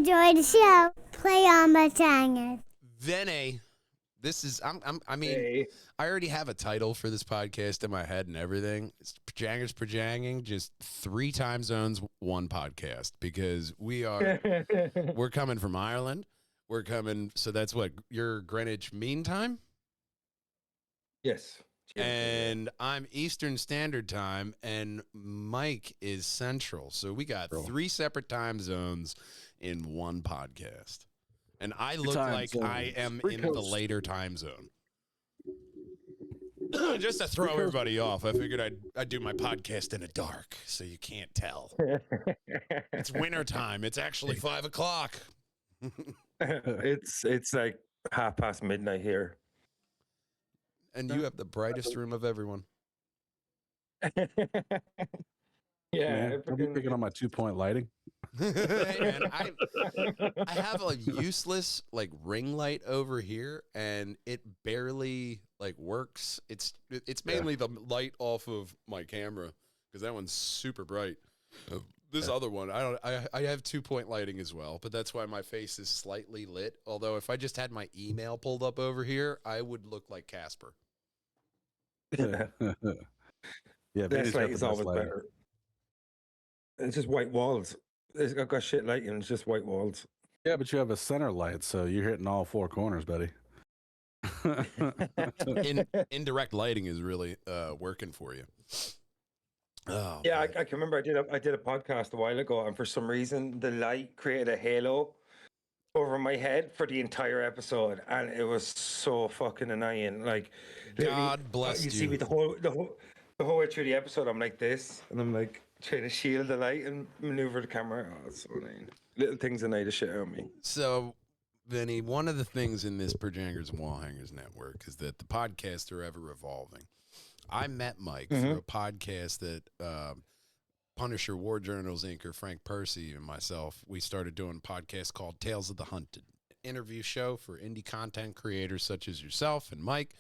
enjoy the show. Play on Perjangers. Vinny, this is I mean, Hey. I already have a title for this podcast in my head and everything. It's Perjangers Perjanging, just 3 time zones, 1 podcast, because we're coming from Ireland. We're coming, so that's what, your Greenwich Mean Time? Yes. And I'm Eastern Standard Time, and Mike is Central. So we got 3 separate time zones in 1 podcast. And I look like I am in the later time zone. Just to throw everybody off, I figured I'd do my podcast in the dark so you can't tell. It's winter time. It's actually 5 o'clock. It's like midnight here. And you have the brightest room of everyone. Yeah, I'll be picking on my 2-point lighting. Hey, man, I have a useless like ring light over here, and it barely like works. It's mainly the light off of my camera because that one's super bright. This other one, I have 2-point lighting as well, but that's why my face is slightly lit. Although if I just had my email pulled up over here, I would look like Casper. Yeah, that light is always better. It's just white walls. I've got shit lighting. It's just white walls. Yeah, but you have a center light, so you're hitting all 4 corners, buddy. Indirect lighting is really working for you. Oh, yeah, I can remember I did a podcast a while ago, and for some reason the light created a halo over my head for the entire episode, and it was so fucking annoying. Like, God bless you. You see me the whole way through the episode. I'm like this, and I'm like trying to shield the light and maneuver the camera. Oh, it's so annoying. Little things annoy the shit out of me. So, Vinny, one of the things in this Perjangers and Wallhangers network is that the podcasts are ever evolving. I met Mike through a podcast that Punisher War Journals Inc. Frank Percy and myself, we started doing a podcast called Tales of the Hunted, an interview show for indie content creators such as yourself and Mike.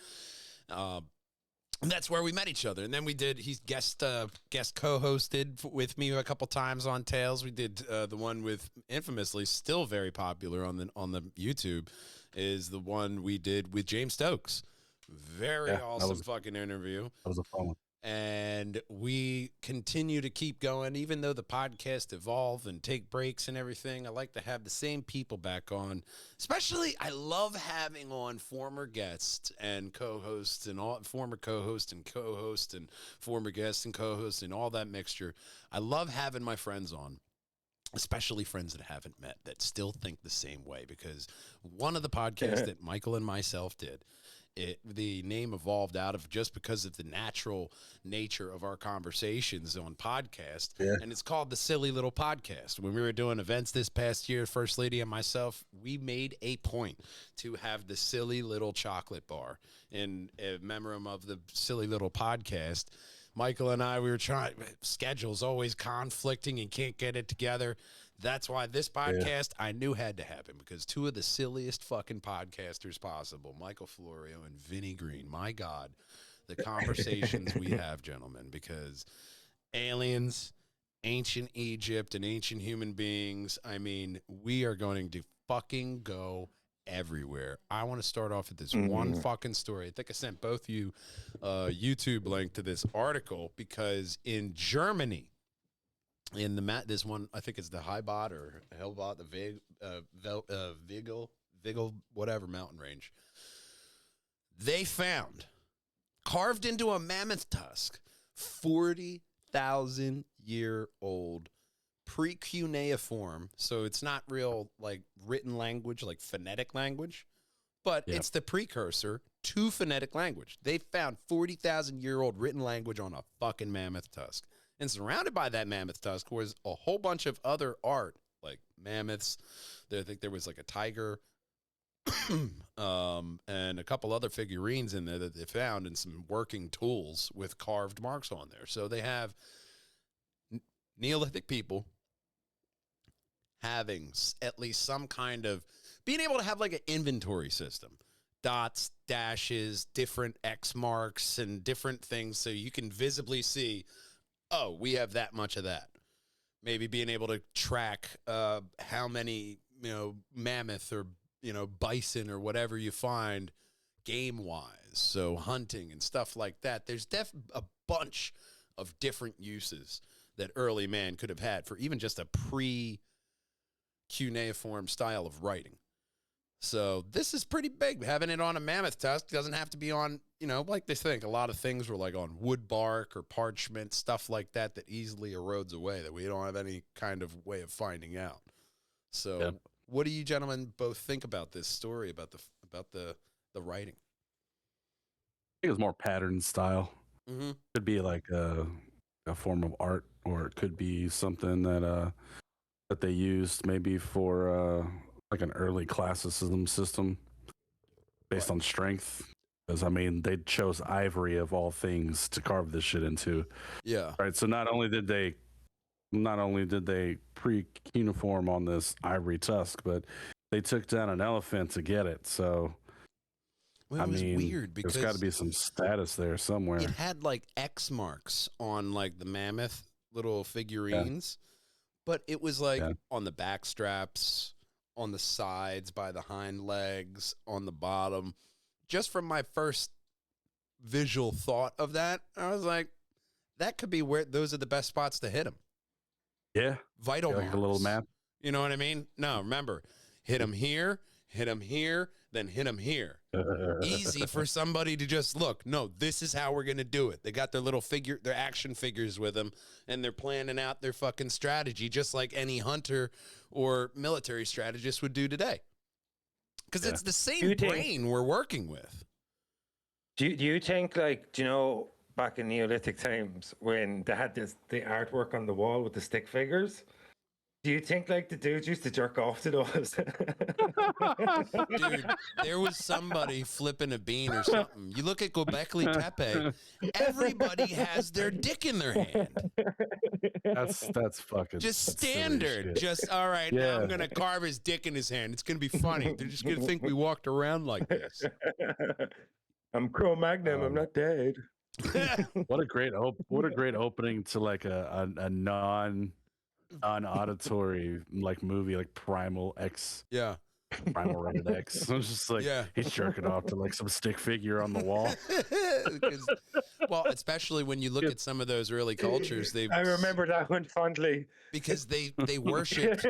And that's where we met each other. And then he's guest co-hosted with me a couple times on Tales. We did the one with, infamously, still very popular on the YouTube, is the one we did with James Stokes. Very awesome fucking interview. That was a fun one. And we continue to keep going, even though the podcast evolve and take breaks and everything. I like to have the same people back on. Especially, I love having on former guests and co-hosts and all former co-hosts and co-hosts and former guests and co-hosts and all that mixture. I love having my friends on, especially friends that haven't met that still think the same way. Because one of the podcasts that Michael and myself did, the name evolved out of just because of the natural nature of our conversations on podcast. And it's called The Silly Little Podcast. When we were doing events this past year, First Lady and myself, we made a point to have the Silly Little Chocolate Bar in memoriam of the Silly Little Podcast. Michael and I, we were trying, schedules always conflicting and can't get it together. That's why this podcast I knew had to happen, because 2 of the silliest fucking podcasters possible, Michael Florio and Vinnie Greene. My God, the conversations we have, gentlemen, because aliens, ancient Egypt, and ancient human beings, I mean, we are going to fucking go everywhere. I want to start off with this one fucking story. I think I sent both you a YouTube link to this article, because in Germany, in this one, I think it's the Highbot or Hellbot, the Vigel, whatever mountain range, they found, carved into a mammoth tusk, 40,000-year-old pre-cuneiform. So it's not real like written language, like phonetic language, but it's the precursor to phonetic language. They found 40,000-year-old written language on a fucking mammoth tusk. And surrounded by that mammoth tusk was a whole bunch of other art, like mammoths. I think there was like a tiger and a couple other figurines in there that they found, and some working tools with carved marks on there. So they have Neolithic people having at least some kind of, being able to have like an inventory system. Dots, dashes, different X marks, and different things, so you can visibly see, oh, we have that much of that. Maybe being able to track how many mammoth or, bison or whatever you find game-wise. So hunting and stuff like that. There's a bunch of different uses that early man could have had for even just a pre-cuneiform style of writing. So this is pretty big. Having it on a mammoth tusk doesn't have to be on, like they think. A lot of things were like on wood bark or parchment, stuff like that easily erodes away that we don't have any kind of way of finding out. So what do you gentlemen both think about this story, about the writing? I think it's more pattern style. Mm-hmm. Could be like a form of art, or it could be something that they used maybe for like an early classicism system based on strength. Because they chose ivory of all things to carve this shit into. Yeah. Right. So not only did they pre-cuneiform on this ivory tusk, but they took down an elephant to get it. So well, it was weird because there's got to be some status there somewhere. It had like X marks on like the mammoth little figurines, but it was like on the back straps, on the sides by the hind legs, on the bottom. Just from my first visual thought of that, I was like, that could be where those are the best spots to hit him. Yeah. Vital like marks. A little map. You know what I mean? No, remember, hit him here, then hit him here. Easy for somebody to just look. No, this is how we're going to do it. They got their their action figures with them, and they're planning out their fucking strategy just like any hunter or military strategist would do today. Because it's the same brain we're working with. Do you think, back in Neolithic times when they had the artwork on the wall with the stick figures, do you think the dudes used to jerk off to those? Dude, there was somebody flipping a bean or something. You look at Göbekli Tepe, everybody has their dick in their hand. That's fucking just standard. Just all right. Yeah. Now I'm gonna carve his dick in his hand. It's gonna be funny. They're just gonna think we walked around like this. I'm Cro-Magnon. I'm not dead. What a great opening to like a non-auditory like movie, like Primal X. Yeah. Primal Rated X. I was just like, he's jerking off to like some stick figure on the wall. Well, especially when you look at some of those early cultures, I remember that one fondly because they worshipped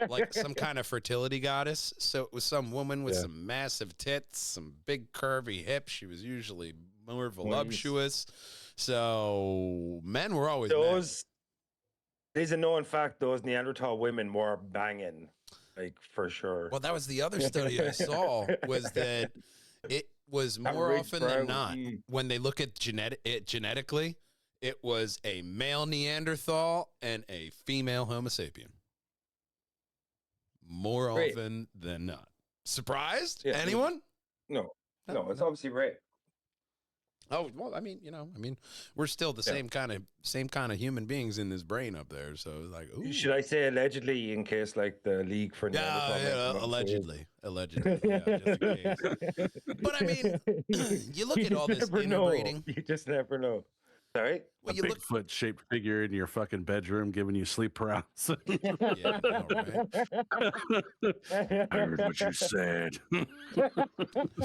like some kind of fertility goddess. So it was some woman with some massive tits, some big curvy hips. She was usually more voluptuous. So men were always those. There's a known fact those Neanderthal women were banging. Like, for sure. Well, that was the other study I saw, was that it was more often than not, when they look at genetically, it was a male Neanderthal and a female Homo sapien. More often than not. Surprised? Yeah. Anyone? No, it's obviously right. Oh, well, we're still the same kind of human beings in this brain up there. So like, ooh. Should I say allegedly in case the League for allegedly, yeah, just in case. But you look at all this interbreeding. You just never know. Sorry? Well, a Bigfoot-shaped figure in your fucking bedroom giving you sleep paralysis. Yeah, I know, right? I heard what you said.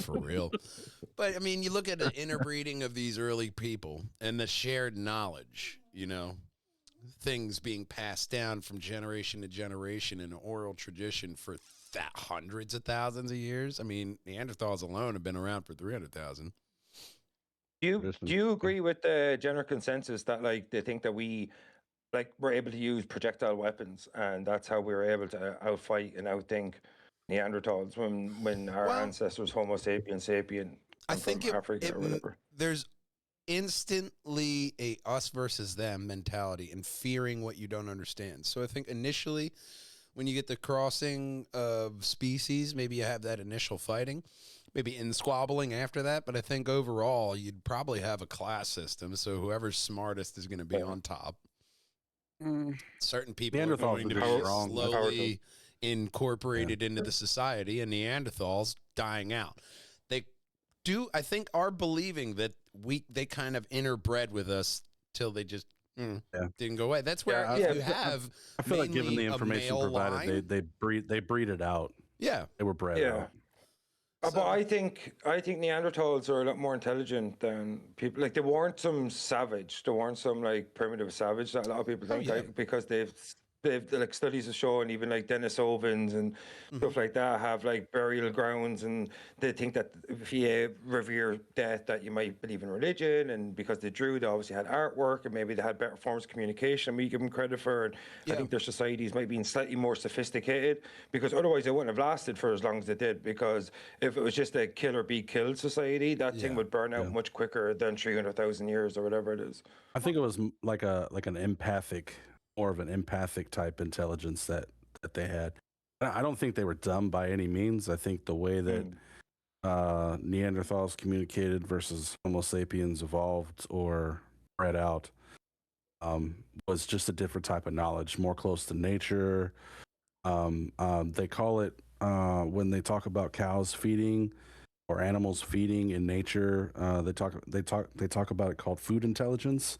For real. But, you look at the interbreeding of these early people and the shared knowledge, things being passed down from generation to generation in an oral tradition for hundreds of thousands of years. Neanderthals alone have been around for 300,000. Do you agree with the general consensus that they think that we we're able to use projectile weapons and that's how we were able to outfight and outthink Neanderthals when our ancestors Homo sapien I think Africa or whatever? There's instantly a us versus them mentality and fearing what you don't understand. So I think initially when you get the crossing of species, maybe you have that initial fighting. Maybe in squabbling after that, but I think overall you'd probably have a class system, so whoever's smartest is going to be on top. Certain people are going to be slowly incorporated into the society, and Neanderthals dying out. They are believing that they kind of interbred with us till they just Yeah. Didn't go away. That's where Yeah, if you have I feel like given the mainly a information male provided, line, they breed it out. yeah. They were bred yeah. out. But I think Neanderthals are a lot more intelligent than people. Like they weren't some savage. They weren't some like primitive savage that a lot of people think. yeah. Because they've like studies have shown even like Denisovans and stuff like that have like burial grounds, and they think that if you revere death, that you might believe in religion, and because they drew, they obviously had artwork, and maybe they had better forms of communication than we give them credit for. And I think their societies might be slightly more sophisticated, because otherwise they wouldn't have lasted for as long as they did. Because if it was just a kill or be killed society, that thing would burn out much quicker than 300,000 years or whatever it is. I think it was like an empathic, more of an empathic type intelligence that they had. I don't think they were dumb by any means. I think the way that Neanderthals communicated versus Homo sapiens evolved or bred out was just a different type of knowledge, more close to nature. They call it when they talk about cows feeding or animals feeding in nature. They talk about it called food intelligence,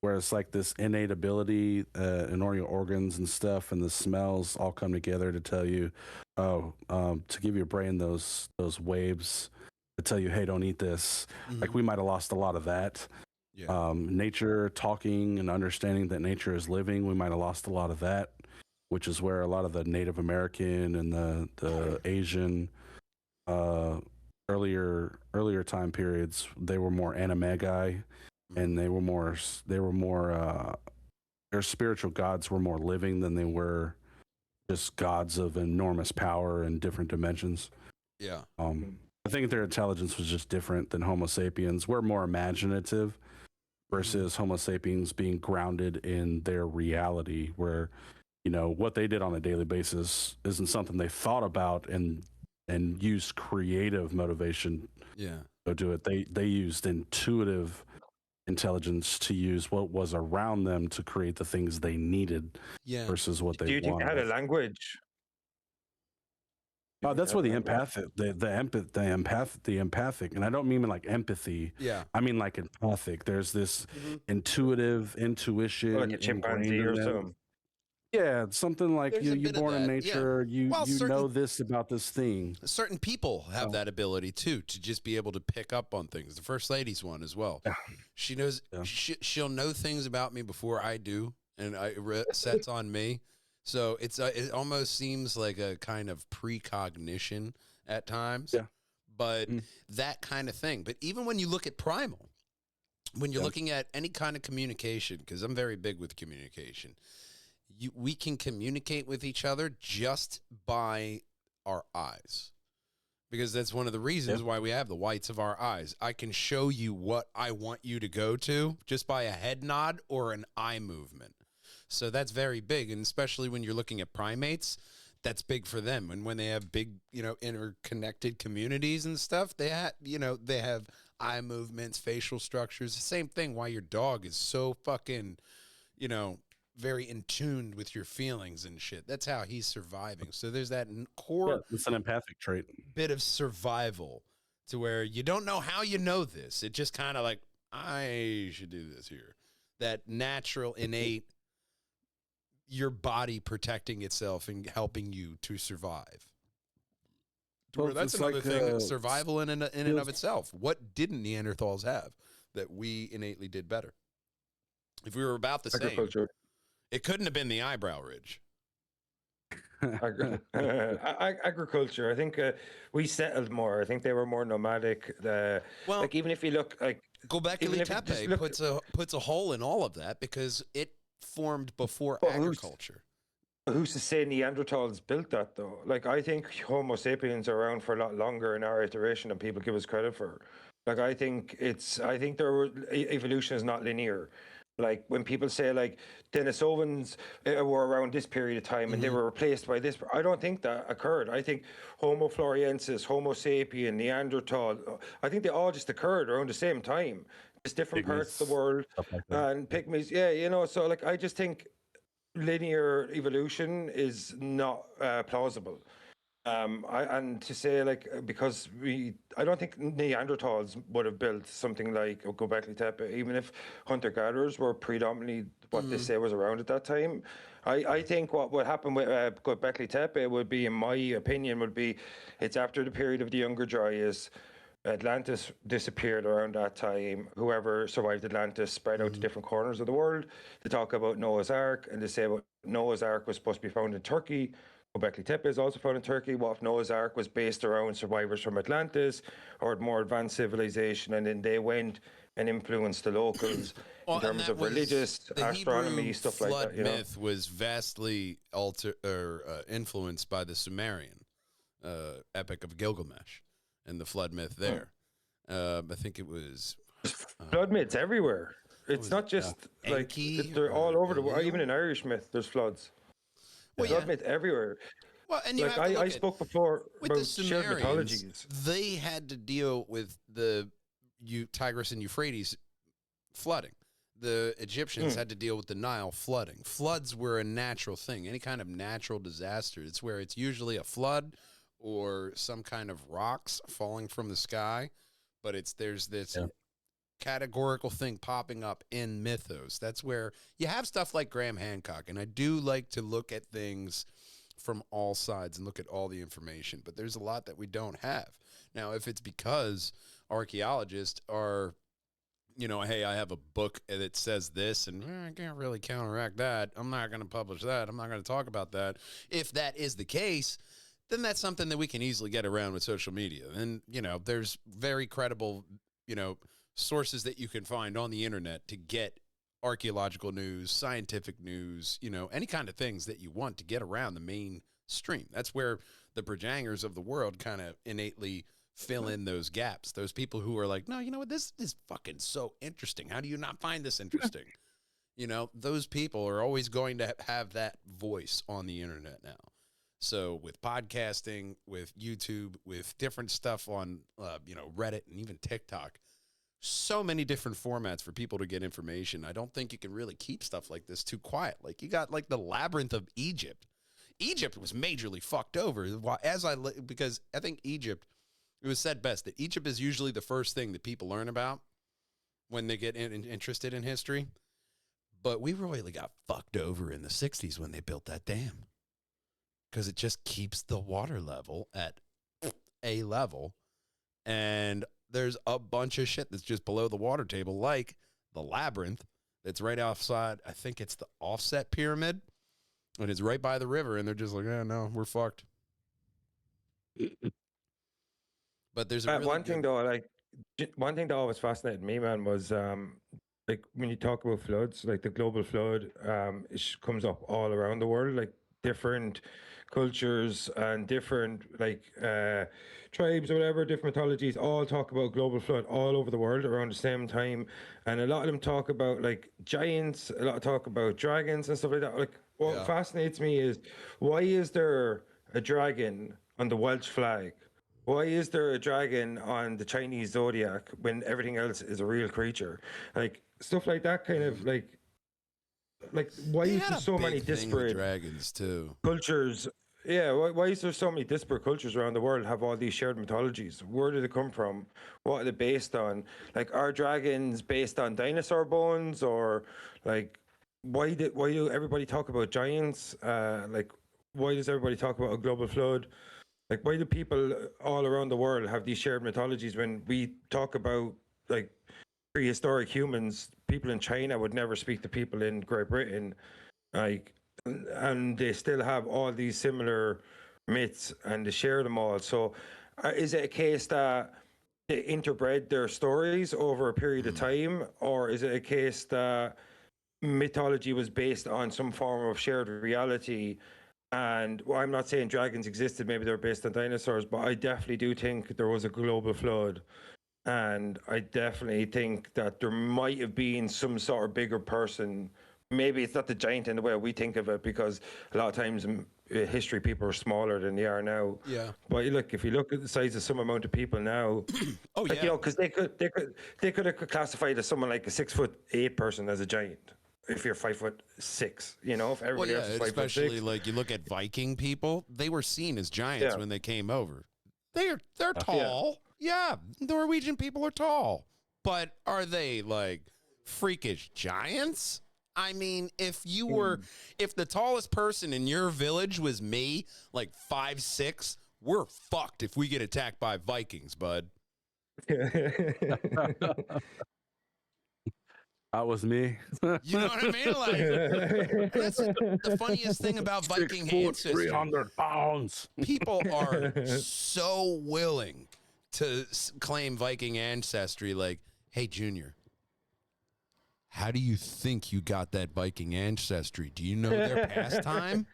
where it's like this innate ability in all your organs and stuff, and the smells all come together to tell you, to give your brain those waves to tell you, hey, don't eat this. Like we might have lost a lot of that. Nature talking and understanding that nature is living, we might have lost a lot of that, which is where a lot of the Native American and the Asian earlier time periods, they were more animagi, and they were more their spiritual gods were more living than they were just gods of enormous power in different dimensions. I think their intelligence was just different than Homo sapiens. We're more imaginative versus Homo sapiens being grounded in their reality, where what they did on a daily basis isn't something they thought about and used creative motivation to do it. They used intuitive intelligence to use what was around them to create the things they needed versus what they wanted. Do you think they had a language? That's where the empathic, and I don't mean like empathy. I mean like empathic. There's this intuitive intuition, like a chimpanzee or something. Yeah, something like you're born in nature. You know this about this thing. Certain people have that ability too, to just be able to pick up on things. The First Lady's one as well. She knows she'll know things about me before I do, and it sets on me. So it almost seems like a kind of precognition at times. But that kind of thing. But even when you look at primal, when you're looking at any kind of communication, because I'm very big with communication, we can communicate with each other just by our eyes, because that's one of the reasons why we have the whites of our eyes. I can show you what I want you to go to just by a head nod or an eye movement. So that's very big, and especially when you're looking at primates, that's big for them. And when they have big, interconnected communities and stuff, they have eye movements, facial structures. The same thing why your dog is so fucking, very in tune with your feelings and shit. That's how he's surviving. So there's that core. It's an empathic trait. Bit of survival to where you don't know how you know this. It just kind of like, I should do this here. That natural, innate, your body protecting itself and helping you to survive. That's another thing, survival in and of itself. What didn't Neanderthals have that we innately did better? If we were about the same, it couldn't have been the eyebrow ridge. Agriculture. I think we settled more. I think they were more nomadic. Like even if you look like Göbekli Tepe puts a hole in all of that because it formed before agriculture. Who's to say Neanderthals built that though? Like I think Homo sapiens are around for a lot longer in our iteration than people give us credit for. Like I think evolution is not linear. Like when people say like Denisovans were around this period of time and they were replaced by this, I don't think that occurred. I think Homo floresiensis, Homo sapien, Neanderthal, I think they all just occurred around the same time. Just different parts of the world, and pygmies. So like I just think linear evolution is not plausible. And to say like because I don't think Neanderthals would have built something like a Göbekli Tepe, even if hunter-gatherers were predominantly what they say was around at that time. I think what would happen with Göbekli Tepe would be, in my opinion, would be it's after the period of the Younger Dryas. Atlantis disappeared around that time. Whoever survived Atlantis spread out to different corners of the world. They talk about Noah's Ark, and they say about Noah's Ark was supposed to be found in Turkey. Göbekli Tepe is also found in Turkey. What if Noah's Ark was based around survivors from Atlantis or more advanced civilization, and then they went and influenced the locals in terms of religious, astronomy, stuff like that. The myth was vastly influenced by the Sumerian epic of Gilgamesh and the flood myth there. I think it was flood myths everywhere. It's not just like they're all over the world. Even in Irish myth, there's floods. Well, flood myth everywhere. Well, and you like have to I spoke before about the shared mythologies. They had to deal with the Tigris and Euphrates flooding. The Egyptians had to deal with the Nile flooding. Floods were a natural thing. Any kind of natural disaster, it's where it's usually a flood or some kind of rocks falling from the sky, but there's this categorical thing popping up in mythos. That's where you have stuff like Graham Hancock, and I do like to look at things from all sides and look at all the information, but there's a lot that we don't have. Now, if it's because archaeologists are, hey, I have a book that says this, and I can't really counteract that. I'm not going to publish that. I'm not going to talk about that. If that is the case, then that's something that we can easily get around with social media. And, there's very credible, sources that you can find on the internet to get archaeological news, scientific news, any kind of things that you want to get around the mainstream. That's where the Perjangers of the world kind of innately fill in those gaps. Those people who are like, no, you know what, this is fucking so interesting. How do you not find this interesting? Those people are always going to have that voice on the internet now. So with podcasting, with YouTube, with different stuff on, Reddit and even TikTok, so many different formats for people to get information. I don't think you can really keep stuff like this too quiet. Like you got like the labyrinth of Egypt. Egypt was majorly fucked over because I think Egypt, it was said best that Egypt is usually the first thing that people learn about when they get interested in history. But we really got fucked over in the 60s when they built that dam. Because it just keeps the water level at a level. And there's a bunch of shit that's just below the water table, like the labyrinth that's right outside. I think it's the offset pyramid. And it's right by the river. And they're just like, no, we're fucked. But there's one thing that always fascinated me, man, was like when you talk about floods, like the global flood, it comes up all around the world, like different cultures and different tribes or whatever, different mythologies all talk about global flood all over the world around the same time, and a lot of them talk about like giants, a lot of talk about dragons and stuff like that. Like what fascinates me is, why is there a dragon on the Welsh flag? Why is there a dragon on the Chinese zodiac when everything else is a real creature? Like stuff like that, kind of like why is there so many disparate dragons too cultures? Yeah, why is there so many disparate cultures around the world have all these shared mythologies? Where do they come from? What are they based on? Like, are dragons based on dinosaur bones, or like why do everybody talk about giants? Like, why does everybody talk about a global flood? Like, why do people all around the world have these shared mythologies when we talk about like prehistoric humans? People in China would never speak to people in Great Britain, like. And they still have all these similar myths and they share them all. So is it a case that they interbred their stories over a period of time, or is it a case that mythology was based on some form of shared reality? And well, I'm not saying dragons existed, maybe they're based on dinosaurs, but I definitely do think there was a global flood. And I definitely think that there might have been some sort of bigger person. Maybe it's not the giant in the way we think of it, because a lot of times in history people are smaller than they are now. Yeah. But look, if you look at the size of some amount of people now, because they could have classified as someone like a 6'8" person as a giant. if you're 5'6", you know, if Well, everybody yeah, else is 5'6". especially like you look at Viking people, they were seen as giants Yeah. when they came over. They're Yeah. tall. Yeah, Norwegian people are tall. But are they like freakish giants? I mean, if the tallest person in your village was me, like 5'6", we're fucked if we get attacked by Vikings, bud. That was me. You know what I mean? Like, that's the funniest thing about Viking 6 foot, ancestry. 300 pounds. People are so willing to claim Viking ancestry. Like, hey, Junior, how do you think you got that Viking ancestry? Do you know their pastime?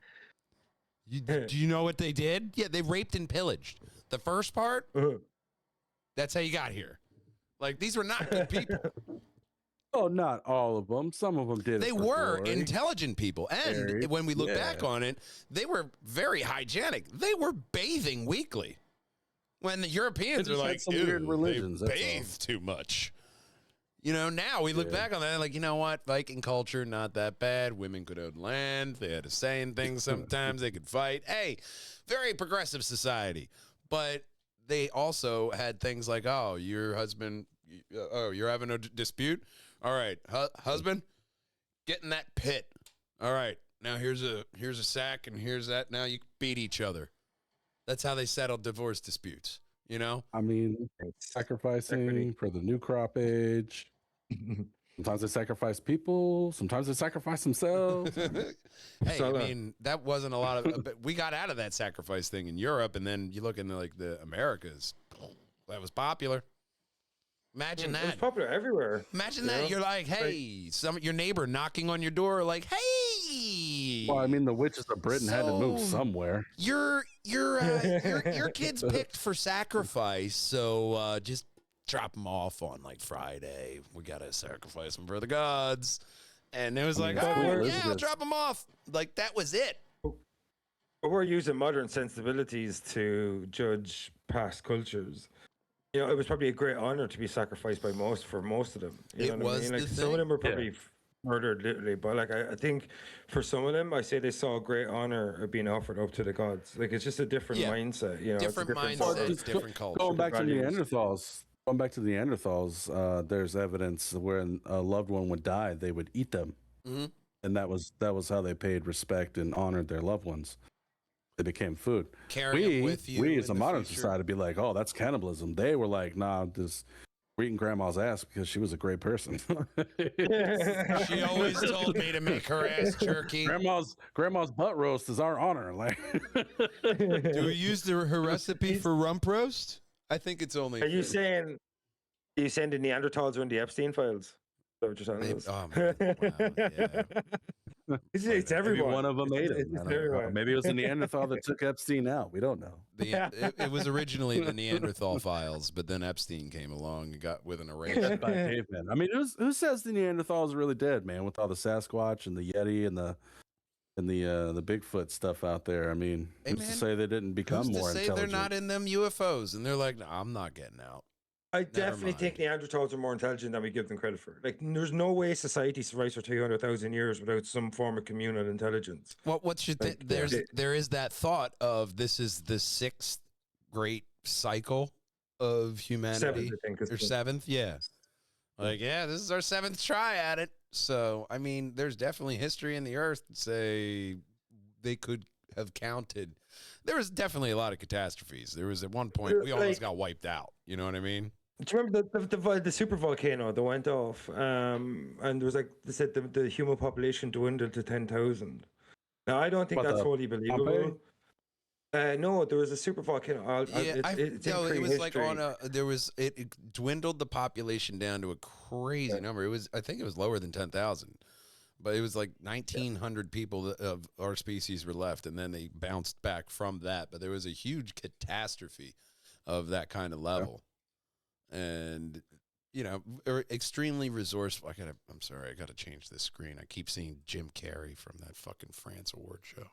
Do you know what they did? Yeah, they raped and pillaged. The first part, that's how you got here. Like, these were not good people. Oh, not all of them. Some of them did. They were intelligent people. And Very, when we look back on it, they were very hygienic. They were bathing weekly. When the Europeans They are just had like, some ew, weird religions, they that's bathe too much. You know, now we look back on that like, you know what? Viking culture, not that bad. Women could own land. They had a say in things sometimes. They could fight. Hey, very progressive society. But they also had things like, oh, your husband, you're having a dispute? All right, husband, get in that pit. All right, now here's a sack and here's that. Now you beat each other. That's how they settled divorce disputes. You know, I mean, sacrificing for the new crop age. Sometimes they sacrifice people. Sometimes they sacrifice themselves. hey, I mean, that wasn't a lot of. But we got out of that sacrifice thing in Europe, and then you look into like the Americas. That was popular. Imagine that. It was popular everywhere. Imagine that. You're like, hey, your neighbor knocking on your door, like, hey. Well, I mean, the witches of Britain had to move somewhere. Your kid's picked for sacrifice, so just drop them off on like Friday. We gotta sacrifice them for the gods. And it was like, oh yeah, I'll drop them off. Like that was it. But we're using modern sensibilities to judge past cultures. You know, it was probably a great honor to be sacrificed by most of them. You know what I mean? Like some of them were probably murdered literally, but like I think for some of them, I say they saw a great honor of being offered up to the gods. Like it's just a different mindset. You know, different mindset, different culture. Going back to Neanderthals, there's evidence when a loved one would die, they would eat them, and that was how they paid respect and honored their loved ones. They became food. We as a modern society be like, oh, that's cannibalism. They were like, nah, we're eating grandma's ass because she was a great person. She always told me to make her ass jerky. Grandma's butt roast is our honor. Like, do we use her recipe for rump roast? I think it's only. Are you saying the Neanderthals were in the Epstein files? Is that what you're saying? Wow, yeah. It's everyone. Maybe one of them ate him. Maybe it was a Neanderthal that took Epstein out. We don't know. It was originally the Neanderthal files, but then Epstein came along and got with an arrangement. By cavemen. I mean, who says the Neanderthals are really dead, man? With all the Sasquatch and the Yeti and the Bigfoot stuff out there. I mean, who's to say they didn't become more intelligent? They're not in them UFOs, and they're like, no, I'm not getting out. I definitely think Neanderthals are more intelligent than we give them credit for. Like, there's no way society survives for 200,000 years without some form of communal intelligence. Well, there is that thought of this is the sixth great cycle of humanity. Seventh, I think. Or seventh, yeah. Like, yeah, this is our seventh try at it. So, I mean, there's definitely history in the earth that say they could have counted. There was definitely a lot of catastrophes. There was at one point we almost got wiped out. You know what I mean? Do you remember the super volcano that went off? And there was like they said the human population dwindled to 10,000. Now I don't think that's wholly believable. No, there was a super volcano. It was like it dwindled the population down to a crazy number. I think it was lower than 10,000. But it was like 1,900 people of our species were left, and then they bounced back from that. But there was a huge catastrophe of that kind of level. And, you know, extremely resourceful. I'm sorry, I gotta change this screen. I keep seeing Jim Carrey from that fucking France award show.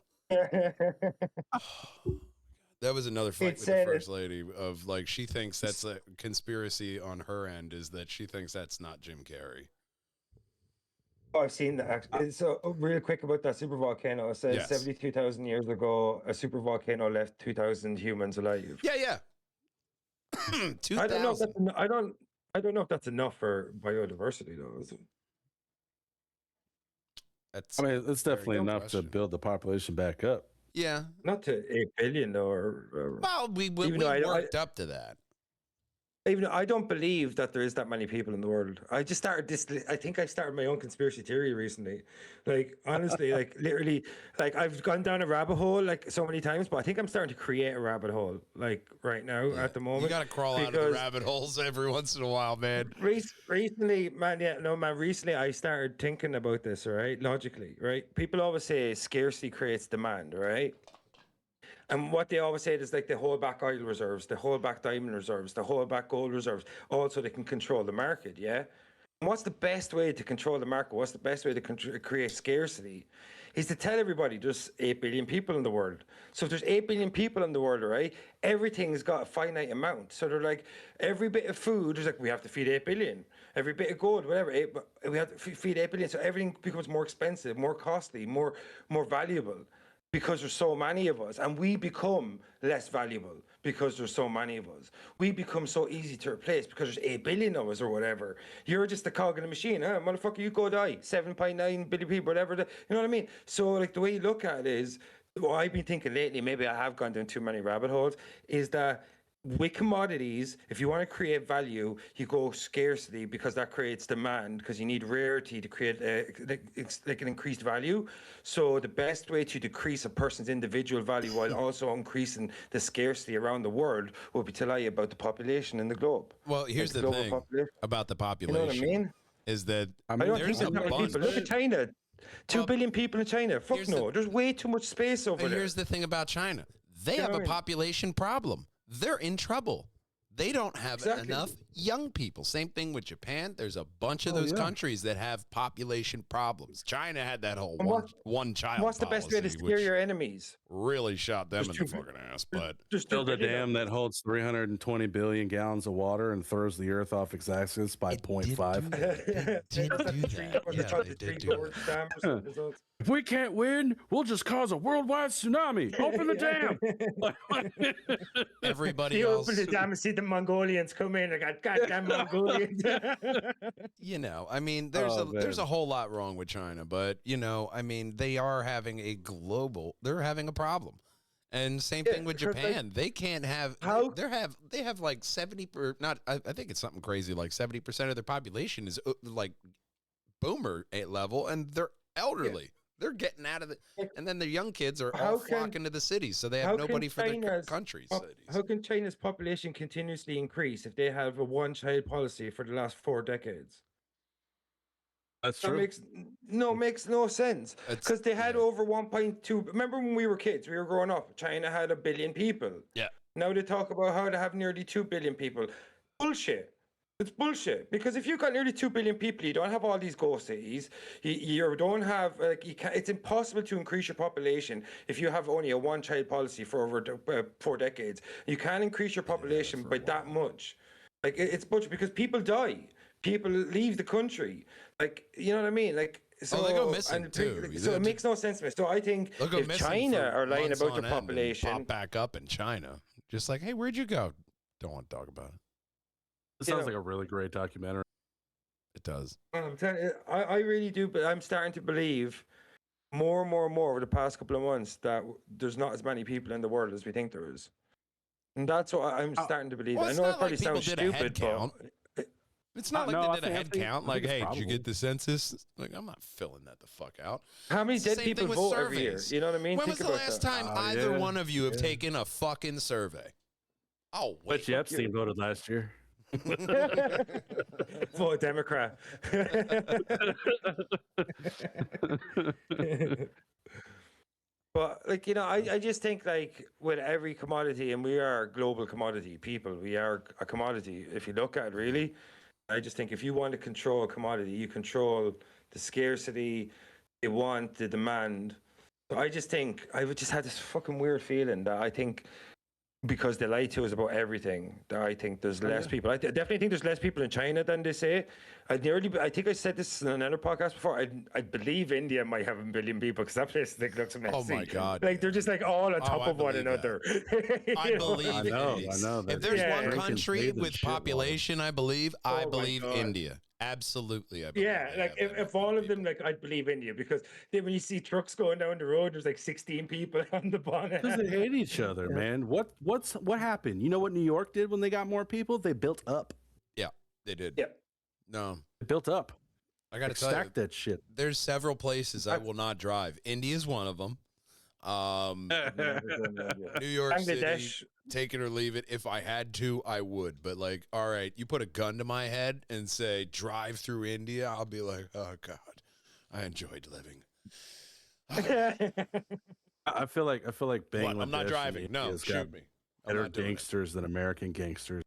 That was another fight with the first lady of like, she thinks that's a conspiracy on her end, is that she thinks that's not Jim Carrey. Oh, I've seen that. Actually. So real quick about that super volcano. It says Yes. 72,000 years ago, a super volcano left 2,000 humans alive. Yeah. I don't know. 2,000. I don't know if that's enough for biodiversity, though. Is it? That's I mean, it's very definitely good enough question. to build the population back up. Yeah. Not to 8 billion, though. Well, we Even though worked up to that. Even though I don't believe that there is that many people in the world. I just started this. I think I started my own conspiracy theory recently. Like, honestly, like, literally, like, I've gone down a rabbit hole, like, so many times, but I think I'm starting to create a rabbit hole, like, right now at the moment. You got to crawl out of the rabbit holes every once in a while, man. Recently, man, recently I started thinking about this, all right, logically, right? People always say scarcity creates demand, right? And what they always say is like they hold back oil reserves, they hold back diamond reserves, they hold back gold reserves, also they can control the market, yeah? And what's the best way to control the market? What's the best way to create scarcity? Is to tell everybody there's 8 billion people in the world. So if there's 8 billion people in the world, right, everything's got a finite amount. So they're like, every bit of food, there's like, we have to feed 8 billion. Every bit of gold, whatever, we have to feed 8 billion. So everything becomes more expensive, more costly, more valuable. Because there's so many of us, and we become less valuable because there's so many of us. We become so easy to replace because there's 8 billion of us or whatever. You're just a cog in a machine, huh? Motherfucker, you go die. 7.9 billion people, whatever. You know what I mean? So, like, the way you look at it is, what I've been thinking lately, maybe I have gone down too many rabbit holes, is that with commodities, if you want to create value, you go scarcity because that creates demand, because you need rarity to create like an increased value. So the best way to decrease a person's individual value while also increasing the scarcity around the world would be to lie about the population in the globe. Well, here's the thing about the population. You know what I mean? Is that I don't think there's there's a not many bunch. people. Look at China. 2 billion people in China. Fuck here's no. There's way too much space over there. Here's the thing about China. They have a population problem. They're in trouble. They don't have enough young people. Same thing with Japan. There's a bunch of those countries that have population problems. China had that whole one child. What's the best way to scare your enemies? Really shot them in the fucking ass. But build a dam that holds 320 billion gallons of water and throws the Earth off its axis by 0.5. They did do that. Yeah, they did do that. If we can't win, we'll just cause a worldwide tsunami. Open the dam. Everybody you else. Open the dam and see the Mongolians come in. I got goddamn Mongolians. You know, I mean, there's a whole lot wrong with China, but you know, I mean, they are having they're having a problem. And same thing with Japan. They can't have they have like 70 or not. I think it's something crazy like 70% of their population is like boomer level, and they're elderly. Yeah. They're getting out of it, and then the young kids are all flocking to the cities, so they have nobody for their countries. How can China's population continuously increase if they have a one-child policy for the last 4 decades? That's true. Makes no sense. Because they had over 1.2. Remember when we were kids, we were growing up, China had 1 billion people. Yeah. Now they talk about how they have nearly 2 billion people. Bullshit. It's bullshit, because if you've got nearly 2 billion people, you don't have all these ghost cities. You don't have it's impossible to increase your population if you have only a one-child policy for over 4 decades. You can't increase your population by that much. Like it's bullshit because people die, people leave the country. Like you know what I mean? Like so they go missing too. So it makes no sense to me. So I think if China are lying about their population, pop back up in China, just like, hey, where'd you go? Don't want to talk about it. It sounds like a really great documentary. It does. I'm telling you, I really do, but I'm starting to believe more and more over the past couple of months that there's not as many people in the world as we think there is. And that's what I'm starting to believe. Well, I know it probably sounds stupid, but it's not like they did a head count. Like, hey, did you get the census? Like, I'm not filling that the fuck out. How many dead people vote every year? You know what I mean? When was the last time either one of you have taken a fucking survey? Oh, wait. Bet you Epstein voted last year. Vote Democrat. But like, you know, I just think like with every commodity, and we are a global commodity people, we are a commodity if you look at it really. I just think if you want to control a commodity, you control the scarcity, the want, the demand. So I just think I just had this fucking weird feeling that I think because they lie to us about everything. I think there's less people. I definitely think there's less people in China than they say. I think I said this in another podcast before. I believe India might have 1 billion people because that place looks amazing. Oh my God! Like they're just like all on top of one another. I believe. I know. If there's one Americans country bathe in with shit water. population, I believe God. India. Absolutely, I believe. Yeah, like if all of them, like I'd believe India, because then when you see trucks going down the road, there's like 16 people on the bonnet. Because they hate each other, man. What happened? You know what New York did when they got more people? They built up. Yeah, they did. Yeah. No, They built up. I got to tell you, Stack that shit. there's several places I will not drive. India is one of them. New York City, Bangladesh. take it or leave it. If I had to, I would. But like, all right, you put a gun to my head and say drive through India, I'll be like, oh God, I enjoyed living. I feel like Bangladesh. I'm not driving. No, shoot me. Better gangsters than American gangsters.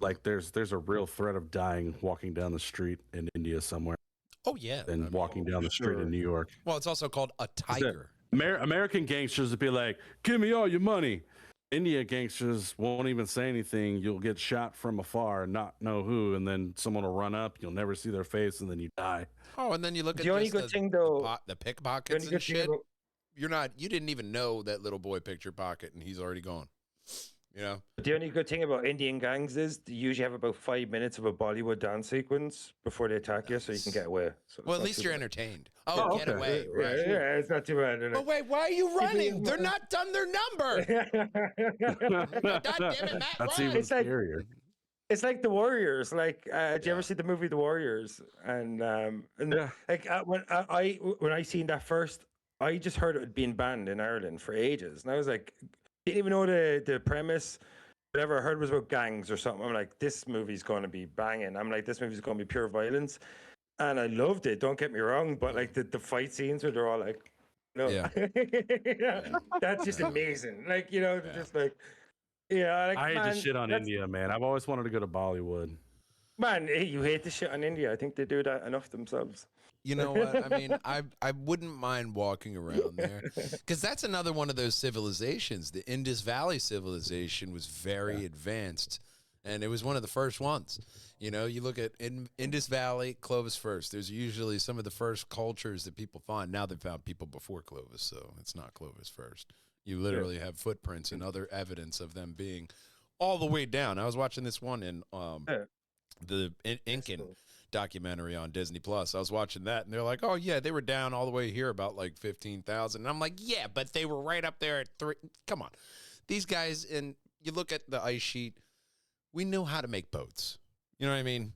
Like there's a real threat of dying walking down the street in India somewhere Oh yeah, than walking down the street in New York. Well, it's also called a tiger. American gangsters would be like, "Give me all your money." India gangsters won't even say anything. You'll get shot from afar and not know who, and then someone will run up. You'll never see their face, and then you die. Oh, and then you look at The only good thing though, the pickpockets and shit. You didn't even know that little boy picked your pocket, and he's already gone. You know. the only good thing about Indian gangs is they usually have about 5 minutes of a Bollywood dance sequence before they attack you, so you can get away. So Well, at least you're entertained. Oh, get away. Yeah, Right. yeah, it's not too bad. But wait, why are you running? They're not done their number. God damn it, Matt, That's run. even It's like- scarier. It's like the Warriors. Like, did you ever see the movie The Warriors? And Yeah. like when I seen that first, I just heard it had been banned in Ireland for ages, and I was like, didn't even know the premise. Whatever I heard was about gangs or something. I'm like, this movie's going to be banging. I'm like, this movie's going to be pure violence, and I loved it. Don't get me wrong, but like the fight scenes where they're all like, no, Yeah. that's just amazing. Like they're just like, yeah. Like, I hate man, to shit on that's- India, man. I've always wanted to go to Bollywood. Man, you hate the shit on India. I think they do that enough themselves. You know what? I mean, I wouldn't mind walking around there because that's another one of those civilizations. The Indus Valley civilization was very advanced, and it was one of the first ones. You know, you look at Indus Valley, Clovis first. There's usually some of the first cultures that people find. Now they've found people before Clovis, so it's not Clovis first. You literally have footprints and other evidence of them being all the way down. I was watching this one in the Incan documentary on Disney Plus. I was watching that, and they're like, "Oh yeah, they were down all the way here about like 15,000." And I'm like, "Yeah, but they were right up there at 3." Come on, these guys. And you look at the ice sheet. We knew how to make boats. You know what I mean?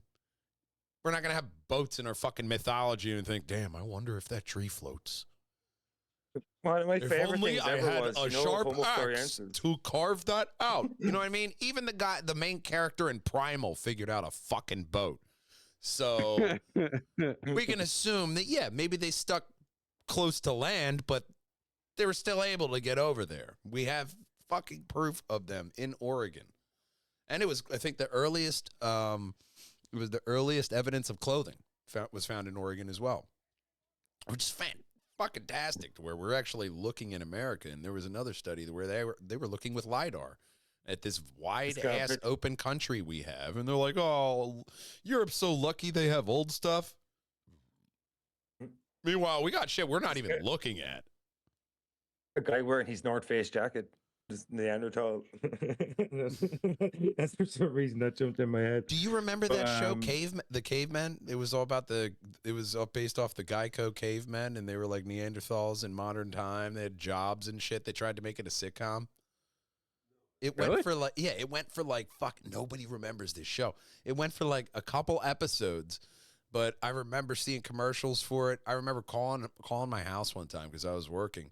We're not gonna have boats in our fucking mythology and think, "Damn, I wonder if that tree floats." One of my If favorite only things I ever had was a sharp Homo axe floresiensis. to carve that out. You know what I mean? Even the main character in Primal figured out a fucking boat. So we can assume that, yeah, maybe they stuck close to land, but they were still able to get over there. We have fucking proof of them in Oregon. And it was, I think, the earliest evidence of clothing was found in Oregon as well, which is fucking-tastic, to where we're actually looking in America. And there was another study where they were looking with LiDAR at this wide-ass open country we have. And they're like, oh, Europe's so lucky they have old stuff. Meanwhile, we got shit we're not even looking at. A guy wearing his North Face jacket. Just Neanderthal. That's for some reason that jumped in my head. Do you remember that show, The Cavemen? It was all about it was all based off the Geico cavemen, and they were like Neanderthals in modern time. They had jobs and shit. They tried to make it a sitcom. It went for like fuck. Nobody remembers this show. It went for like a couple episodes, but I remember seeing commercials for it. I remember calling my house one time because I was working,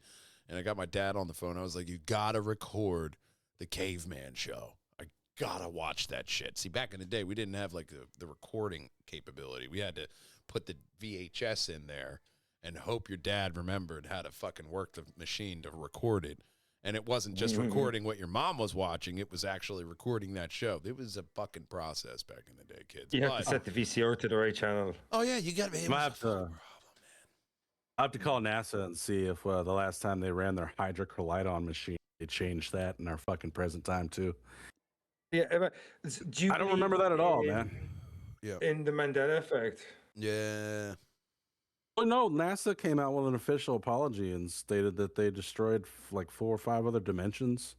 and I got my dad on the phone. I was like, "You gotta record the Caveman show. I gotta watch that shit." See, back in the day, we didn't have like the recording capability. We had to put the VHS in there and hope your dad remembered how to fucking work the machine to record it. And it wasn't just recording what your mom was watching. It was actually recording that show. It was a fucking process back in the day, kids. You have to set the VCR to the right channel. Oh, yeah, you got to be able to. I have to call NASA and see if the last time they ran their hydrochloride machine, they changed that in our fucking present time too. Yeah, do you I don't remember that at all, man. Yeah. In the Mandela effect. Yeah. Well, no, NASA came out with an official apology and stated that they destroyed like 4 or 5 other dimensions.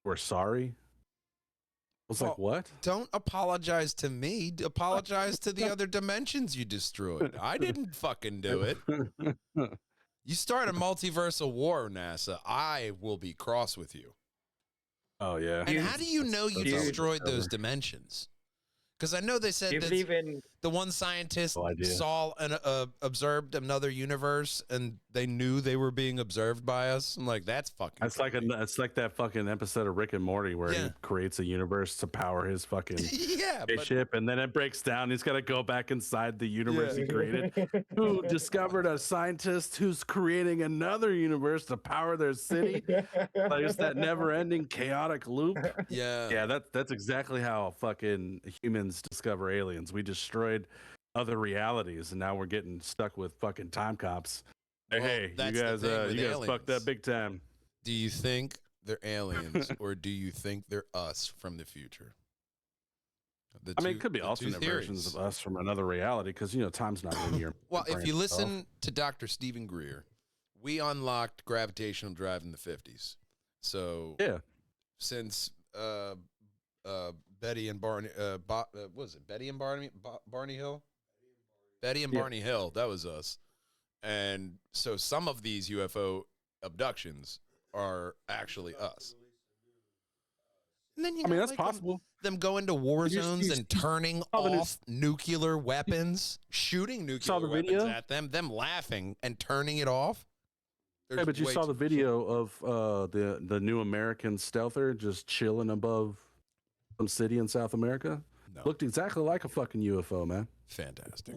We're sorry. I was like, what? Don't apologize to me. Apologize to the other dimensions you destroyed. I didn't fucking do it. You start a multiversal war, NASA. I will be cross with you. Oh, yeah. And how do you know you that's destroyed those dimensions? Because I know they said Do you believe in the one scientist No idea. saw and observed another universe, and they knew they were being observed by us. I'm like, that's fucking. It's like that fucking episode of Rick and Morty where he creates a universe to power his fucking spaceship, and then it breaks down. He's got to go back inside the universe he created. Who discovered a scientist who's creating another universe to power their city? Like it's that never-ending chaotic loop. Yeah. That's exactly how fucking humans discover aliens. We destroyed other realities, and now we're getting stuck with fucking time cops. Hey, you guys fucked up big time. Do you think they're aliens, or do you think they're us from the future? It could be alternate versions of us from another reality, because time's not linear. Well, if you listen to Dr. Stephen Greer, we unlocked gravitational drive in the 50s. So yeah, since Betty and Barney, what was it? Betty and Barney Hill? Betty and Barney Hill, that was us. And so some of these UFO abductions are actually us. And then that's possible. Them going to war zones and turning off nuclear weapons, shooting nuclear weapons at them laughing and turning it off. Yeah, but you saw the video of the new American stealther just chilling above some city in South America. No. Looked exactly like a fucking UFO, man. Fantastic.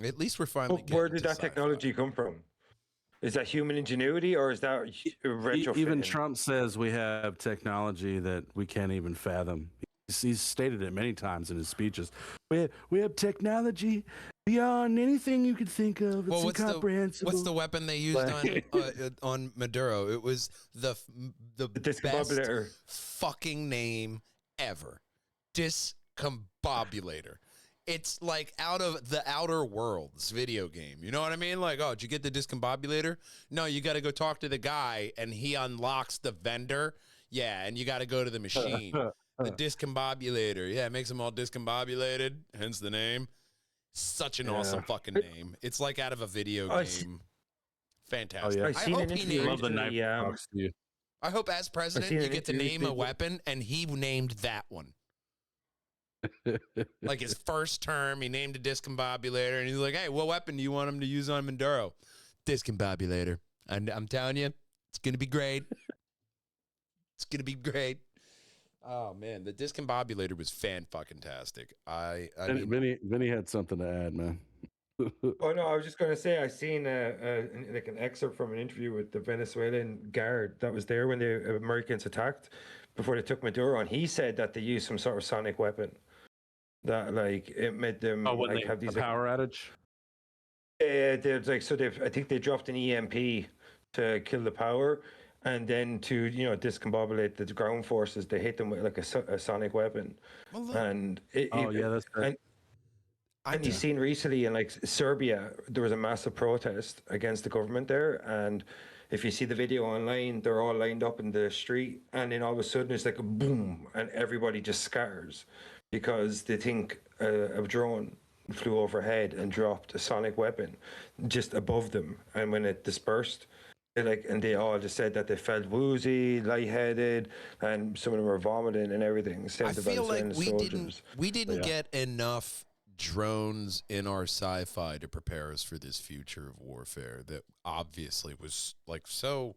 At least we're finally getting where did that technology come from? Is that human ingenuity, or is that retrofitting? Even Trump says we have technology that we can't even fathom. He's stated it many times in his speeches. We have technology beyond anything you could think of. It's incomprehensible. What's the weapon they used on Maduro? It was the best fucking name ever. Discombobulator. It's like out of the Outer Worlds video game. You know what I mean? Like, oh, did you get the discombobulator? No, you got to go talk to the guy, and he unlocks the vendor. Yeah, and you got to go to the machine. The discombobulator. Yeah, it makes them all discombobulated, hence the name. Such an awesome fucking name. It's like out of a video game. Fantastic. I hope he named I hope as president you get to name a weapon, and he named that one. Like his first term, he named a discombobulator, and he's like, "Hey, what weapon do you want him to use on Maduro?" Discombobulator. And I'm telling you, it's gonna be great. It's gonna be great. Oh man, the discombobulator was fan-fucking-tastic. I mean, Vinny had something to add, man. Oh no, I was just going to say I seen like an excerpt from an interview with the Venezuelan guard that was there when the Americans attacked before they took Maduro, and he said that they used some sort of sonic weapon that like it made them have these power outage. I think they dropped an EMP to kill the power, and then to discombobulate the ground forces, they hit them with like a sonic weapon. And that's great. And you've seen recently in like Serbia, there was a massive protest against the government there. And if you see the video online, they're all lined up in the street. And then all of a sudden it's like a boom, and everybody just scatters because they think a drone flew overhead and dropped a sonic weapon just above them. And when it dispersed, they all just said that they felt woozy, lightheaded, and some of them were vomiting and everything. I feel like we didn't get enough drones in our sci-fi to prepare us for this future of warfare that obviously was like so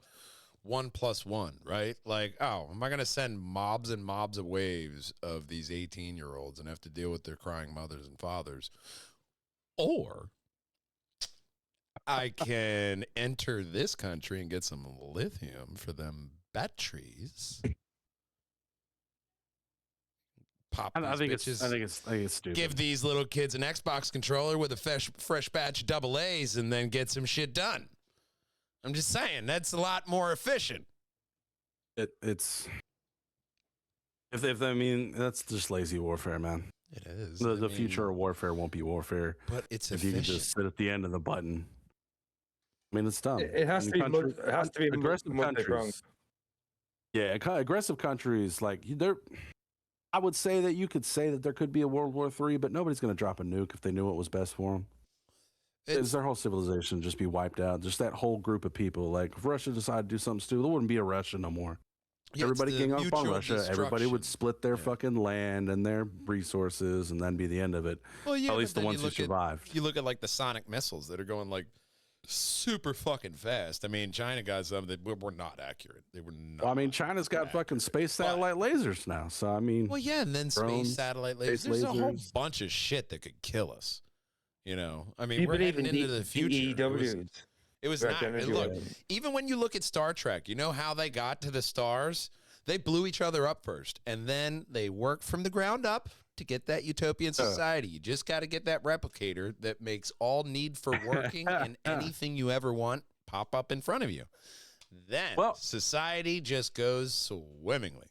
1+1, right? Like, oh, am I going to send mobs and mobs of waves of these 18-year-olds and have to deal with their crying mothers and fathers? Or I can enter this country and get some lithium for them batteries. Pop these bitches. I think it's stupid. Give these little kids an Xbox controller with a fresh batch of AA's and then get some shit done. I'm just saying, that's a lot more efficient. it's if I mean that's just lazy warfare, man. It is. The future of warfare won't be warfare. But it's if efficient. you can just sit at the end of the button. I mean, it's dumb. It has to be. It has to be aggressive countries. Yeah, aggressive countries like they're. I would say that you could say that there could be a World War III, but nobody's going to drop a nuke if they knew what was best for them. It's their whole civilization just be wiped out. Just that whole group of people. Like if Russia decided to do something stupid, there wouldn't be a Russia no more. Yeah, everybody gang up on Russia. Everybody would split their fucking land and their resources, and then be the end of it. Well, yeah, at least the ones who survived. You look at like the sonic missiles that are going like super fucking fast. I mean, China got some that were not accurate. They were not. Well, I mean, China's got fucking space satellite lasers now. So I mean, well, yeah, and then drones, space satellite lasers. There's a whole bunch of shit that could kill us. You know, I mean, we're heading into the future. It was not. Look, even when you look at Star Trek, you know how they got to the stars? They blew each other up first, and then they worked from the ground up to get that utopian society. You just got to get that replicator that makes all need for working and anything you ever want pop up in front of you. Then society just goes swimmingly.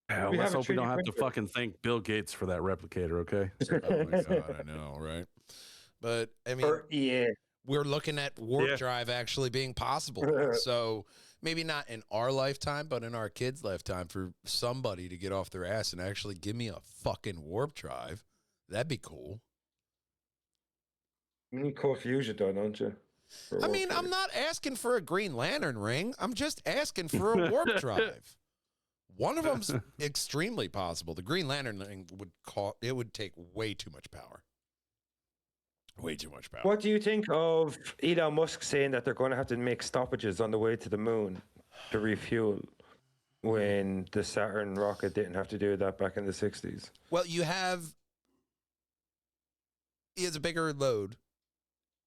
Let's hope we don't have to fucking thank Bill Gates for that replicator, okay? Oh my God, I know, right? But, I mean, we're looking at warp drive actually being possible. So maybe not in our lifetime, but in our kids' lifetime for somebody to get off their ass and actually give me a fucking warp drive. That'd be cool. You need core fusion, though, don't you? I mean, I'm not asking for a Green Lantern ring. I'm just asking for a warp drive. One of them's extremely possible. The Green Lantern ring would take way too much power. Way too much power. What do you think of Elon Musk saying that they're going to have to make stoppages on the way to the moon to refuel when the Saturn rocket didn't have to do that back in the 60s? Well, he has a bigger load.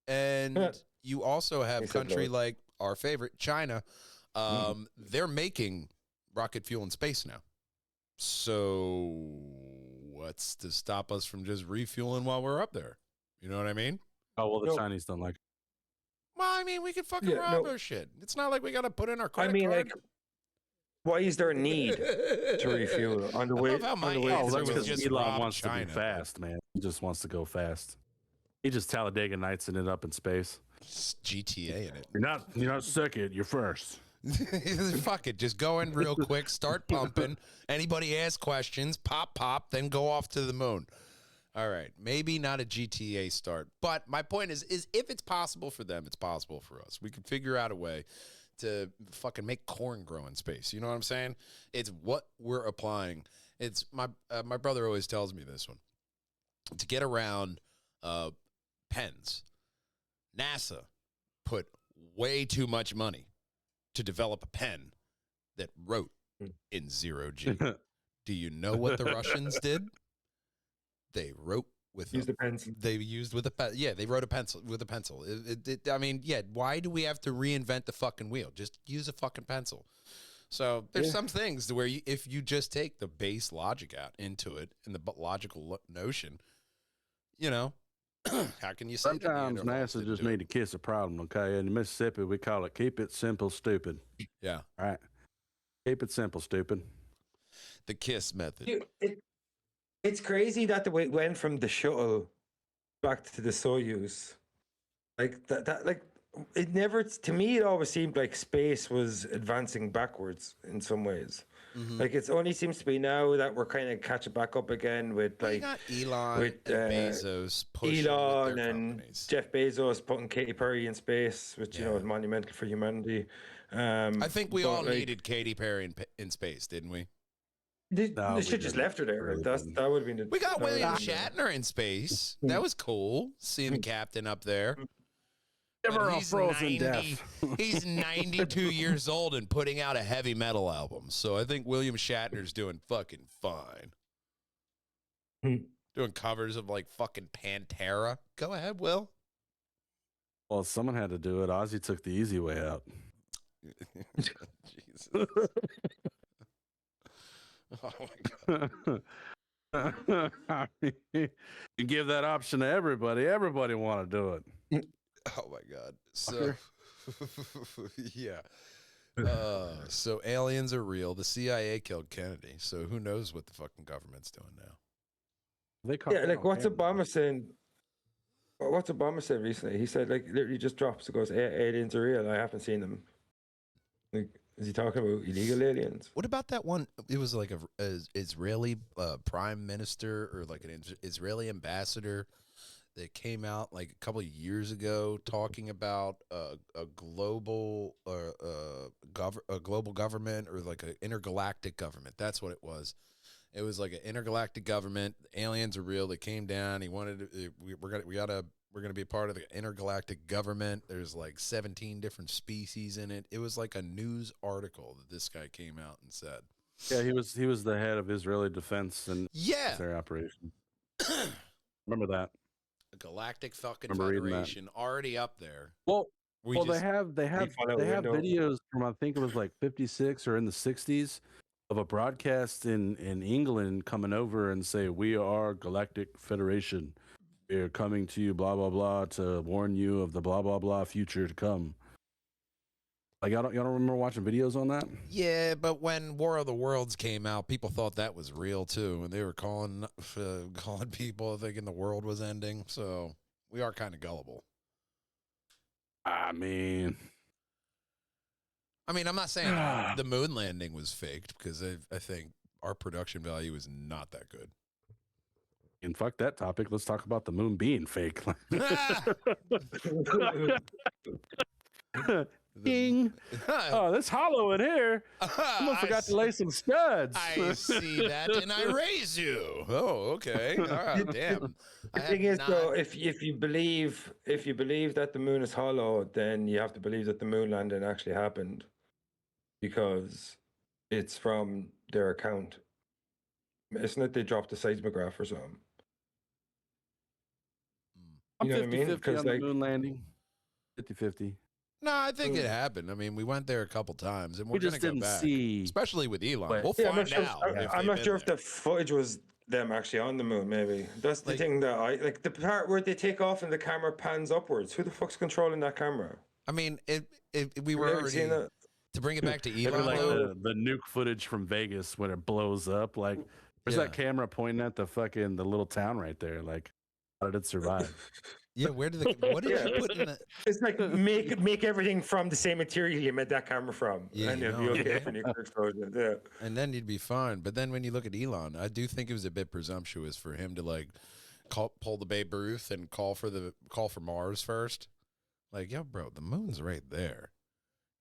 And you also have a country like our favorite, China. They're making rocket fuel in space now. So what's to stop us from just refueling while we're up there? You know what I mean? Oh, well, the Chinese don't like it. Well, I mean, we could fucking rob our shit. It's not like we got to put in our credit card. Like, why is there a need to refuel on the way? That's because Elon wants to be fast, man. He just wants to go fast. He just Talladega Nightsing it up in space. It's GTA in it. You're not second. You're first. Fuck it. Just go in real quick. Start pumping. Anybody ask questions? Pop, then go off to the moon. All right, maybe not a GTA start, but my point is if it's possible for them, it's possible for us. We can figure out a way to fucking make corn grow in space. You know what I'm saying? It's what we're applying. It's my brother always tells me this one. To get around pens, NASA put way too much money to develop a pen that wrote in 0G. Do you know what the Russians did? They wrote with the pencil. They used with a pencil. Yeah, they wrote a pencil with a pencil. I mean, yeah. Why do we have to reinvent the fucking wheel? Just use a fucking pencil. So there's some things where if you just take the base logic out into it and the logical notion, you know, how can you say? Sometimes NASA just need to kiss a problem. Okay, in Mississippi we call it "keep it simple, stupid." Yeah. All right. Keep it simple, stupid. The KISS method. It's crazy that the way it went from the shuttle back to the Soyuz. Like that like it never, to me, it always seemed like space was advancing backwards in some ways. Mm-hmm. Like it only seems to be now that we're kind of catching back up again with like Elon and Bezos pushing Elon and Jeff Bezos putting Katy Perry in space, which you know is monumental for humanity. I think we all needed Katy Perry in space, didn't we? They should just left her there. That would have been. We got William Shatner in space. That was cool. Seeing the captain up there. He's frozen death. He's 92 years old and putting out a heavy metal album. So I think William Shatner's doing fucking fine. Doing covers of like fucking Pantera. Go ahead, Will. Well, someone had to do it. Ozzy took the easy way out. Jesus. Oh my God. I mean, you give that option to everybody. Everybody want to do it. Oh my God. So, yeah. So aliens are real. The CIA killed Kennedy. So who knows what the fucking government's doing now? They caught Yeah, that like on what's camera. Obama saying? What's Obama said recently? He said like literally just drops. It goes, aliens are real. I haven't seen them. Like, is he talking about illegal aliens? What about that one? It was like a Israeli prime minister or like an Israeli ambassador that came out like a couple of years ago talking about a global global government or like an intergalactic government. That's what it was. It was like an intergalactic government. Aliens are real. They came down. He wanted to, we're gonna be a part of the intergalactic government. There's like 17 different species in it. It was like a news article that this guy came out and said. Yeah, he was the head of Israeli defense and military operation. Remember that? A galactic fucking Remember reading that. federation already up there. Well, We just, they have videos from I think it was like 56 or in the 60s of a broadcast in England coming over and say, "We are Galactic Federation. We're coming to you, blah blah blah, to warn you of the blah blah blah future to come." Like y'all don't remember watching videos on that? Yeah, but when War of the Worlds came out, people thought that was real too, and they were calling people thinking the world was ending. So we are kind of gullible. I mean, I'm not saying the moon landing was faked because I think our production value is not that good. and fuck that topic. Let's talk about the moon being fake. Ding. Oh, this hollow in here. Someone forgot to lay some studs. I see that, and I raise you. Oh, okay. All right, damn. The thing is, though, if you believe that the moon is hollow, then you have to believe that the moon landing actually happened, because it's from their account. Isn't it? They dropped the seismograph or something. I'm You know what I mean? 50-50 on like, the moon landing. 50-50. No, I think it happened. I mean, we went there a couple times, and we're We going just to go didn't back. see. Especially with Elon. But- We'll yeah, find out. I'm not sure if the footage was them actually on the moon. Maybe that's the thing that I like. The part where they take off and the camera pans upwards. Who the fuck's controlling that camera? I mean, we were Never already seen that. to bring it back to It'd be Elon. like though, the nuke footage from Vegas when it blows up. Like, where's that camera pointing at the little town right there? Like, how did it survive? yeah, what did you put in the? It's like make everything from the same material you made that camera from, Yeah, and you it'll know, be okay yeah. for nuclear explosion. Yeah. And then you'd be fine. But then when you look at Elon, I do think it was a bit presumptuous for him to like pull the Babe Ruth and call for Mars first. Like, yo, bro, the moon's right there.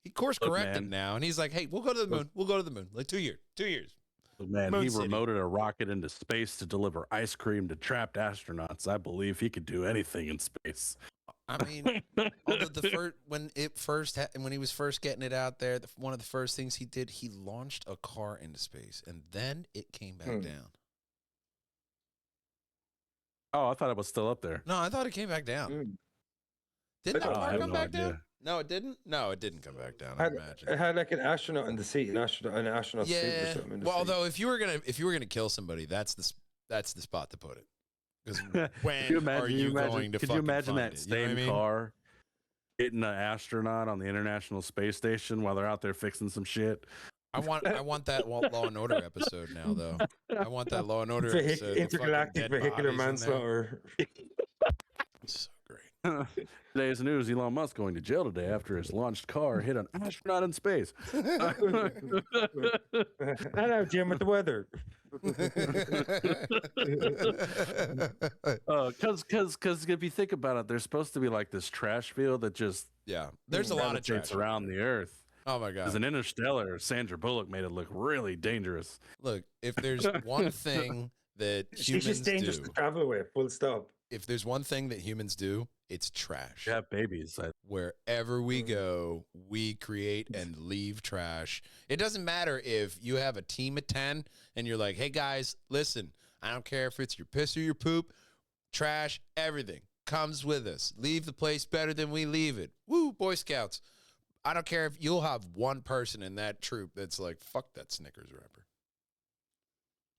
He course corrected now, and he's like, hey, we'll go to the moon. We'll go to the moon. Like 2 years. 2 years. Man, Moon he City. remoted a rocket into space to deliver ice cream to trapped astronauts. I believe he could do anything in space. I mean, although when he was first getting it out there, one of the first things he did, he launched a car into space, and then it came back down. Oh, I thought it was still up there. No, I thought it came back down. Didn't that car come back down? No, it didn't. No, it didn't come back down. I imagine It had like an astronaut in the seat, an astronaut seat or something. In the well, seat. although if you were gonna kill somebody, that's the spot to put it. Because when are you going to? Could you imagine that it? same You know what I mean? car hitting an astronaut on the International Space Station while they're out there fixing some shit? I want that Law and Order episode now, though. I want that Law and Order episode. Intergalactic vehicular manslaughter. So great. Today's news: Elon Musk going to jail today after his launched car hit an astronaut in space. Hello, Jim, with the weather. Because if you think about it, there's supposed to be like this trash field that just there's a lot of trash around the Earth. Oh my god! As an Interstellar, Sandra Bullock made it look really dangerous. Look, if there's one thing that She's just dangerous to travel with. Full stop. If there's one thing that humans do, it's trash. Yeah, babies. Wherever we go, we create and leave trash. It doesn't matter if you have a team of 10 and you're like, hey guys, listen, I don't care if it's your piss or your poop, trash, everything comes with us. Leave the place better than we leave it. Woo, Boy Scouts. I don't care if you'll have one person in that troop that's like, fuck that Snickers wrapper.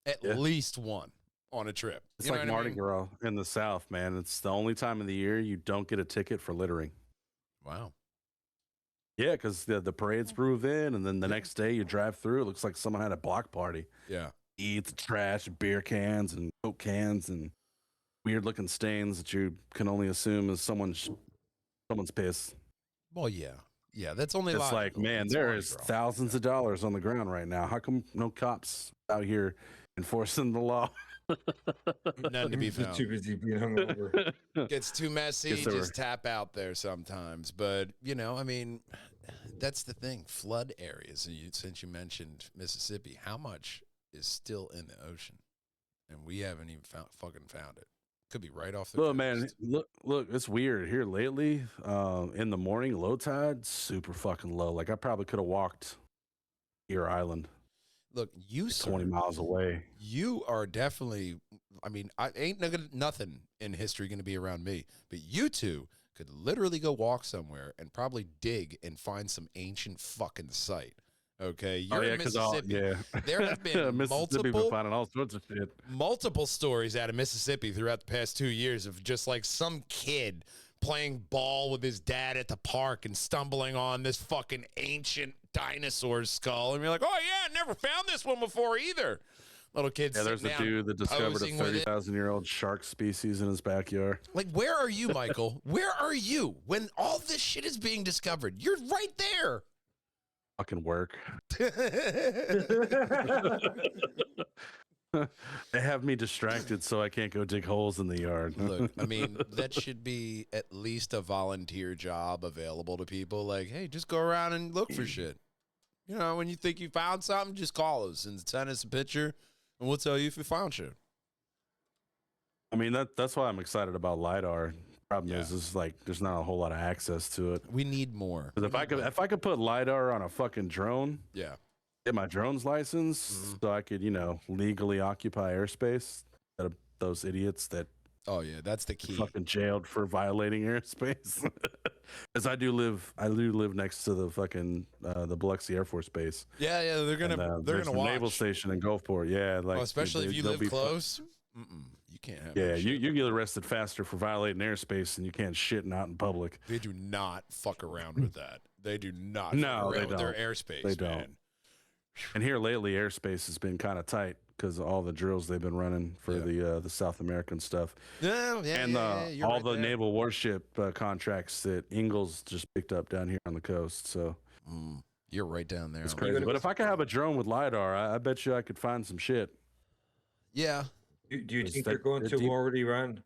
At least one. On a trip. It's like Mardi Gras in the South, man. It's the only time of the year you don't get a ticket for littering. Wow. Yeah, because the parade's move in, and then the next day you drive through. It looks like someone had a block party. Yeah. Eats trash, beer cans, and Coke cans, and weird-looking stains that you can only assume is someone's piss. Well, yeah. Yeah, that's only It's logical. like, man, It's there Mardi is Gras. thousands of dollars on the ground right now. How come no cops out here enforcing the law? None to be Just found. too busy being hungover. Gets too messy, Guess they just were- tap out there sometimes. But, I mean, that's the thing. Flood areas, since you mentioned Mississippi, how much is still in the ocean? And we haven't even fucking found it. Could be right off the Look, coast. man, look, it's weird here lately. In the morning, low tide, super fucking low. Like, I probably could have walked Ear Island Look, you 20 sir, miles away. you are definitely, I mean, I ain't nothing in history going to be around me, but you two could literally go walk somewhere and probably dig and find some ancient fucking site. Okay, you're in Mississippi. There have been Mississippi been finding all sorts of shit. multiple stories out of Mississippi throughout the past 2 years of just like some kid playing ball with his dad at the park and stumbling on this fucking ancient dinosaur skull. And you're like, oh, yeah, never found this one before either. Little kids. Yeah, there's a dude that discovered a posing with it. 30,000-year-old shark species in his backyard. Like, where are you, Michael? Where are you when all this shit is being discovered? You're right there. Fucking work. They have me distracted so I can't go dig holes in the yard. Look, I mean, that should be at least a volunteer job available to people. Like, hey, just go around and look for shit. When you think you found something, just call us and send us a picture, and we'll tell you if you found shit. I mean, that's why I'm excited about LiDAR. Problem is like there's not a whole lot of access to it. We need more. 'Cause if I could put LiDAR on a fucking drone, Yeah. get my drone's license, so I could legally occupy airspace. Instead of those idiots that Oh, yeah, that's the key. fucking jailed for violating airspace. Because I do live next to the fucking the Biloxi Air Force Base. Yeah, they're gonna And, they're there's gonna a watch. naval station in Gulfport. Yeah, like especially if you they'll live be close. You can't have. Yeah, that shit. you get arrested faster for violating airspace than you can shitting out in public. They do not fuck around with that. They do not. No, fuck they around with their don't. airspace. They don't. Man. And here lately, airspace has been kind of tight because of all the drills they've been running for the South American stuff. Yeah, And you're all right the there. naval warship contracts that Ingalls just picked up down here on the coast. So You're right down there. it's crazy. But if I could have a drone with LiDAR, I bet you I could find some shit. Yeah. Do you Is think that- they're going they're to deep- war with Iran?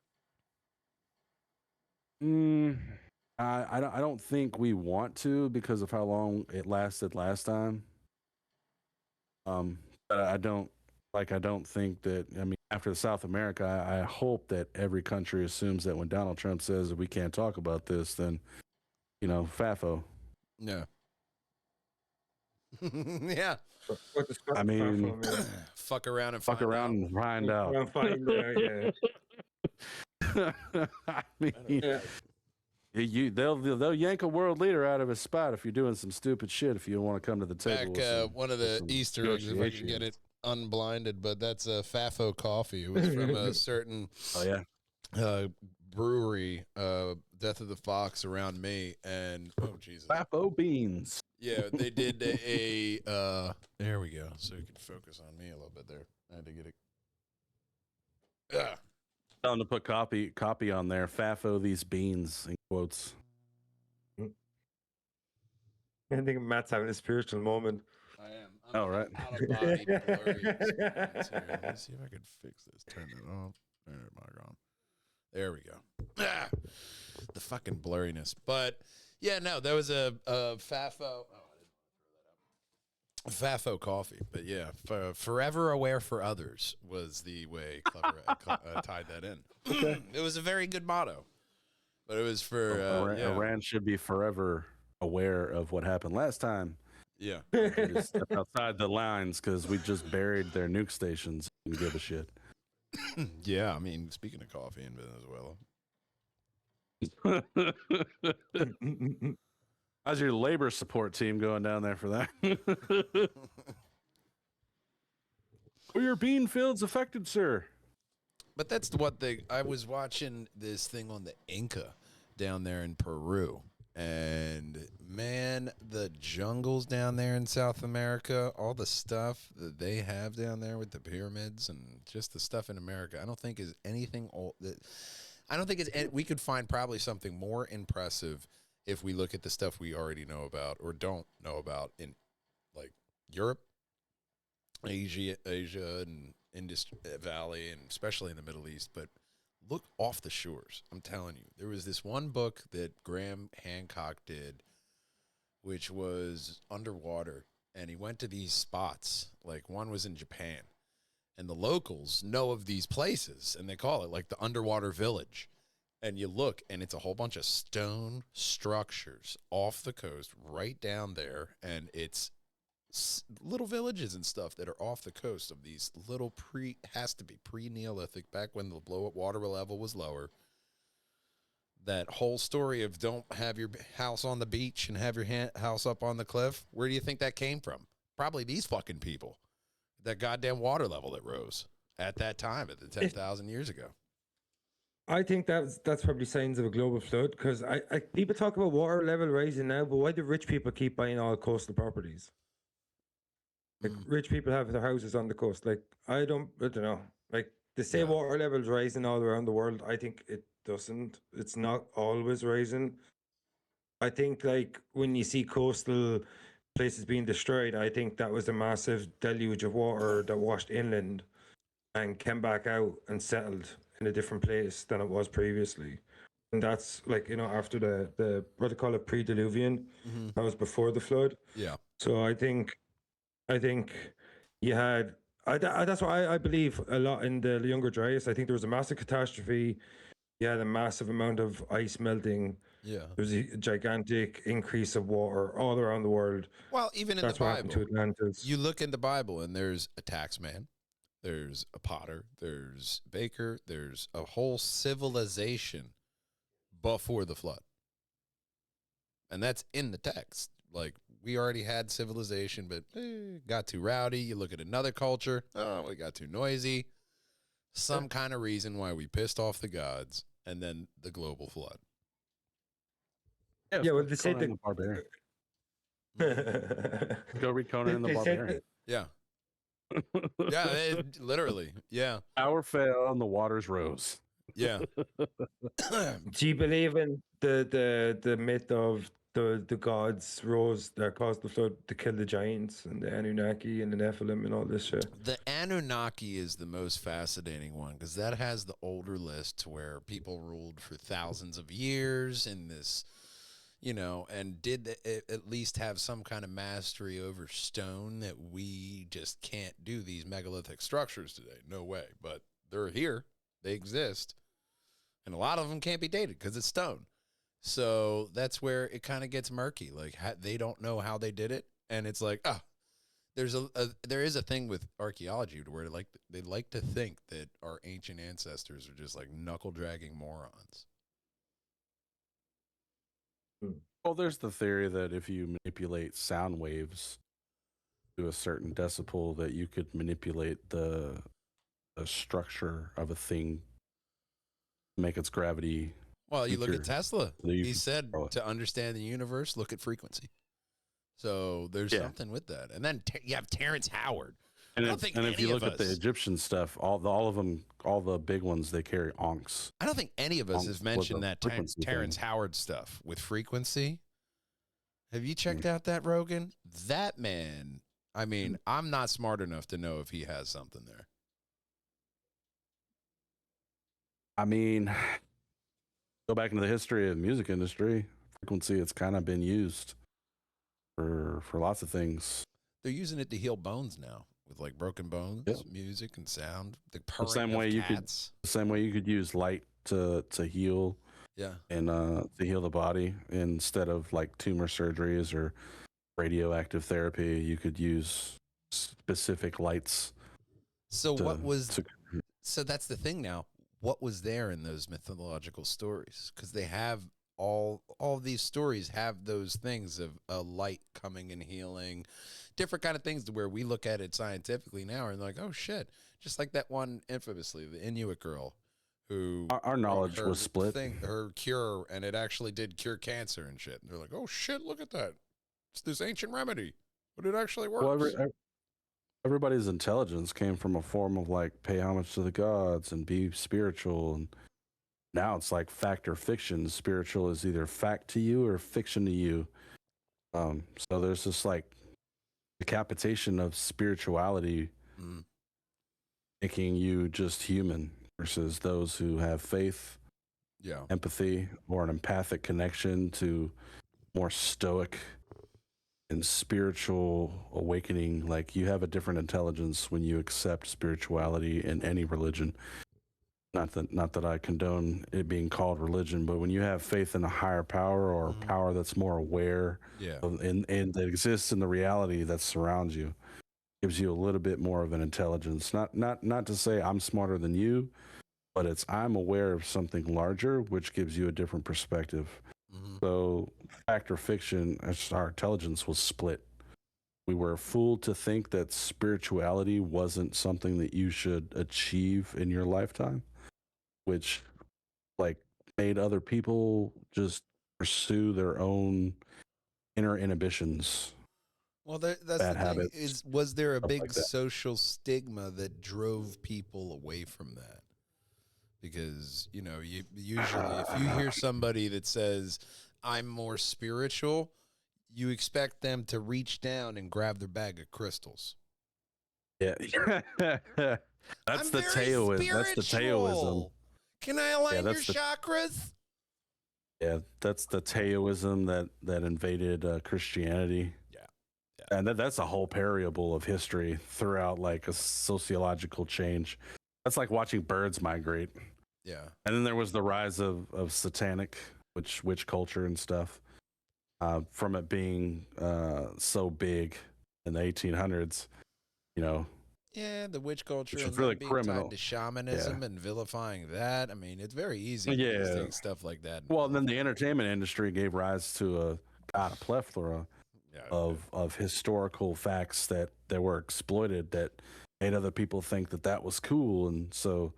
I don't think we want to because of how long it lasted last time. But I don't think that. I mean, after South America, I hope that every country assumes that when Donald Trump says that we can't talk about this, then FAFO. Yeah. Yeah. What the I mean, Fuck around and fuck find around out. and find out. I'm fine there, yeah. I mean, they'll yank a world leader out of his spot if you're doing some stupid shit. If you want to come to the table, Back with some- one of with the some Easter eggs, if I can get it unblinded, but that's a FAFO coffee. It was from a certain Oh yeah, brewery, Death of the Fox around me, and oh Jesus, FAFO beans. yeah, they did a there we go, so you can focus on me a little bit there. I had to get it. Yeah. Tell them to put copy on there. FAFO these beans in quotes. I think Matt's having a spiritual moment. I am. Oh, right. Out of body blurry experience here. Let me see if I can fix this. Turn it off. There, my God. There we go. Ah, the fucking blurriness. But yeah, no, there was a FAFO. Oh, I didn't want to throw that out. FAFO coffee. But yeah, forever aware for others was the way Clever tied that in. It was a very good motto. But it was for Iran should be forever aware of what happened last time. yeah. They just stepped outside the lines because we just buried their nuke stations and give a shit. Yeah, I mean, speaking of coffee in Venezuela. How's your labor support team going down there for that? Are your bean fields affected, sir? But that's the one thing. I was watching this thing on the Inca down there in Peru, And man, the jungles down there in South America, all the stuff that they have down there with the pyramids and just the stuff in America, I don't think is anything old. I don't think we could find probably something more impressive if we look at the stuff we already know about or don't know about in like Europe, Asia, and Indus Valley, and especially in the Middle East. But look off the shores. I'm telling you, there was this one book that Graham Hancock did, which was underwater, and he went to these spots. Like one was in Japan, and the locals know of these places, and they call it like the underwater village. And you look, and it's a whole bunch of stone structures off the coast, right down there, and it's little villages and stuff that are off the coast of these little has to be pre-Neolithic, back when the water level was lower. That whole story of don't have your house on the beach and have your house up on the cliff, where do you think that came from? Probably these fucking people. That goddamn water level that rose at that time, at the 10,000 years ago. I think that's probably signs of a global flood, because I people talk about water level rising now, but why do rich people keep buying all coastal properties? Like rich people have their houses on the coast. Like I don't know. Like they say water levels rising all around the world. I think it doesn't. It's not always rising. I think like when you see coastal places being destroyed, I think that was a massive deluge of water that washed inland and came back out and settled in a different place than it was previously. And that's like, after the what they call it, pre-diluvian. That was before the flood. Yeah. So I think you had that's why I believe a lot in the Younger Dryas. I think there was a massive catastrophe. You had a massive amount of ice melting. Yeah. There was a gigantic increase of water all around the world. Well, even in That's the what happened Bible, to Atlantis. you look in the Bible and there's a taxman, there's a potter, there's a baker, there's a whole civilization before the flood. And that's in the text. Like, we already had civilization, but got too rowdy. You look at another culture, oh, we got too noisy. Some kind of reason why we pissed off the gods, and then the global flood. Yeah, well, they said the barbarian. Go read Conan and the Barbarian. Yeah. Yeah, literally. Yeah. Power fell and the waters rose. Yeah. Do you believe in the myth of the gods rose that caused the flood to kill the giants and the Anunnaki and the Nephilim and all this shit? The Anunnaki is the most fascinating one, because that has the older list where people ruled for thousands of years in this, and did at least have some kind of mastery over stone that we just can't do these megalithic structures today. No way. But they're here. They exist. And a lot of them can't be dated because it's stone. So that's where it kind of gets murky. Like, they don't know how they did it. And it's like, there is a thing with archaeology where they like to think that our ancient ancestors are just like knuckle dragging morons. Well, there's the theory that if you manipulate sound waves to a certain decibel, that you could manipulate the structure of a thing, make its gravity. Well, you look at Tesla. He said to understand the universe, look at frequency. So there's something with that. And then you have Terrence Howard. And if you look at the Egyptian stuff, all of them, all the big ones, they carry onks. I don't think any of us has mentioned that Terrence Howard stuff with frequency. Have you checked out that Rogan? That man, I mean, I'm not smart enough to know if he has something there. I mean, go back into the history of the music industry. Frequency, it's kind of been used for lots of things. They're using it to heal bones now, with like broken bones, music and sound. The same way you could use light to heal. Yeah. And to heal the body, instead of like tumor surgeries or radioactive therapy, you could use specific lights. So so that's the thing now. What was there in those mythological stories? Because they have all these stories have those things of a light coming and healing, different kind of things, to where we look at it scientifically now and like, oh shit, just like that one infamously, the Inuit girl who Our knowledge her was split. her cure, and it actually did cure cancer and shit. And they're like, oh shit, look at that. It's this ancient remedy, but it actually works. Well, everybody's intelligence came from a form of like pay homage to the gods and be spiritual, and now it's like fact or fiction. Spiritual is either fact to you or fiction to you. So there's this like decapitation of spirituality, making you just human versus those who have faith, empathy, or an empathic connection to more stoic and spiritual awakening. Like, you have a different intelligence when you accept spirituality in any religion. Not that I condone it being called religion, but when you have faith in a higher power or power that's more aware and that exists in the reality that surrounds you, gives you a little bit more of an intelligence. Not to say I'm smarter than you, but it's I'm aware of something larger, which gives you a different perspective. So fact or fiction, our intelligence was split. We were fooled to think that spirituality wasn't something that you should achieve in your lifetime, which like made other people just pursue their own inner inhibitions. Well, that's bad the habits, thing. Was there a stuff big like that. social stigma that drove people away from that? Because, you know, you usually, if you hear somebody that says, I'm more spiritual, you expect them to reach down and grab their bag of crystals. Yeah. That's I'm the very Taoism. That's the Taoism. spiritual. Can I align your that's the- chakras? Yeah, that's the Taoism that invaded Christianity. Yeah. And that's a whole variable of history throughout like a sociological change. That's like watching birds migrate. Yeah. And then there was the rise of satanic witch culture and stuff, from it being so big in the 1800s, you know. Yeah, the witch culture Which was and really them being criminal. tied to shamanism and vilifying that. I mean, it's very easy to take stuff like that. Well, and then the entertainment industry gave rise to a plethora of historical facts that were exploited that made other people think that was cool, and so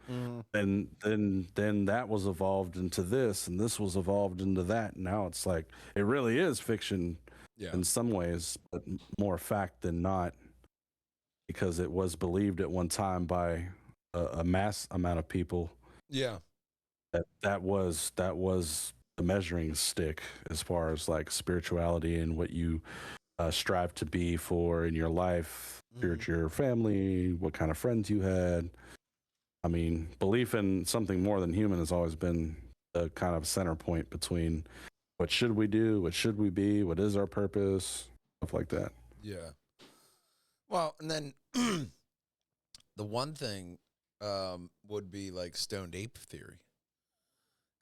then that was evolved into this, and this was evolved into that. And now it's like it really is fiction in some ways, but more fact than not, because it was believed at one time by a mass amount of people. Yeah, that was the measuring stick as far as like spirituality and what you strive to be for in your life, your family, what kind of friends you had. I mean, belief in something more than human has always been the kind of center point between what should we do, what should we be, what is our purpose, stuff like that. Yeah. Well, and then the one thing would be like stoned ape theory.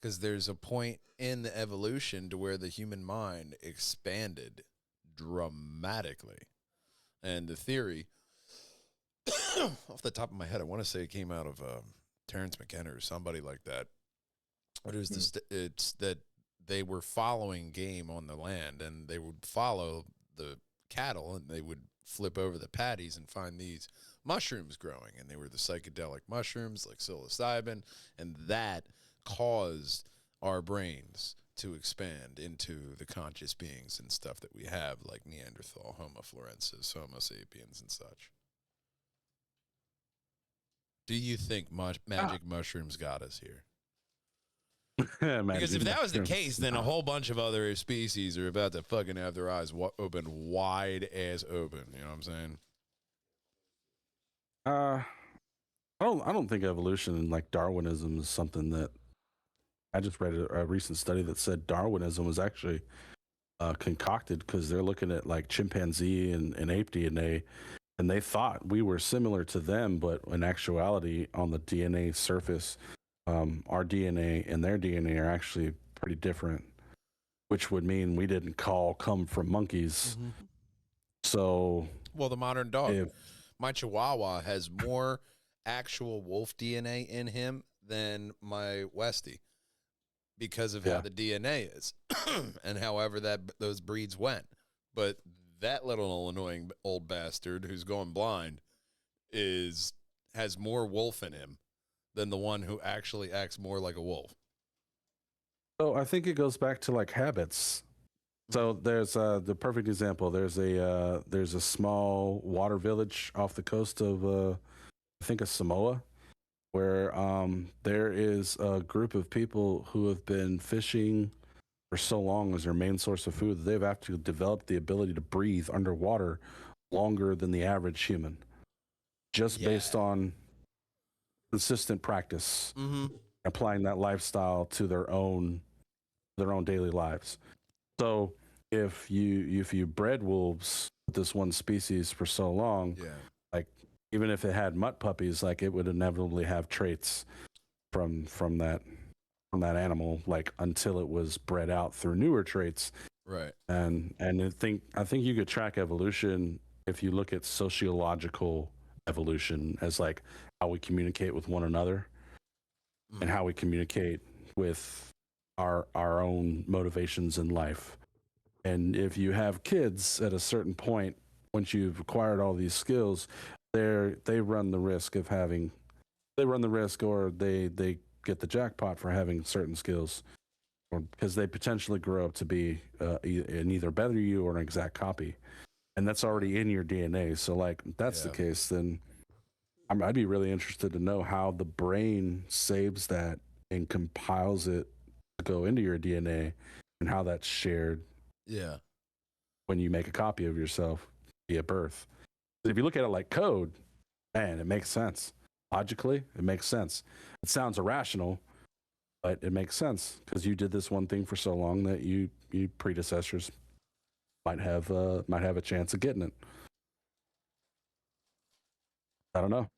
Because there's a point in the evolution to where the human mind expanded dramatically. And the theory, off the top of my head, I want to say it came out of Terrence McKenna or somebody like that. But it was it's that they were following game on the land, and they would follow the cattle, and they would flip over the patties and find these mushrooms growing, and they were the psychedelic mushrooms like psilocybin, and that caused our brains to expand into the conscious beings and stuff that we have, like Neanderthal, Homo florensis, Homo sapiens, and such. Do you think magic mushrooms got us here? Because if that was the case, then a whole bunch of other species are about to fucking have their eyes open wide ass open. You know what I'm saying? I don't think evolution and like Darwinism is something that I just read a recent study that said Darwinism was actually concocted because they're looking at like chimpanzee and ape DNA, and they thought we were similar to them, but in actuality, on the DNA surface, our DNA and their DNA are actually pretty different, which would mean we didn't come from monkeys. So, well, the modern dog, my Chihuahua has more actual wolf DNA in him than my Westie, because of how the DNA is and however those breeds went. But that little annoying old bastard who's going blind has more wolf in him than the one who actually acts more like a wolf. So I think it goes back to like habits. So there's the perfect example. There's a small water village off the coast of I think of Samoa, where there is a group of people who have been fishing for so long as their main source of food that they've actually developed the ability to breathe underwater longer than the average human, just based on consistent practice, applying that lifestyle to their own daily lives. So if you bred wolves with this one species for so long, like even if it had mutt puppies, like it would inevitably have traits from that animal, like until it was bred out through newer traits. Right. And I think you could track evolution if you look at sociological evolution as like how we communicate with one another and how we communicate with our own motivations in life. And if you have kids at a certain point, once you've acquired all these skills, they run the risk or they get the jackpot for having certain skills, or because they potentially grow up to be an either better you or an exact copy, and that's already in your DNA. So like if that's the case, then I'd be really interested to know how the brain saves that and compiles it to go into your DNA, and how that's shared. Yeah. When you make a copy of yourself via birth. If you look at it like code, man, it makes sense. Logically, it makes sense. It sounds irrational, but it makes sense because you did this one thing for so long that you predecessors might have a chance of getting it. I don't know.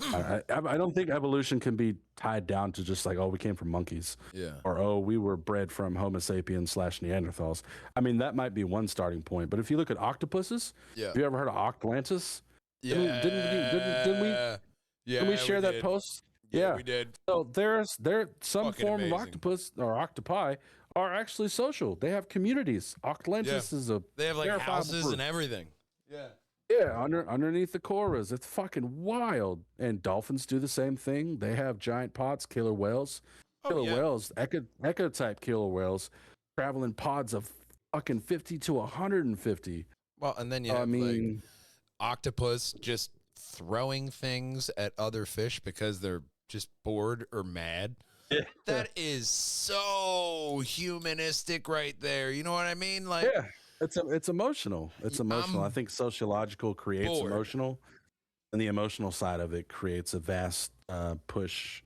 I don't think evolution can be tied down to just like, oh, we came from monkeys. Yeah. Or, oh, we were bred from Homo sapiens / Neanderthals. I mean, that might be one starting point. But if you look at octopuses, have you ever heard of Octlantis? Yeah. Didn't we share that post? Yeah, we did. So there's some Fucking form amazing. of octopus or octopi are actually social. They have communities. Octlantis is a they have like verifiable houses proof. and everything. Yeah. Yeah, underneath the corals. It's fucking wild. And dolphins do the same thing. They have giant pods, killer whales. Whales, echo type killer whales, travel in pods of fucking 50 to 150. Well, and then you have like octopus just throwing things at other fish because they're just bored or mad. Yeah. That is so humanistic right there. You know what I mean? Like, yeah. It's emotional. It's emotional. I think sociological creates emotional, and the emotional side of it creates a vast push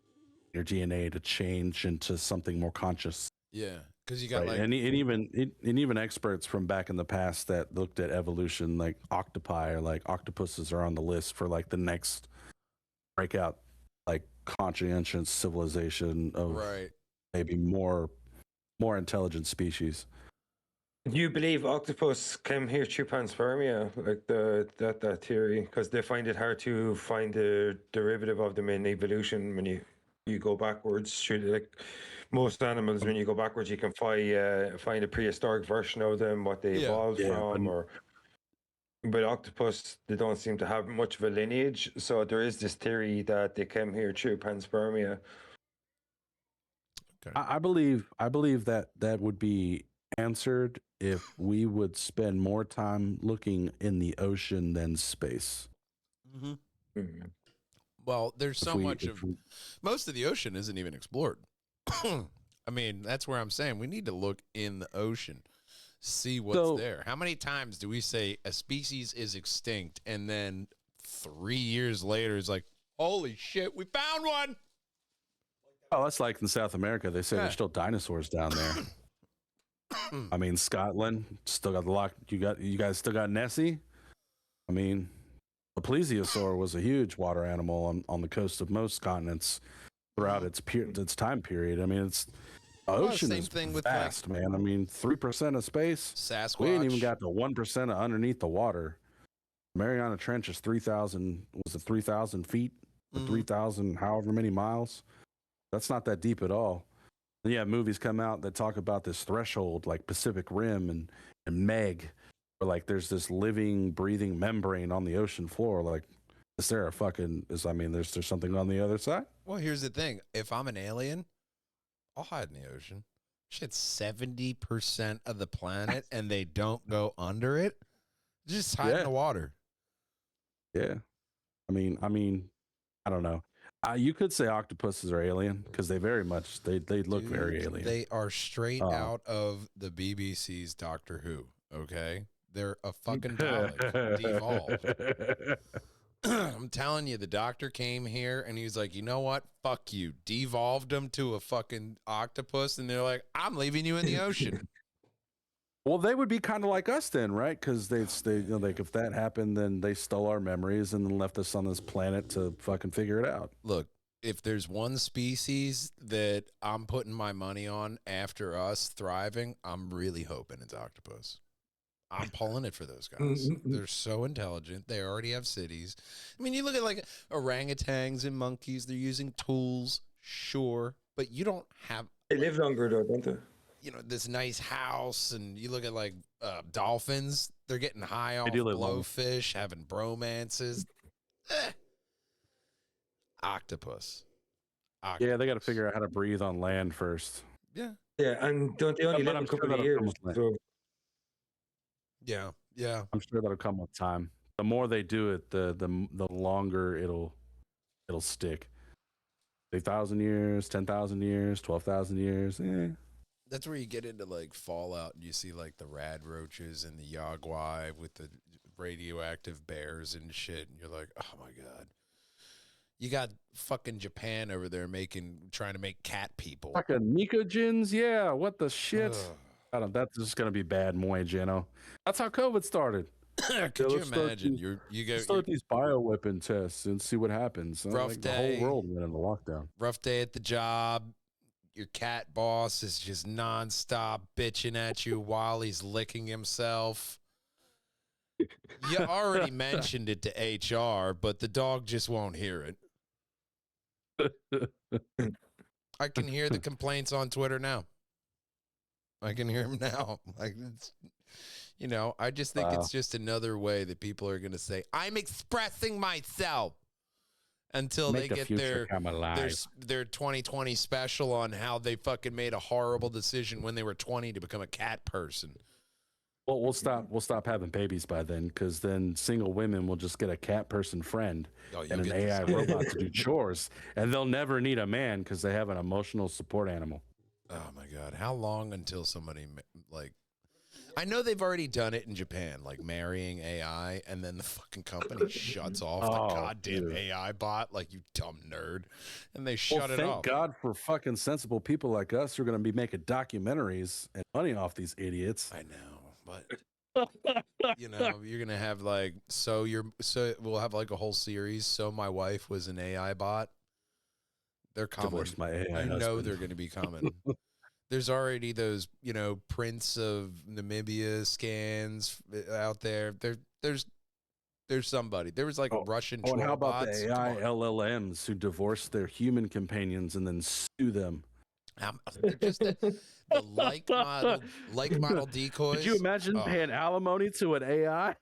in your DNA to change into something more conscious. Yeah, because you got like, and even experts from back in the past that looked at evolution, like octopi or like octopuses, are on the list for like the next breakout, like conscientious civilization of maybe more intelligent species. Do you believe octopus came here through panspermia, like that theory? Because they find it hard to find the derivative of them in evolution when you go backwards. Like most animals, when you go backwards, you can find a prehistoric version of them, what they evolved from. But octopus, they don't seem to have much of a lineage. So there is this theory that they came here through panspermia. Okay. I believe that would be answered if we would spend more time looking in the ocean than space. Well, there's so much of most of the ocean isn't even explored. I mean, that's where I'm saying we need to look in the ocean, see what's there. How many times do we say a species is extinct and then 3 years later it's like, holy shit, we found one? Oh, that's like in South America. They say there's still dinosaurs down there. I mean, Scotland still got the lock. You guys still got Nessie. I mean, the plesiosaur was a huge water animal on the coast of most continents throughout its time period. I mean, it's the ocean is vast, man. I mean, 3% of space. Sasquatch. We ain't even got to 1% of underneath the water. Mariana Trench is 3,000. Was it 3,000 feet? 3,000, however many miles. That's not that deep at all. Yeah, movies come out that talk about this threshold, like Pacific Rim and Meg, where like there's this living, breathing membrane on the ocean floor. Like Is there a fucking? There's something on the other side? Well, here's the thing: if I'm an alien, I'll hide in the ocean. Shit, 70% of the planet, and they don't go under it. Just hide in the water. Yeah, I mean, I don't know. You could say octopuses are alien because they very much they look very alien. They are straight out of the BBC's Doctor Who. Okay, they're a fucking Dalek devolved. I'm telling you, the doctor came here and he was like, you know what? Fuck you. Devolved them to a fucking octopus, and they're like, I'm leaving you in the ocean. Well, they would be kind of like us then, right? Because they like if that happened, then they stole our memories and then left us on this planet to fucking figure it out. Look, if there's one species that I'm putting my money on after us thriving, I'm really hoping it's octopus. I'm pulling it for those guys. They're so intelligent. They already have cities. I mean, you look at like orangutans and monkeys. They're using tools, sure, but you don't have. They live longer though, don't they? You know, this nice house, and you look at like dolphins. They're getting high off do live blowfish, having bromances. Octopus. Yeah, they got to figure out how to breathe on land first. Yeah. Yeah, and don't they only live a couple of years? So. Yeah. I'm sure that'll come with time. The more they do it, the longer it'll stick. 8,000 years, 10,000 years, 12,000 years. That's where you get into like Fallout, and you see like the rad roaches and the Yagwai with the radioactive bears and shit, and you're like, oh my god. You got fucking Japan over there trying to make cat people. Fucking Nikojins, yeah. What the shit? That's just gonna be bad, Moy Geno. That's how COVID started. Could you imagine? You start these bioweapon tests and see what happens. Rough day. The whole world went into lockdown. Rough day at the job. Your cat boss is just nonstop bitching at you while he's licking himself. You already mentioned it to HR, but the dog just won't hear it. I can hear the complaints on Twitter now. I can hear them now. Like, I just think it's just another way that people are going to say, I'm expressing myself, until they get their 2020 special on how they fucking made a horrible decision when they were 20 to become a cat person. Well, we'll stop having babies by then, because then single women will just get a cat person friend and an AI robot to do chores, and they'll never need a man because they have an emotional support animal. Oh my God. How long until somebody, I know they've already done it in Japan, like marrying AI, and then the fucking company shuts off the goddamn AI bot, like, you dumb nerd, and they shut it off. Thank God for fucking sensible people like us who are going to be making documentaries and money off these idiots. I know, but you're going to have we'll have like a whole series. So my wife was an AI bot. They're coming. Divorced my AI I know husband. they're going to be coming. There's already those, Prince of Namibia scans out there. There's somebody. There was like a Russian troll and how about bots. the AI LLMs who divorce their human companions and then sue them? Just the like model decoys. Could you imagine paying alimony to an AI?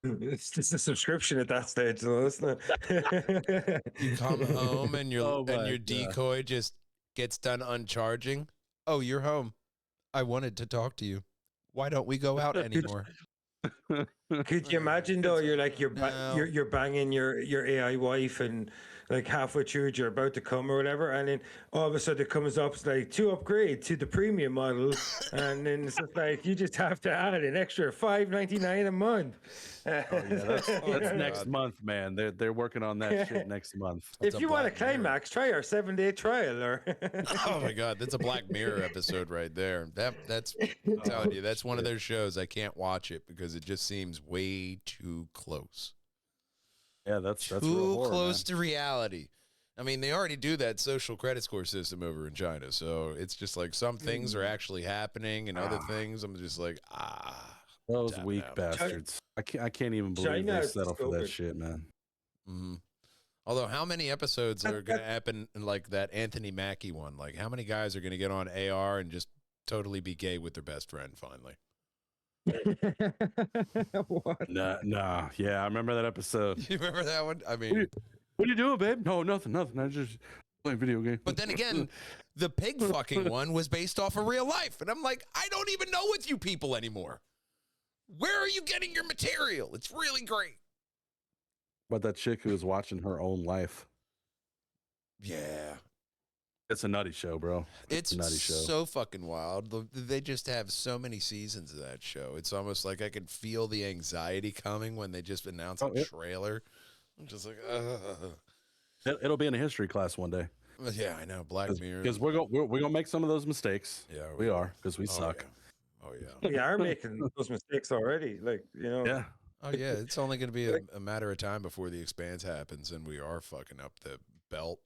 It's just a subscription at that stage, though, isn't it? You come home and your decoy just gets done uncharging. Oh, you're home. I wanted to talk to you. Why don't we go out anymore? Could you imagine though? You're banging your AI wife, and like halfway through you're about to come or whatever, and then all of a sudden it comes up like to upgrade to the premium model, and then it's just like you just have to add an extra $5.99 a month. That's next month, man. They're working on that shit next month. If you want a climax, try our 7-day trial. Or oh my God, that's a Black Mirror episode right there. That's I'm telling you, that's one of their shows. I can't watch it because it just seems way too close. Yeah, that's too real horror, close man. to reality. I mean, they already do that social credit score system over in China, so it's just like some things are actually happening, and other things I'm just like, those weak bastards. I can't even believe they settle for that shit, man. Mm-hmm. Although, how many episodes are going to happen like that Anthony Mackie one? Like, how many guys are going to get on AR and just totally be gay with their best friend finally? What? Nah. Yeah, I remember that episode. You remember that one? I What mean, are you doing, babe? No, nothing. I just playing video game. but then again, the pig fucking one was based off of real life. And I'm like, I don't even know with you people anymore. Where are you getting your material? It's really great. But that chick who was watching her own life. Yeah. It's a nutty show, bro. It's a nutty show. so fucking wild. They just have so many seasons of that show. It's almost like I could feel the anxiety coming when they just announce a trailer. I'm just like, It'll be in a history class one day. yeah, I know. Black Mirror. Because we're gonna make some of those mistakes. Yeah, we are because we suck. Yeah. Oh yeah. We are making those mistakes already. Like, you know. Yeah. Oh yeah. It's only going to be a matter of time before the expanse happens, and we are fucking up the belt,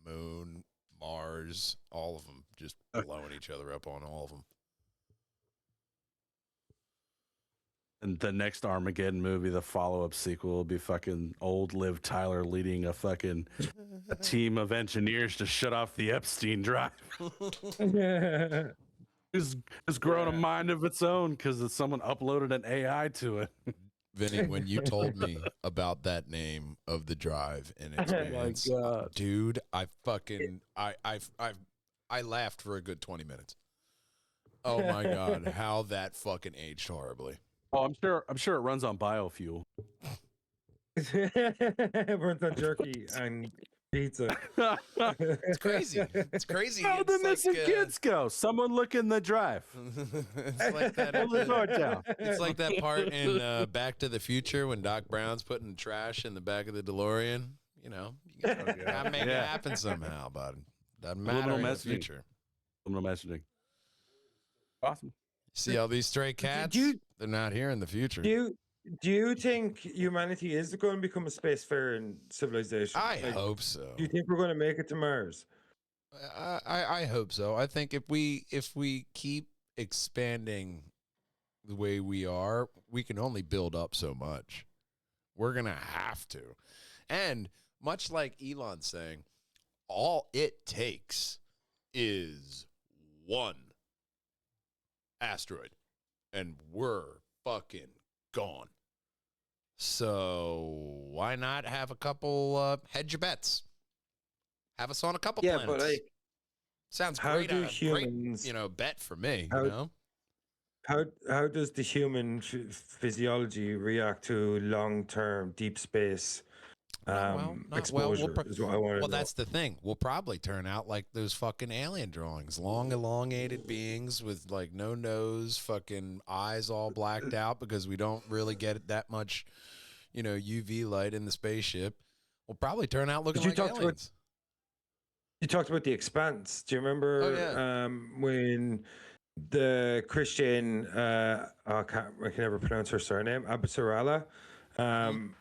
moon, Mars, all of them, just blowing each other up on all of them. And the next Armageddon movie, the follow-up sequel, will be fucking old Liv Tyler leading a team of engineers to shut off the Epstein drive. It's grown a mind of its own because someone uploaded an AI to it. Vinny, when you told me about that name of the drive and experience, dude, I laughed for a good 20 minutes. Oh my God, how that fucking aged horribly. Oh, I'm sure it runs on biofuel. It runs on jerky and pizza. It's crazy. It's crazy. How It's the missing kids go? Someone look in the drive. It's like that. It's like that part in Back to the Future when Doc Brown's putting trash in the back of the DeLorean. You know, you gotta make it happen somehow, bud. Doesn't matter in the future. Subliminal messaging. Awesome. See all these stray cats? They're not here in the future. Do you think humanity is going to become a spacefaring civilization? I hope so. Do you think we're going to make it to Mars? I hope so. I think if we keep expanding the way we are, we can only build up so much. We're gonna have to. And much like Elon's saying, all it takes is one asteroid and we're fucking gone. So why not have a couple hedge your bets? Have us on a couple planets. But like, sounds how great. do Humans, great, bet for me. How does the human physiology react to long-term deep space exposure? Is what I want to know. Well, that's the thing. We'll probably turn out like those fucking alien drawings, long, elongated beings with like no nose, fucking eyes all blacked out because we don't really get that much, UV light in the spaceship. We'll probably turn out looking like aliens. You talked about The Expanse. Do you remember when the Christian, I can never pronounce her surname, Abasarala,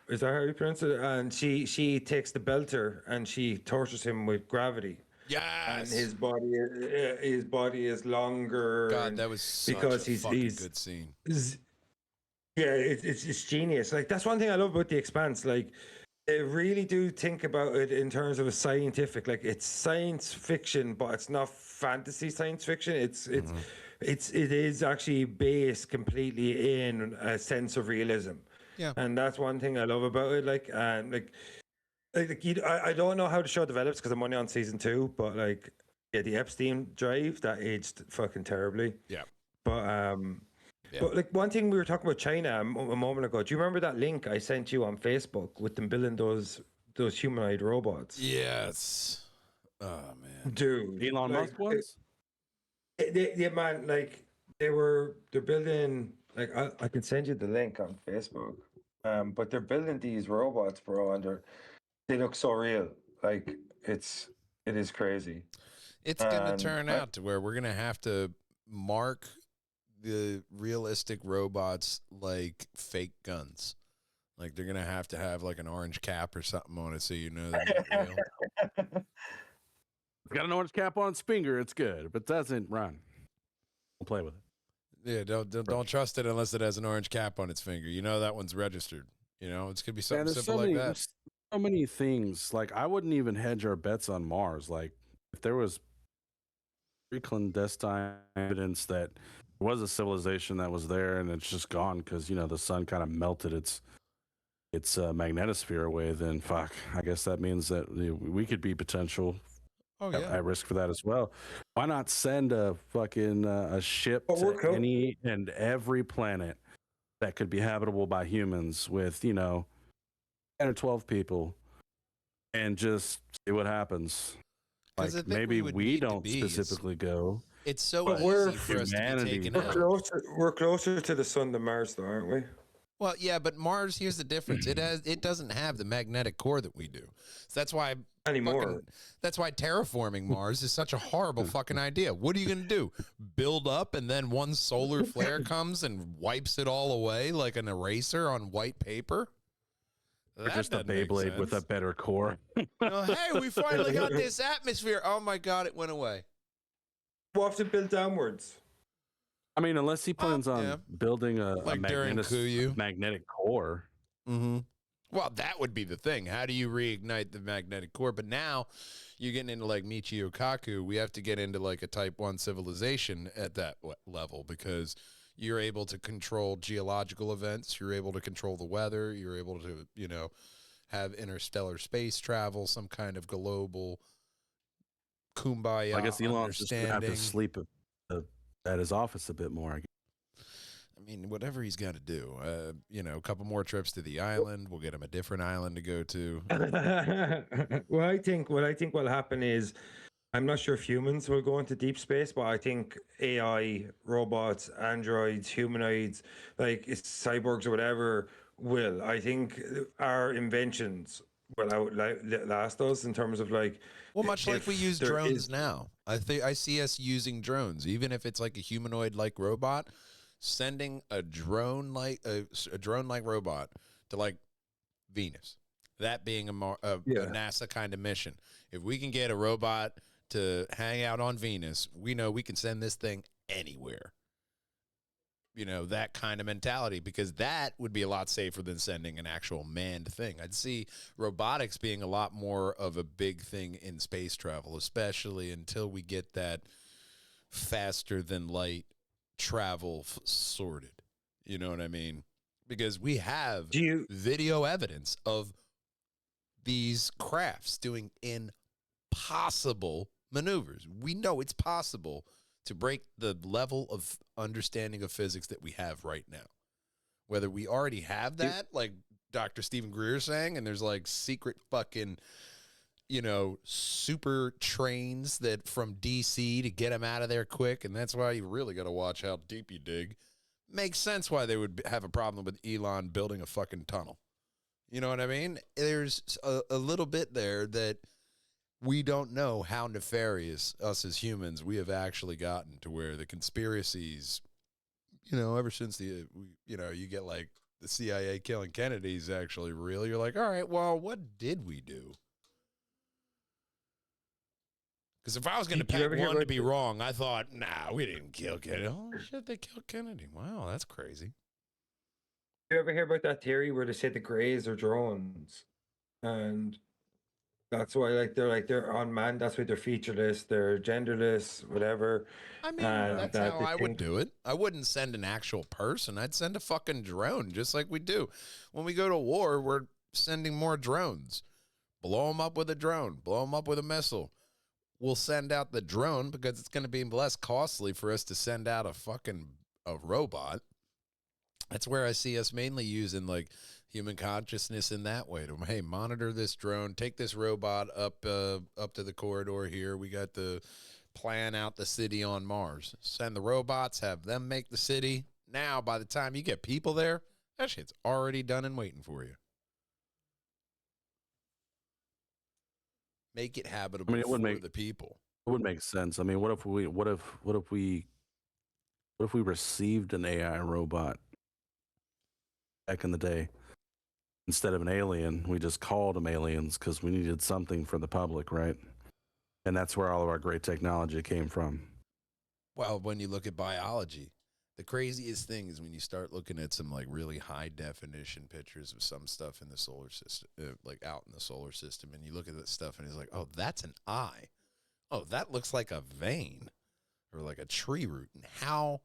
is that how you pronounce it? And she takes the belter and she tortures him with gravity. Yes. And his body is longer. God, that was such a fucking good scene. Yeah, it's genius. Like, that's one thing I love about The Expanse. Like, they really do think about it in terms of a scientific, like, it's science fiction, but it's not fantasy science fiction. It is actually based completely in a sense of realism. Yeah, and that's one thing I love about it. I don't know how the show develops because I'm only on season 2, but the Epstein drive that aged fucking terribly. Yeah, but But like one thing we were talking about China a moment ago. Do you remember that link I sent you on Facebook with them building those humanoid robots? Yes. Oh man, dude, Elon Musk ones. Yeah, man. Like they're building. Like I can send you the link on Facebook. But they're building these robots, bro, and they look so real. Like it is crazy. It's gonna turn out to where we're gonna have to mark the realistic robots like fake guns. Like they're gonna have to have like an orange cap or something on it so you know they're not real. It's got an orange cap on its finger, it's good, but doesn't run. Don't play with it. Yeah, don't trust it unless it has an orange cap on its finger. You know that one's registered. It's gonna be something simple like that. So many things. Like I wouldn't even hedge our bets on Mars. Like if there was clandestine evidence that was a civilization that was there, and it's just gone because the sun kind of melted its magnetosphere away. Then fuck, I guess that means that we could be potential at risk for that as well. Why not send a fucking a ship to any and every planet that could be habitable by humans with 10 or 12 people, and just see what happens? Like maybe we don't specifically go. It's so easy for us to be taken out. We're closer to the sun than Mars, though, aren't we? Well, yeah, but Mars, here's the difference. It doesn't have the magnetic core that we do. So that's why that's why terraforming Mars is such a horrible fucking idea. What are you going to do? Build up and then one solar flare comes and wipes it all away like an eraser on white paper? Or just a Beyblade with a better core. Hey, we finally got this atmosphere. Oh my God, it went away. We'll have to build downwards. I mean, unless he plans on building a magnetic core. Mm-hmm. Well, that would be the thing. How do you reignite the magnetic core? But now you're getting into like Michio Kaku. We have to get into like a type 1 civilization at that level, because you're able to control geological events. You're able to control the weather. You're able to, have interstellar space travel, some kind of global kumbaya. I guess Elon's just going to have to sleep at his office a bit more, I guess. I mean, whatever he's got to do. A couple more trips to the island. We'll get him a different island to go to. Well, I think what will happen is, I'm not sure if humans will go into deep space, but I think AI, robots, androids, humanoids, like it's cyborgs or whatever, will. I think our inventions will outlast us in terms of like. Well, much like we use drones now. I see us using drones, even if it's like a humanoid-like robot. Sending a drone-like robot to like Venus, that being a NASA kind of mission. If we can get a robot to hang out on Venus, we know we can send this thing anywhere. That kind of mentality, because that would be a lot safer than sending an actual manned thing. I'd see robotics being a lot more of a big thing in space travel, especially until we get that faster than light travel sorted. You know what I mean? Because we have video evidence of these crafts doing impossible maneuvers. We know it's possible to break the level of understanding of physics that we have right now. Whether we already have that, like Dr. Stephen Greer saying, and there's like secret fucking super trains that from DC to get them out of there quick. And that's why you really got to watch how deep you dig. Makes sense why they would have a problem with Elon building a fucking tunnel. You know what I mean? There's a little bit there that we don't know how nefarious us as humans we have actually gotten to, where the conspiracies, ever since you get like the CIA killing Kennedy's actually real. You're like, all right, well, what did we do? Because if I was going to pick one to be wrong, I thought, nah, we didn't kill Kennedy. Oh, shit, they killed Kennedy. Wow, that's crazy. You ever hear about that theory where they say the Greys are drones? And that's why they're unmanned. That's why they're featureless, they're genderless, whatever. I mean, that's how I would do it. I wouldn't send an actual person. I'd send a fucking drone, just like we do. When we go to war, we're sending more drones. Blow them up with a drone. Blow them up with a missile. We'll send out the drone because it's going to be less costly for us to send out a robot. That's where I see us mainly using like human consciousness in that way. To, hey, monitor this drone, take this robot up to the corridor here. We got to plan out the city on Mars. Send the robots, have them make the city. Now, by the time you get people there, that shit's already done and waiting for you. Make it habitable for the people. It would make sense. I mean, what if we received an AI robot back in the day? Instead of an alien, we just called them aliens because we needed something for the public, right? And that's where all of our great technology came from. Well, when you look at biology, the craziest thing is when you start looking at some like really high definition pictures of some stuff in the solar system, like out in the solar system, and you look at that stuff and it's like, oh, that's an eye. Oh, that looks like a vein or like a tree root. And how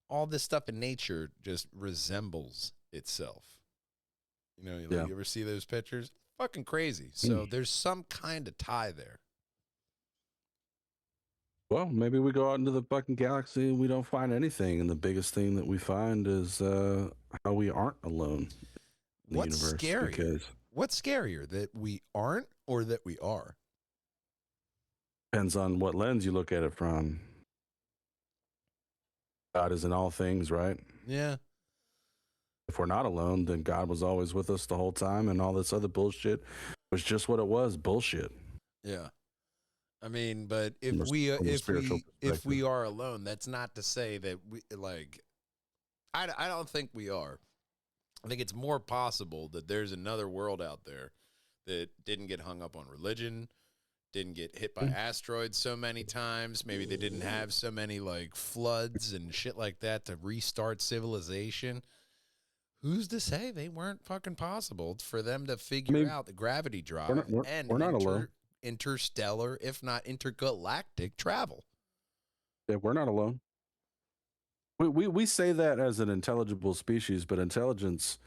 all this stuff in nature just resembles itself. You know, you ever see those pictures? Fucking crazy. So there's some kind of tie there. Well, maybe we go out into the fucking galaxy and we don't find anything, and the biggest thing that we find is how we aren't alone in the What's universe. scarier? Because What's scarier, that we aren't or that we are? depends on what lens you look at it from. God is in all things, right? Yeah. If we're not alone, then God was always with us the whole time, and all this other bullshit was just what it was, bullshit. Yeah. I mean, but if From a spiritual if we perspective. are alone, that's not to say that we like. I don't think we are. I think it's more possible that there's another world out there that didn't get hung up on religion, didn't get hit by asteroids so many times. Maybe they didn't have so many like floods and shit like that to restart civilization. Who's to say they weren't fucking possible for them to figure out the gravity drive and we're not alone. interstellar, if not intergalactic travel? Yeah, we're not alone. We say that as an intelligible species, but intelligence,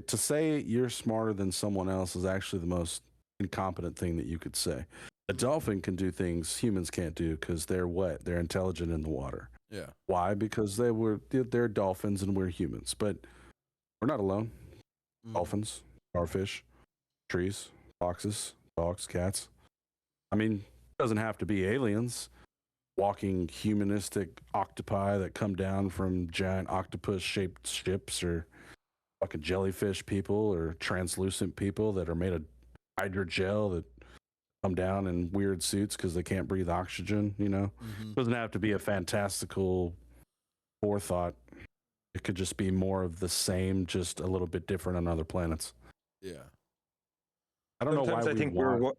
to say you're smarter than someone else is actually the most incompetent thing that you could say. A dolphin can do things humans can't do because they're wet. They're intelligent in the water. Yeah. Why? Because they're dolphins and we're humans. But we're not alone. Dolphins, starfish, trees, foxes, dogs, cats. I mean, it doesn't have to be aliens. Walking humanistic octopi that come down from giant octopus-shaped ships, or fucking jellyfish people, or translucent people that are made of hydrogel that come down in weird suits because they can't breathe oxygen, you know? It doesn't have to be a fantastical forethought. It could just be more of the same, just a little bit different on other planets. Yeah. I don't know why I think we're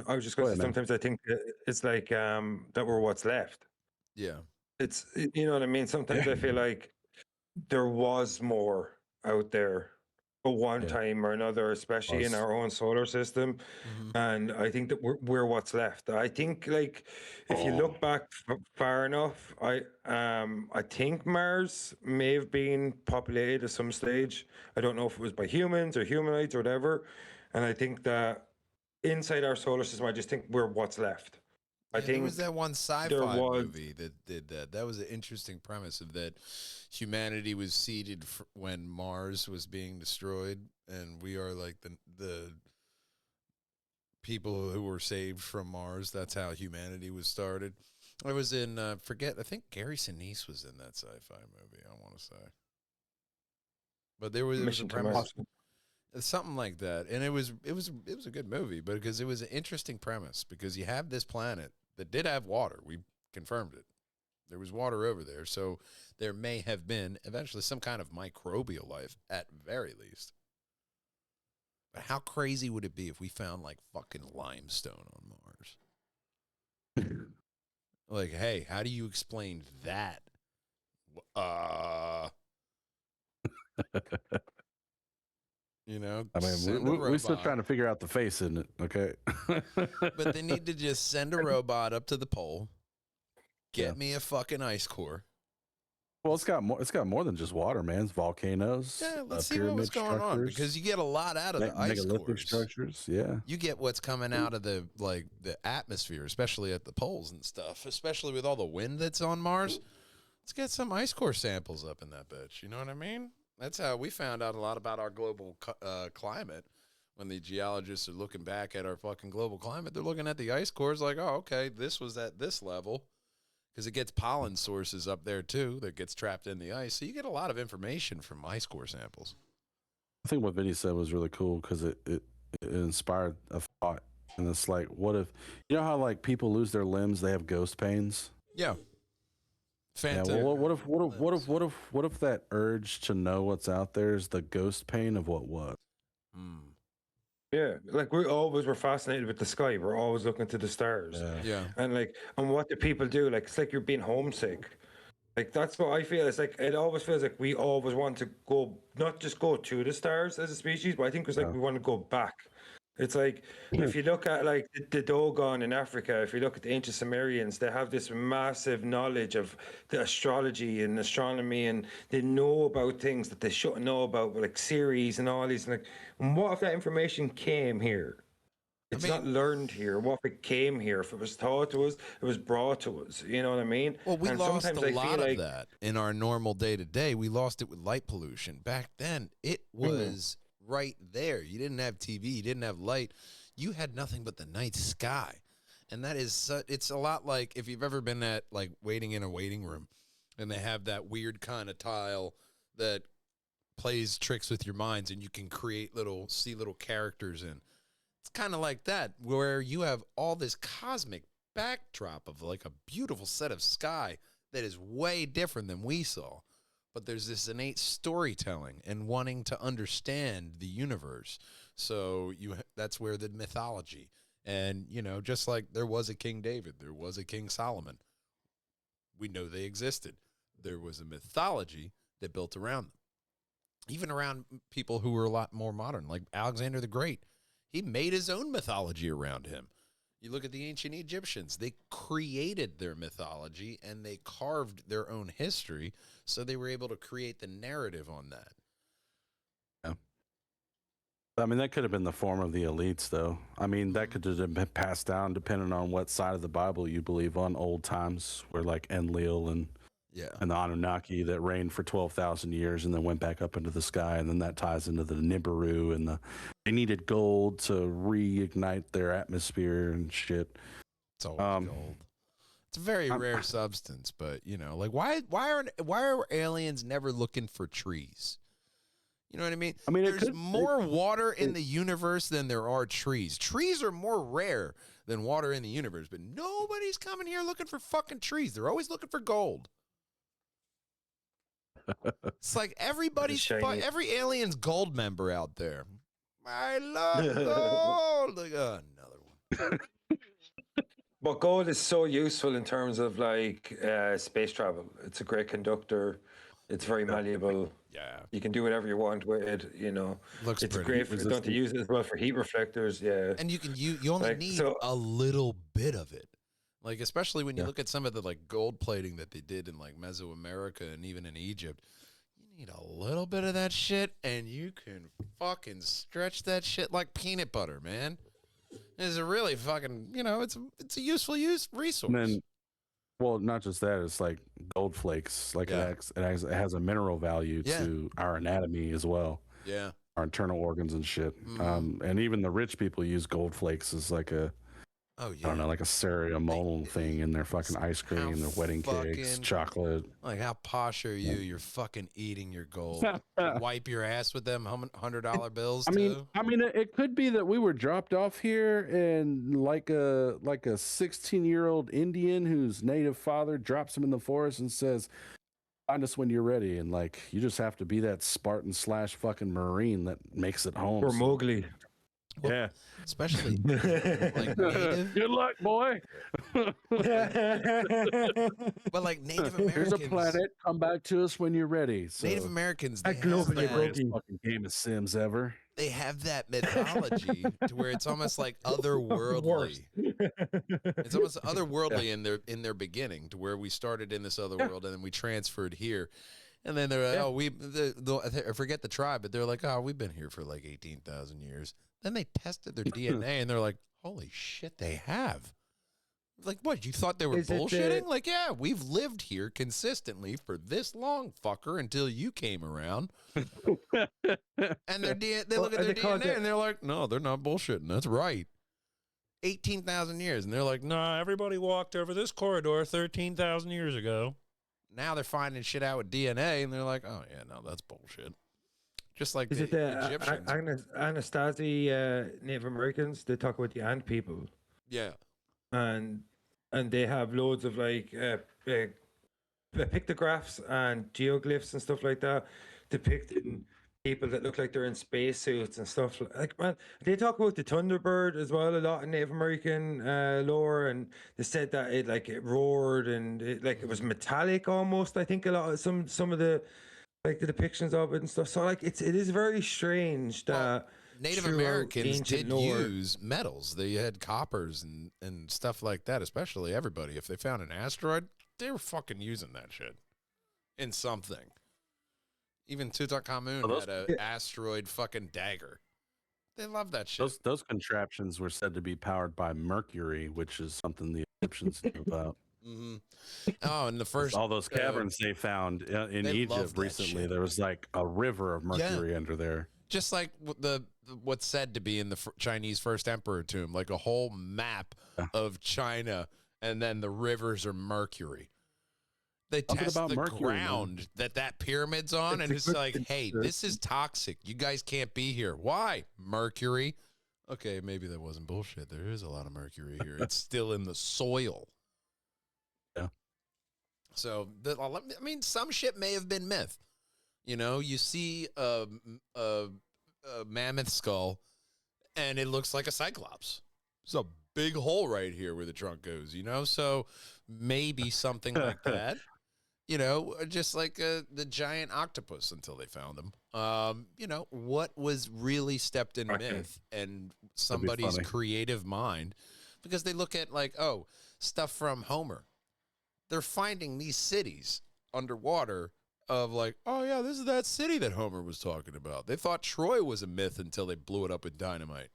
I was just going to say, sometimes I think it's like that we're what's left. Yeah. It's, you know what I mean? Sometimes I feel like there was more out there at one time or another, especially in our own solar system. And I think that we're what's left. I think, like, if you look back far enough, I think Mars may have been populated at some stage. I don't know if it was by humans or humanoids or whatever. And I think that inside our solar system, I just think we're what's left. I think there was that one sci-fi movie that did that. That was an interesting premise of that humanity was seeded when Mars was being destroyed, and we are like the people who were saved from Mars. That's how humanity was started. I was in I think Gary Sinise was in that sci-fi movie, I want to say. But there was a premise. Something like that, and it was a good movie, but because it was an interesting premise, because you have this planet that did have water. We confirmed it. There was water over there, so there may have been eventually some kind of microbial life at very least. But how crazy would it be if we found like fucking limestone on Mars? Like, hey, how do you explain that? You know, I mean, we're still trying to figure out the face, isn't it? Okay. But they need to just send a robot up to the pole, get me a fucking ice core. Well, it's got more than just water, man. It's volcanoes. Yeah, let's see what's going on, because you get a lot out of the ice cores. Structures, yeah. You get what's coming out of the atmosphere, especially at the poles and stuff, especially with all the wind that's on Mars. Let's get some ice core samples up in that bitch. You know what I mean? That's how we found out a lot about our global climate. When the geologists are looking back at our fucking global climate, they're looking at the ice cores like, oh, okay, this was at this level. Because it gets pollen sources up there, too, that gets trapped in the ice. So you get a lot of information from ice core samples. I think what Vinnie said was really cool because it inspired a thought. And it's like, what if, you know how like people lose their limbs, they have ghost pains? Yeah. Yeah, well, what if that urge to know what's out there is the ghost pain of what was? Yeah, like we always were fascinated with the sky. We're always looking to the stars. Yeah. And what do people do? Like, it's like you're being homesick. Like, that's what I feel. It's like, it always feels like we always want to go, not just go to the stars as a species, but I think it's like we want to go back. It's like if you look at like the Dogon in Africa, if you look at the ancient Sumerians, they have this massive knowledge of the astrology and astronomy, and they know about things that they shouldn't know about, like Ceres and all these. Like, and what if that information came here? It's not learned here. What if it came here? If it was taught to us, it was brought to us. You know what I mean? Well, we and lost sometimes a I feel lot of like that in our normal day to day. We lost it with light pollution. Back then, it was right there. You didn't have TV. You didn't have light. You had nothing but the night sky. And that is, it's a lot like if you've ever been at like waiting in a waiting room and they have that weird kind of tile that plays tricks with your minds and you can create see little characters in. It's kind of like that, where you have all this cosmic backdrop of like a beautiful set of sky that is way different than we saw. But there's this innate storytelling and wanting to understand the universe. So that's where the mythology, and, you know, just like there was a King David, there was a King Solomon. We know they existed. There was a mythology that built around them. Even around people who were a lot more modern, like Alexander the Great. He made his own mythology around him. You look at the ancient Egyptians, they created their mythology and they carved their own history, so they were able to create the narrative on that. Yeah. I mean, that could have been the form of the elites, though. I mean, that could have been passed down depending on what side of the Bible you believe on. Old times, where like Enlil and the Anunnaki that reigned for 12,000 years and then went back up into the sky, and then that ties into the Nibiru, and they needed gold to reignite their atmosphere and shit. It's always gold. It's a very rare substance, but, you know, like why are aliens never looking for trees? You know what I mean? I mean, there's more water in the universe than there are trees. Trees are more rare than water in the universe, but nobody's coming here looking for fucking trees. They're always looking for gold. It's like every alien's gold member out there. I love gold. Like, another one. But gold is so useful in terms of like space travel. It's a great conductor. It's very malleable. Yeah. You can do whatever you want with it, you know. Looks it's pretty. great for don't use it as well for heat reflectors, yeah. And you only need a little bit of it. Like, especially when you look at some of the like gold plating that they did in like Mesoamerica and even in Egypt. You need a little bit of that shit and you can fucking stretch that shit like peanut butter, man. It's a really fucking, you know, it's a useful resource. And then, well, not just that, it's like gold flakes. Like it has a mineral value to our anatomy as well. Yeah. Our internal organs and shit. And even the rich people use gold flakes as like I don't know, like a ceremonial thing in their fucking ice cream, their wedding cakes, chocolate. Like, how posh are you? You're fucking eating your gold. Wipe your ass with them $100 bills. I mean, it could be that we were dropped off here, and like a 16-year-old Indian whose native father drops him in the forest and says, "Find us when you're ready," and like you just have to be that Spartan / fucking Marine that makes it home. Or Mowgli. Well, yeah, especially like native. Good luck, boy. But like Native Americans, here's a planet. Come back to us when you're ready. So, Native Americans, the greatest fucking game of Sims ever. They have that mythology to where it's almost like otherworldly. It's almost otherworldly in their beginning, to where we started in this other world and then we transferred here. And then they're like, I forget the tribe, but they're like, oh, we've been here for like 18,000 years. Then they tested their DNA and they're like, holy shit, they have. Like, what? You thought they were bullshitting? Like, yeah, we've lived here consistently for this long, fucker, until you came around. And they look at their DNA and they're like, no, they're not bullshitting. That's right. 18,000 years. And they're like, nah, everybody walked over this corridor 13,000 years ago. Now they're finding shit out with DNA and they're like, oh, yeah, no, that's bullshit. Just like the Egyptians. Anasazi Native Americans, they talk about the ant people. Yeah. And they have loads of like pictographs and geoglyphs and stuff like that depicting people that look like they're in spacesuits and stuff. Like, man, they talk about the Thunderbird as well a lot in Native American lore, and they said that it roared and it was metallic almost. I think a lot of some of the like the depictions of it and stuff. So like it is very strange that Native throughout Americans ancient did lore. use metals. They had coppers and stuff like that, especially everybody. If they found an asteroid, they were fucking using that shit in something. Even Tutankhamun Well, had an asteroid fucking dagger. They love that shit. Those contraptions were said to be powered by mercury, which is something the Egyptians knew about. Mm-hmm. Oh, and the first All those caverns they found in they love Egypt that recently, shit. there was like a river of mercury under there. Just like what's said to be in the Chinese first emperor tomb, like a whole map of China, and then the rivers are mercury. They test the mercury, ground that pyramid's on, and it's like, hey, this is toxic. You guys can't be here. Why? Mercury. Okay, maybe that wasn't bullshit. There is a lot of mercury here. It's still in the soil. Yeah. So, I mean, some shit may have been myth. You know, you see a mammoth skull, and it looks like a cyclops. There's a big hole right here where the trunk goes, you know? So maybe something like that. You know, just like the giant octopus until they found them. You know, what was really stepped in myth and somebody's creative mind, because they look at like, oh, stuff from Homer. They're finding these cities underwater of like, oh yeah, this is that city that Homer was talking about. They thought Troy was a myth until they blew it up with dynamite.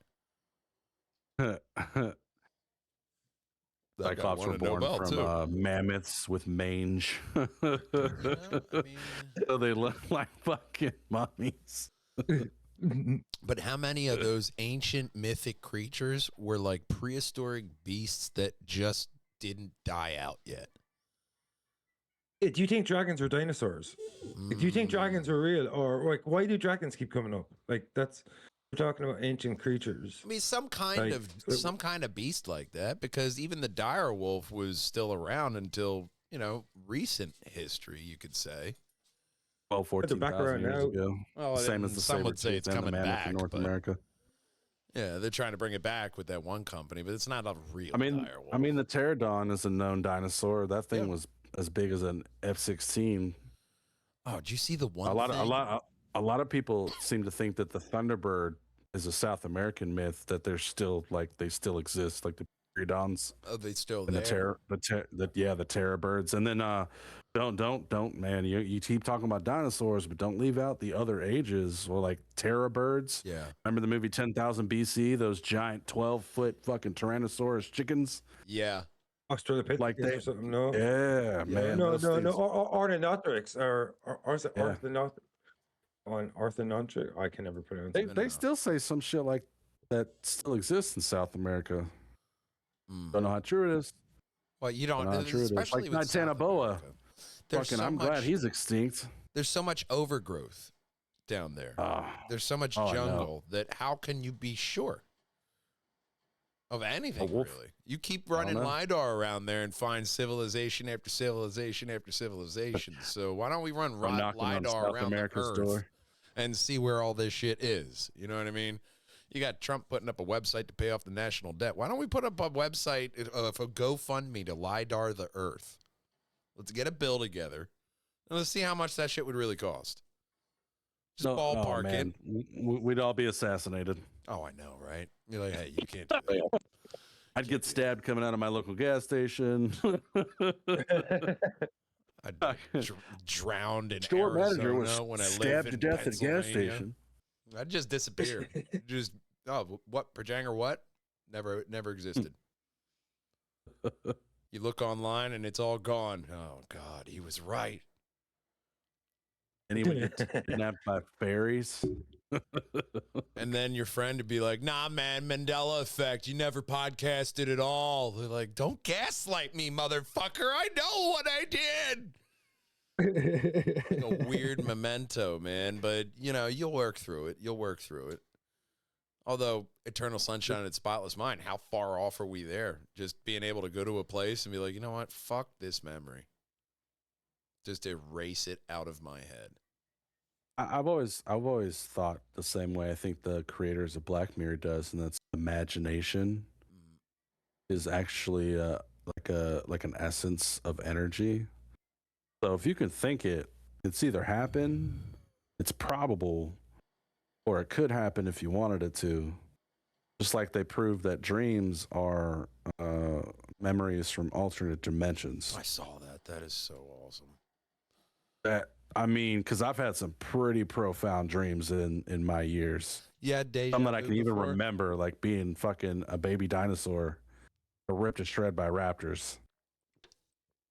Cyclops were born from mammoths with mange. You know, I mean, so they look like fucking mummies. But how many of those ancient mythic creatures were like prehistoric beasts that just didn't die out yet? Do you think dragons are dinosaurs? Do you think dragons are real, or like why do dragons keep coming up? Like that's we're talking about ancient creatures. I mean, some kind of beast like that, because even the dire wolf was still around until, you know, recent history, you could say. 12, 14,000 years ago. Well, same as the some would say it's coming back in North America. Yeah, they're trying to bring it back with that one company, but it's not a real dire wolf. I mean, the pterodon is a known dinosaur. That thing was as big as an F-16. Oh, did you see the one? A lot of people seem to think that the Thunderbird is a South American myth, that they're still like they still exist, like the pterodons. Oh, they still and there. The terror birds. And then don't man, you keep talking about dinosaurs, but don't leave out the other ages, or like terror birds. Yeah. Remember the movie 10,000 BC? Those giant 12-foot fucking Tyrannosaurus chickons. Yeah. Australopithecus like or something, no? Yeah, man. No. Ornithopteryx or Orthodontric. I can never pronounce it. They still say some shit like that still exists in South America. Don't know how true it is. Well, you don't. Know how true it is. Especially like with Titanoboa. Fucking, I'm glad he's extinct. There's so much overgrowth down there. There's so much jungle that how can you be sure of anything, really? You keep running LiDAR around there and find civilization after civilization after civilization. So why don't we run LiDAR around the Earth and see where all this shit is? You know what I mean? You got Trump putting up a website to pay off the national debt. Why don't we put up a website of a GoFundMe to LiDAR the Earth? Let's get a bill together, and let's see how much that shit would really cost. Just ballpark it. We'd all be assassinated. Oh, I know, right? You're like, hey, you can't do that. I'd get stabbed coming out of my local gas station. I'd drowned in Store Arizona manager was when I stabbed lived to in death at a gas station. I'd just disappear. Just what Perjanger what? Never existed. You look online and it's all gone. Oh God, he was right. And he would get kidnapped by fairies. And then your friend would be like, nah, man, Mandela effect. You never podcasted at all. They're like, don't gaslight me, motherfucker. I know what I did. Like a weird memento, man. But, you know, you'll work through it. Although, Eternal Sunshine and Spotless Mind, how far off are we there? Just being able to go to a place and be like, you know what? Fuck this memory. Just erase it out of my head. I've always thought the same way. I think the creators of Black Mirror does, and that's imagination is actually like an essence of energy. So if you can think it, it's either happen, it's probable, or it could happen if you wanted it to. Just like they proved that dreams are memories from alternate dimensions. I saw that. That is so awesome. Because I've had some pretty profound dreams in my years. Yeah, deja Some that I vu can even before. remember, like being fucking a baby dinosaur ripped to shred by raptors.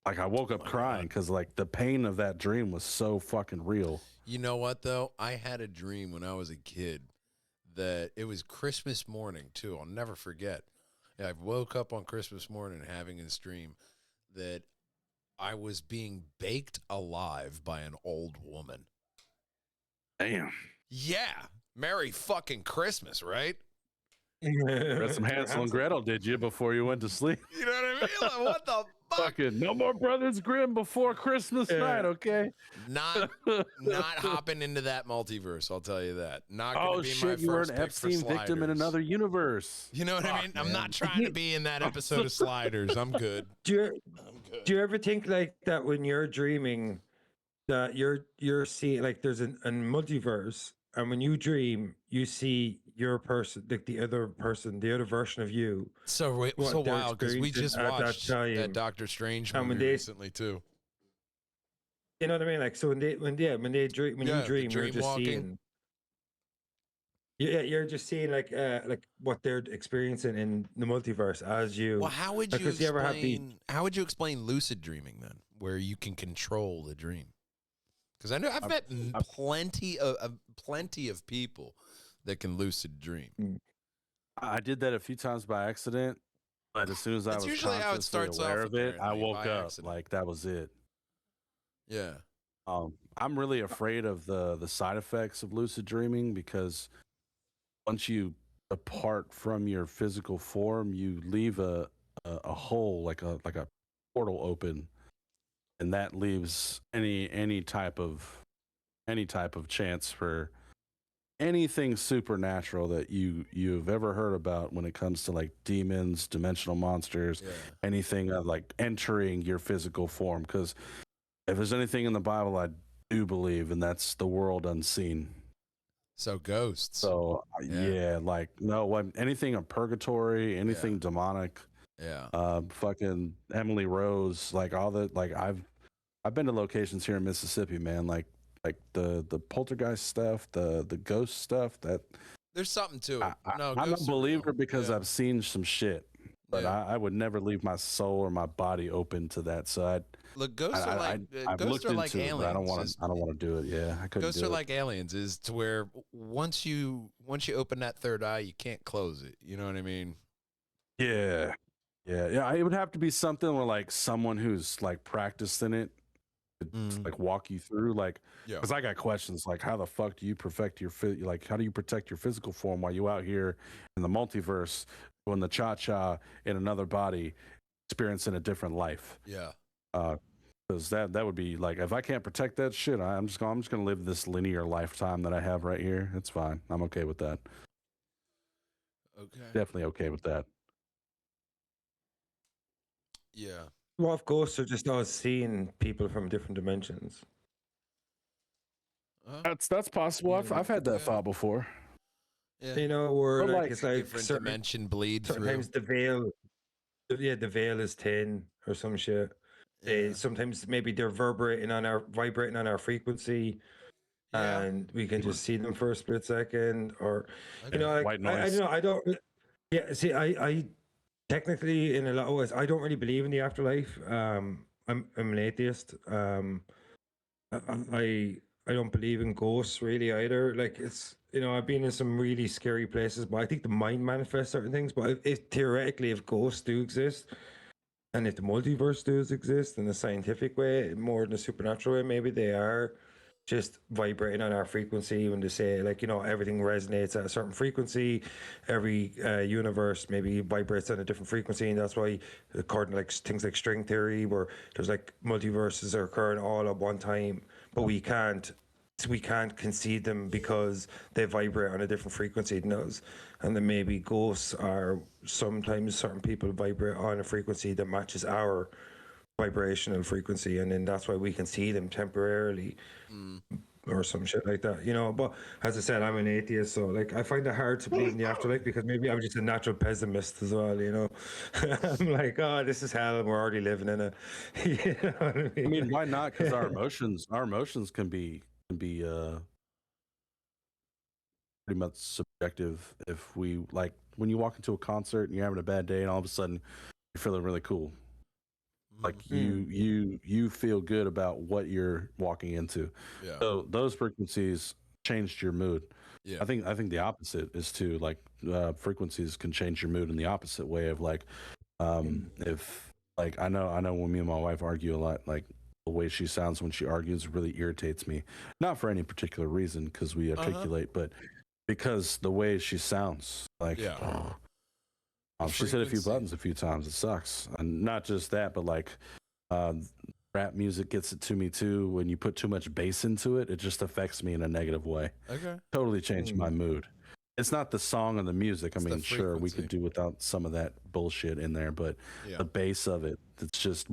Like I woke up crying because like the pain of that dream was so fucking real. You know what though? I had a dream when I was a kid that it was Christmas morning too. I'll never forget. I woke up on Christmas morning having this dream that I was being baked alive by an old woman. Damn. Yeah. Merry fucking Christmas, right? Read some Hansel and Gretel, did you, before you went to sleep? You know what I mean? Like, what the fuck? Fucking no more Brothers Grimm before Christmas night, okay? Not hopping into that multiverse, I'll tell you that. Not gonna Oh be shit, my you were first an pick for Epstein victim in Sliders. another universe. You know what I mean? I'm not trying to be in that episode of Sliders. I'm good. Do you ever think like that when you're dreaming that you're seeing like there's a multiverse, and when you dream you see your person, like the other person, the other version of you? So what they're wild because we just experiencing at that watched time. that Doctor Strange And when movie they- recently too. You know what I mean? Like, so when you dream, Yeah, you dream, you're dream just walking. seeing. Yeah, you're just seeing like what they're experiencing in the multiverse as you. Well, how would you Because you ever have the- explain? How would you explain lucid dreaming then, where you can control the dream? Because I know I've met plenty of people that can lucid dream. I did that a few times by accident, but as soon as I That's was usually how it consciously starts aware off, of it, I apparently, woke by up accident. like that was it. Yeah. I'm really afraid of the side effects of lucid dreaming because once you depart from your physical form, you leave a hole like a portal open, and that leaves any type of chance for anything supernatural that you've ever heard about when it comes to like demons, dimensional monsters, Yeah. anything like entering your physical form. Because if there's anything in the Bible I do believe, and that's the world unseen. So ghosts. So yeah, like anything in purgatory, anything demonic. Yeah. Fucking Emily Rose, like all the like I've been to locations here in Mississippi, man. Like the poltergeist stuff, the ghost stuff. That There's something to it. No, I'm a ghosts are believer real. because Yeah. I've seen some shit. But Yeah. I would never leave my soul or my body open to that. So Look, ghosts are like I've ghosts looked are like into it, aliens. but I don't want to do it. Yeah, I couldn't Ghosts do are it. like aliens. Is to where once you open that third eye, you can't close it. You know what I mean? Yeah. It would have to be something where like someone who's like practiced in it could like walk you through. Like, Yeah. because I got questions like, how the fuck do you perfect your like, how do you protect your physical form while you out here in the multiverse doing the cha-cha in another body, experiencing a different life? Yeah. Because that would be like, if I can't protect that shit, I'm just gonna live this linear lifetime that I have right here. It's fine. I'm okay with that. Okay. Definitely okay with that. Yeah. What if ghosts are just us seeing people from different dimensions? That's possible. I've had that Yeah. thought before. Yeah. You know, where But, like like, it's like Different dimension bleed sometimes through. the veil, the veil is thin or some shit. Yeah. Sometimes maybe they're vibrating on our frequency, Yeah. and we can just see them for a split second, or Okay. you know, like, White I noise. don't know, I don't. Yeah, see, I technically in a lot of ways I don't really believe in the afterlife. I'm an atheist. I don't believe in ghosts really either. Like, it's, you know, I've been in some really scary places, but I think the mind manifests certain things. But if theoretically, if ghosts do exist, and if the multiverse does exist in a scientific way, more than a supernatural way, maybe they are just vibrating on our frequency. When they say, like, you know, everything resonates at a certain frequency, every universe maybe vibrates at a different frequency, and that's why, according to like things like string theory, where there's like multiverses are occurring all at one time, but we can't concede them because they vibrate on a different frequency than us. And then maybe ghosts are sometimes certain people vibrate on a frequency that matches our vibrational frequency, and then that's why we can see them temporarily. or some shit like that, you know. But as I said, I'm an atheist, so like I find it hard to believe in the afterlife because maybe I'm just a natural pessimist as well, you know. I'm like, oh, this is hell, and we're already living in it. You know what I mean? I mean, why not? Because our emotions can be pretty much subjective. If we like when you walk into a concert and you're having a bad day, and all of a sudden you're feeling really cool, like you feel good about what you're walking into. Yeah. So those frequencies changed your mood. Yeah. I think the opposite is too. Like frequencies can change your mood in the opposite way of like if like I know when me and my wife argue a lot, like the way she sounds when she argues really irritates me. Not for any particular reason because we articulate, but because the way she sounds like she's hit a few buttons a few times. It sucks. And not just that, but like rap music gets it to me too. When you put too much bass into it, it just affects me in a negative way. Okay. Totally changed my mood. It's not the song and the music. I mean, sure, we could do without some of that bullshit in there, but the bass of it, it's just.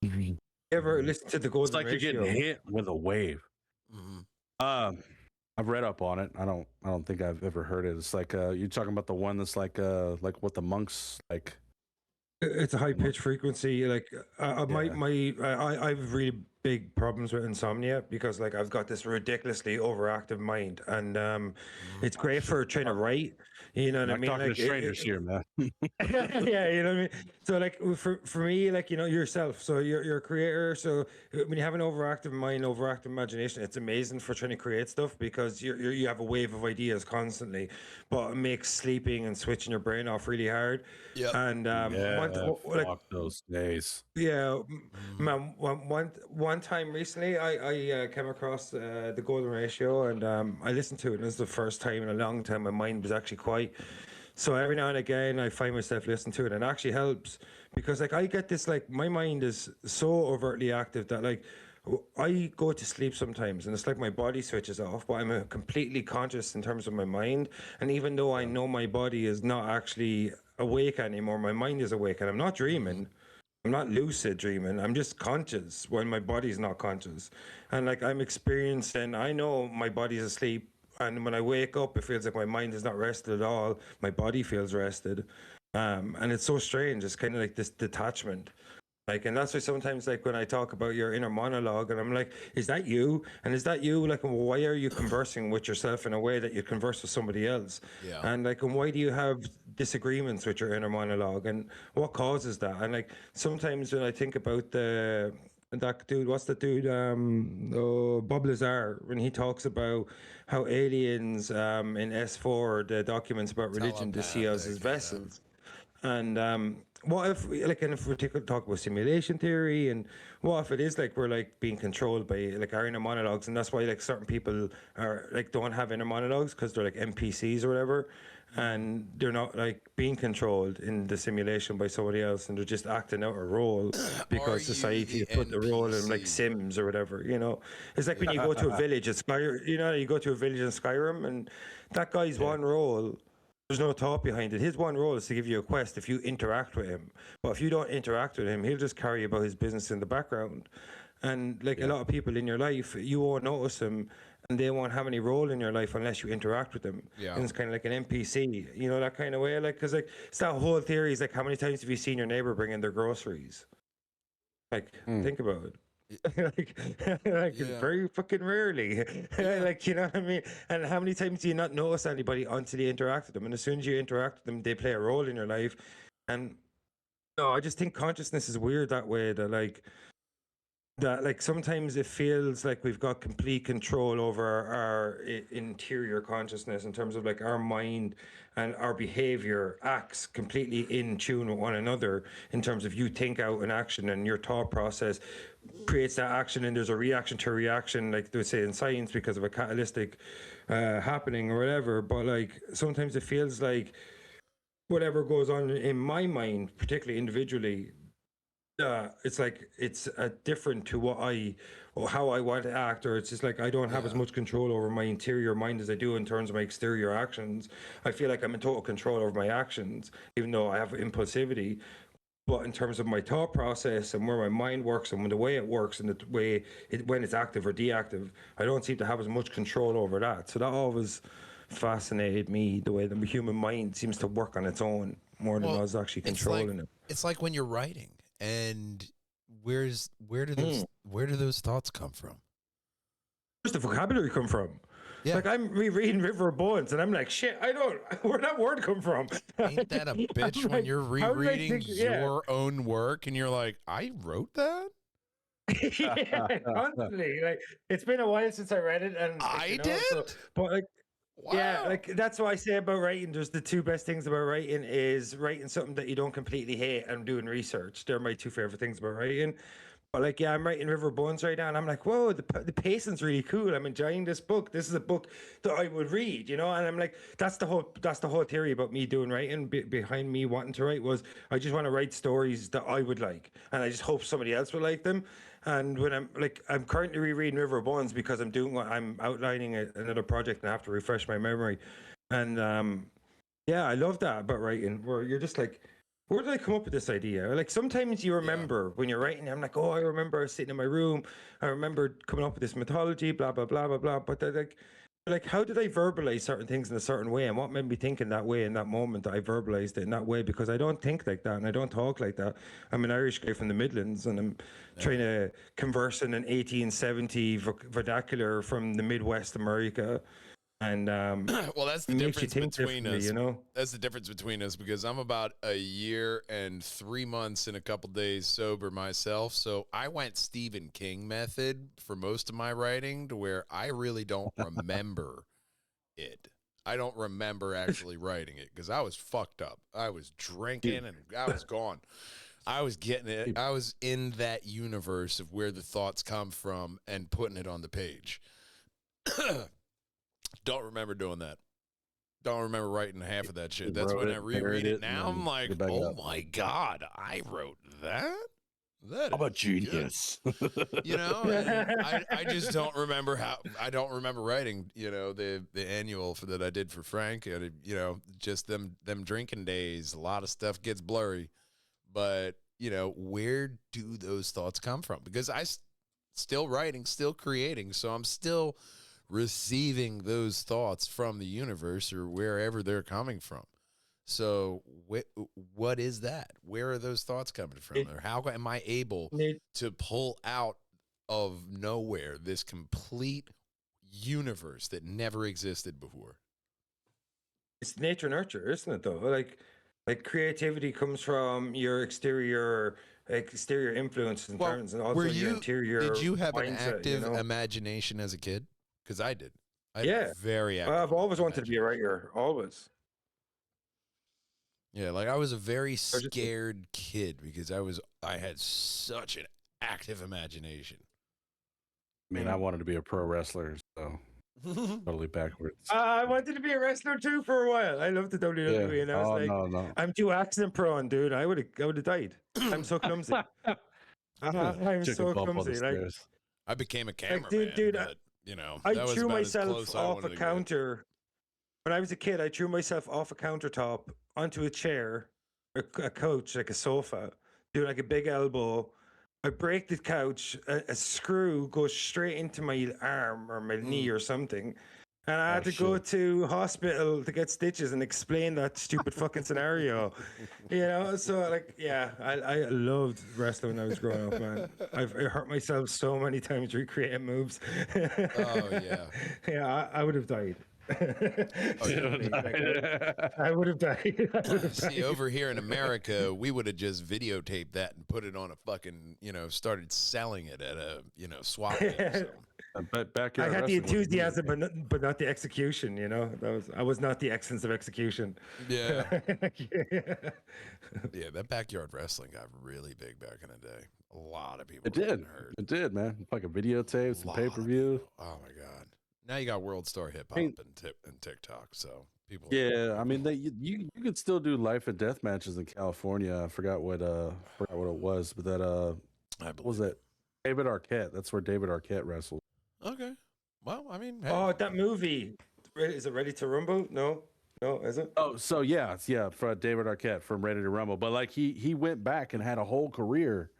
You ever listen to the Golden It's like Ratio? you're getting hit with a wave. I've read up on it. I don't think I've ever heard it. It's like you're talking about the one that's like what the monks like. It's a high pitch frequency. Like I have really big problems with insomnia because like I've got this ridiculously overactive mind, and it's great for trying to write. You know what I mean? Talking like to strangers here, man. Yeah, you know what I mean. So like for me, like you know yourself. So you're a creator. So when you have an overactive mind, overactive imagination, it's amazing for trying to create stuff because you have a wave of ideas constantly, but it makes sleeping and switching your brain off really hard. Yeah. And fuck those days. Yeah, man. One time recently, I came across the Golden Ratio, and I listened to it. And it was the first time in a long time my mind was actually quiet. So every now and again, I find myself listening to it, and it actually helps because like I get this like my mind is so overtly active that like I go to sleep sometimes, and it's like my body switches off, but I'm completely conscious in terms of my mind. And even though I know my body is not actually awake anymore, my mind is awake, and I'm not dreaming. I'm not lucid dreaming. I'm just conscious when my body's not conscious. And like I'm experiencing, I know my body's asleep. And when I wake up, it feels like my mind is not rested at all. My body feels rested. And it's so strange. It's kind of like this detachment. Like, and that's why sometimes, like, when I talk about your inner monologue, and I'm like, is that you? And is that you? Like, why are you conversing with yourself in a way that you converse with somebody else? Yeah. And like, and why do you have disagreements with your inner monologue? And what causes that? And like, sometimes when I think about that dude, what's the dude? Bob Lazar, when he talks about how aliens in S4, the documents about religion, they see us as vessels. And what if, like, and if we talk about simulation theory, and what if it is like we're like being controlled by like our inner monologues, and that's why like certain people are like don't have inner monologues because they're like NPCs or whatever, and they're not like being controlled in the simulation by somebody else, and they're just acting out a role because society has put the role in like Sims or whatever. You know, it's like when you go to a village at Skyrim. You know, you go to a village in Skyrim, and that guy's one role. There's no thought behind it. His one role is to give you a quest if you interact with him. But if you don't interact with him, he'll just carry about his business in the background. And like a lot of people in your life, you won't notice them, and they won't have any role in your life unless you interact with them. Yeah. And it's kind of like an NPC, you know, that kind of way. Like, because like it's that whole theory is like, how many times have you seen your neighbor bring in their groceries? Like, think about it. Very fucking rarely. Like, you know what I mean? And how many times do you not notice anybody until you interact with them? And as soon as you interact with them, they play a role in your life. And no, I just think consciousness is weird that way, that like sometimes it feels like we've got complete control over our interior consciousness in terms of like our mind and our behavior acts completely in tune with one another in terms of you think out an action and your thought process creates that action, and there's a reaction to a reaction, like they would say in science, because of a catalytic happening or whatever. But like sometimes it feels like whatever goes on in my mind, particularly individually, it's like it's different to what or how I want to act, or it's just like I don't have as much control over my interior mind as I do in terms of my exterior actions. I feel like I'm in total control over my actions, even though I have impulsivity. But in terms of my thought process and where my mind works and the way it works and the way when it's active or deactive, I don't seem to have as much control over that. So that always fascinated me, the way the human mind seems to work on its own more than us actually controlling it. It's like when you're writing, and where do those thoughts come from? Where's the vocabulary come from? Yeah. Like I'm rereading River of Bones and I'm like, shit, where'd that word come from? Ain't that a bitch when you're rereading your own work and you're like, I wrote that? Yeah, constantly. Like it's been a while since I read it, and I did. But like, wow. Yeah, like that's what I say about writing. There's the two best things about writing is writing something that you don't completely hate and doing research. They're my two favorite things about writing. But like, yeah, I'm writing River Bones right now, and I'm like, whoa, the pacing's really cool. I'm enjoying this book. This is a book that I would read, you know. And I'm like, that's the whole theory about me doing writing. Behind me wanting to write was I just want to write stories that I would like, and I just hope somebody else would like them. And when I'm currently rereading River of Bones because I'm outlining another project and I have to refresh my memory. And yeah, I love that about writing, where you're just like, where did I come up with this idea? Like sometimes you remember when you're writing, I'm like, oh, I remember I was sitting in my room. I remember coming up with this mythology, blah, blah, blah, blah, blah. But like, how did I verbalize certain things in a certain way? And what made me think in that way in that moment that I verbalized it in that way? Because I don't think like that and I don't talk like that. I'm an Irish guy from the Midlands and I'm trying to converse in an 1870 vernacular from the Midwest America. And well, that's the difference between us. You know, that's the difference between us because I'm about a year and 3 months and a couple days sober myself. So I went Stephen King method for most of my writing, to where I really don't remember it. I don't remember actually writing it because I was fucked up. I was drinking and I was gone. I was getting it. I was in that universe of where the thoughts come from and putting it on the page. Don't remember doing that. Don't remember writing half of that shit. That's when I reread it now. I'm like, oh my God, I wrote that? I'm a genius. You know, and I just don't remember I don't remember writing, you know, the annual that I did for Frank. You know, just them drinking days. A lot of stuff gets blurry. But, you know, where do those thoughts come from? Because still writing, still creating. So I'm still receiving those thoughts from the universe or wherever they're coming from. So what is that? Where are those thoughts coming from? Or how am I able to pull out of nowhere this complete universe that never existed before? It's nature nurture, isn't it though? Like creativity comes from your exterior influences and patterns, and also your interior. Did you have mindset, an active imagination as a kid? Because I did. Very active. I've always wanted to be a writer, always. Yeah, like I was a very scared kid because I had such an active imagination. I mean, I wanted to be a pro wrestler, so totally backwards. I wanted to be a wrestler too for a while. I loved the WWE, and I was no. I'm too accent prone, dude. I would have died. I'm so clumsy. I'm so clumsy. Like I became a cameraman, dude. but, you know, I threw myself off a counter. When I was a kid, I threw myself off a countertop onto a chair, a couch, like a sofa, do like a big elbow. I break the couch, a screw goes straight into my arm or my knee or something. And I had to go to hospital to get stitches and explain that stupid fucking scenario. You know, so like, yeah, I loved wrestling when I was growing up, man. I hurt myself so many times recreating moves. Oh, yeah. Yeah, I would have died. I would have died. See, over here in America, we would have just videotaped that and put it on a fucking, you know, started selling it at a, you know, swap meet or something. I had the enthusiasm, but not the execution. You know, I was not the excellence of execution. Yeah, yeah. That backyard wrestling got really big back in the day. A lot of people. It did, man. Fucking videotapes and pay-per-view. Oh my God. Now you got World Star Hip Hop and TikTok, so people. Yeah, I mean, you could still do life and death matches in California. I forgot what it was, but what was that? David Arquette. That's where David Arquette wrestled. Okay. Well, I mean, hey. Oh, that movie. Is it Ready to Rumble? No. No, is it? Oh, so yeah, for David Arquette from Ready to Rumble. But like he went back and had a whole career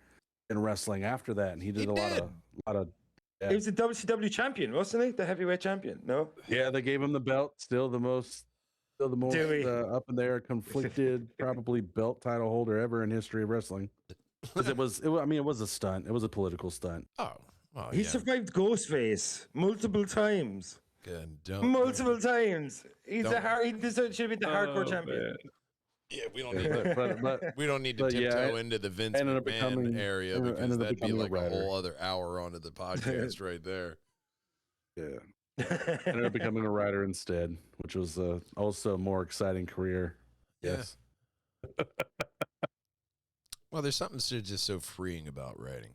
in wrestling after that, and he did a lot of. Yeah. He was the WCW champion, wasn't he? The heavyweight champion. No. Yeah, they gave him the belt. Still the most up in there, conflicted, probably belt title holder ever in history of wrestling. Because it was a stunt. It was a political stunt. Oh, well, he survived Ghostface multiple times. Good. Multiple times. He should be the hardcore champion. Man. Yeah, we don't need we don't need to tiptoe into the Vince McMahon area because that'd be like a whole other hour onto the podcast right there. Yeah. Ended up becoming a writer instead, which was also a more exciting career. Yes. Well, there's something just so freeing about writing.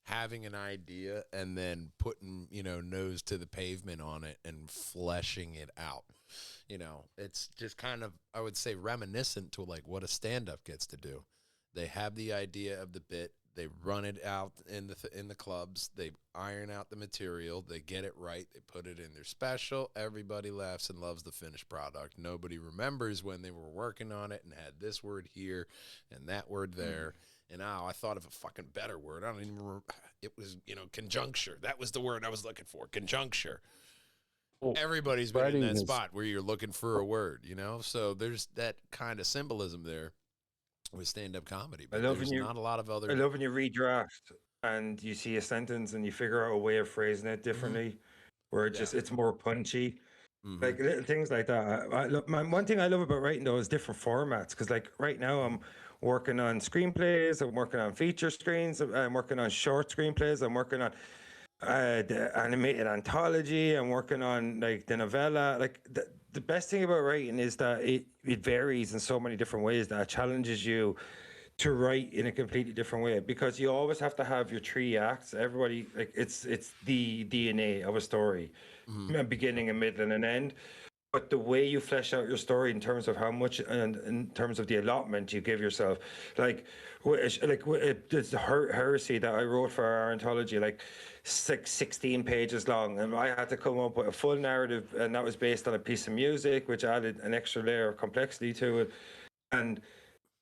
Having an idea and then putting, nose to the pavement on it and fleshing it out. It's just kind of, I would say, reminiscent to like what a stand-up gets to do. They have the idea of the bit. They run it out in the clubs. They iron out the material. They get it right. They put it in their special. Everybody laughs and loves the finished product. Nobody remembers when they were working on it and had this word here and that word there. And I thought of a fucking better word. I don't even remember. It was, conjuncture. That was the word I was looking for, conjuncture. Well, everybody's been in that spot where you're looking for a word, So there's that kind of symbolism there with stand-up comedy. But there's not a lot of other. I love when you redraft and you see a sentence and you figure out a way of phrasing it differently, where it's more punchy. Like little things like that. One thing I love about writing though is different formats. Because like right now I'm working on screenplays, I'm working on feature screens, I'm working on short screenplays, I'm working on the animated anthology, I'm working on like the novella. Like the best thing about writing is that it varies in so many different ways that it challenges you to write in a completely different way, because you always have to have your 3 acts. Everybody, like it's the DNA of a story, a beginning, a middle, and an end. But the way you flesh out your story in terms of how much and in terms of the allotment you give yourself, like it's the heresy that I wrote for our anthology, like 16 pages long, and I had to come up with a full narrative, and that was based on a piece of music, which added an extra layer of complexity to it. And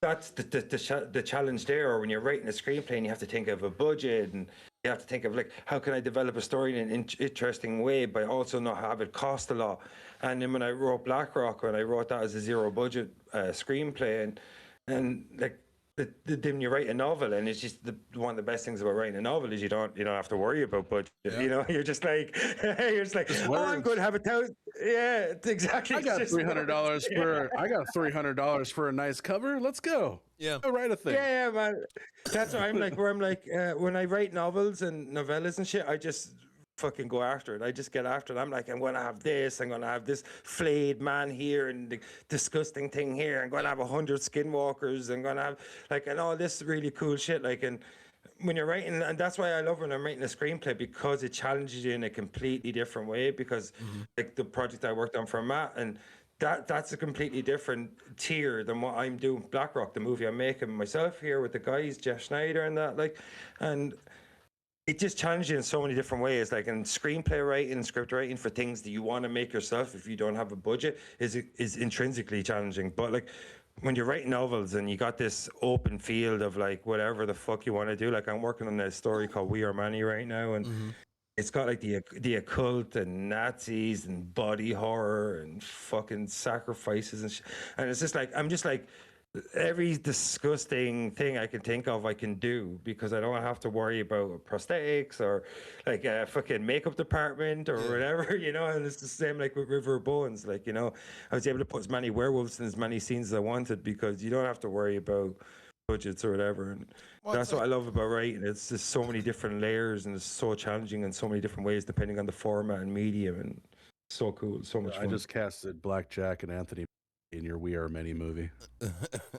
that's the challenge there. When you're writing a screenplay and you have to think of a budget, and you have to think of like, how can I develop a story in an interesting way but also not have it cost a lot. And then when I wrote Blackrock, when I wrote that as a 0 budget screenplay, and like then you write a novel, and it's just one of the best things about writing a novel is you don't have to worry about budget. You're just like I'm going to have 1,000. Yeah, it's exactly. I got $300 for a nice cover. Let's go. Yeah, go write a thing. Yeah, man. That's what I'm like. Where I'm like, when I write novels and novellas and shit, I just fucking go after it. I just get after it. I'm like, I'm going to have this. I'm going to have this flayed man here and the disgusting thing here. I'm going to have 100 skinwalkers. I'm going to have and all this really cool shit. Like, and when you're writing, and that's why I love when I'm writing a screenplay, because it challenges you in a completely different way. Because like the project I worked on for Matt, and that's a completely different tier than what I'm doing. Blackrock, the movie I'm making myself here with the guys, Jeff Schneider and that, and it just challenges you in so many different ways. Like in screenplay writing, script writing for things that you want to make yourself if you don't have a budget is intrinsically challenging. But like when you're writing novels and you got this open field of like whatever the fuck you want to do, like I'm working on a story called We Are Many right now, and it's got like the occult and Nazis and body horror and fucking sacrifices and it's just like I'm just like every disgusting thing I can think of I can do, because I don't have to worry about prosthetics or like a fucking makeup department or whatever, and it's the same like with River of Bones. Like, I was able to put as many werewolves in as many scenes as I wanted because you don't have to worry about budgets or whatever. And that's what I love about writing. It's just so many different layers, and it's so challenging in so many different ways depending on the format and medium, and so cool, so much fun. I just casted Blackjack and Anthony in your We Are Many movie.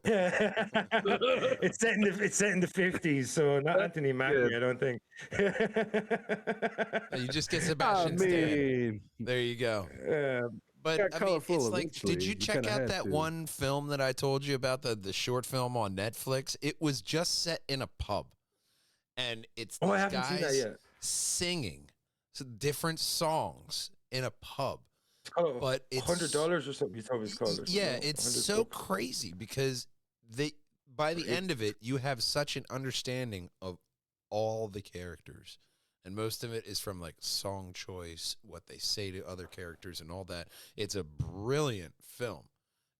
It's set in the 50s, so not Anthony Mackie, I don't think. You just get Sebastian Stan. There you go. But it's like, did you check out that one film that I told you about, the short film on Netflix? It was just set in a pub, and it's these I haven't seen that guys yet. singing different songs in a pub. But it's $100 or something. You told me it's called. yeah, it's so crazy because by the end of it, you have such an understanding of all the characters, and most of it is from like song choice, what they say to other characters, and all that. It's a brilliant film,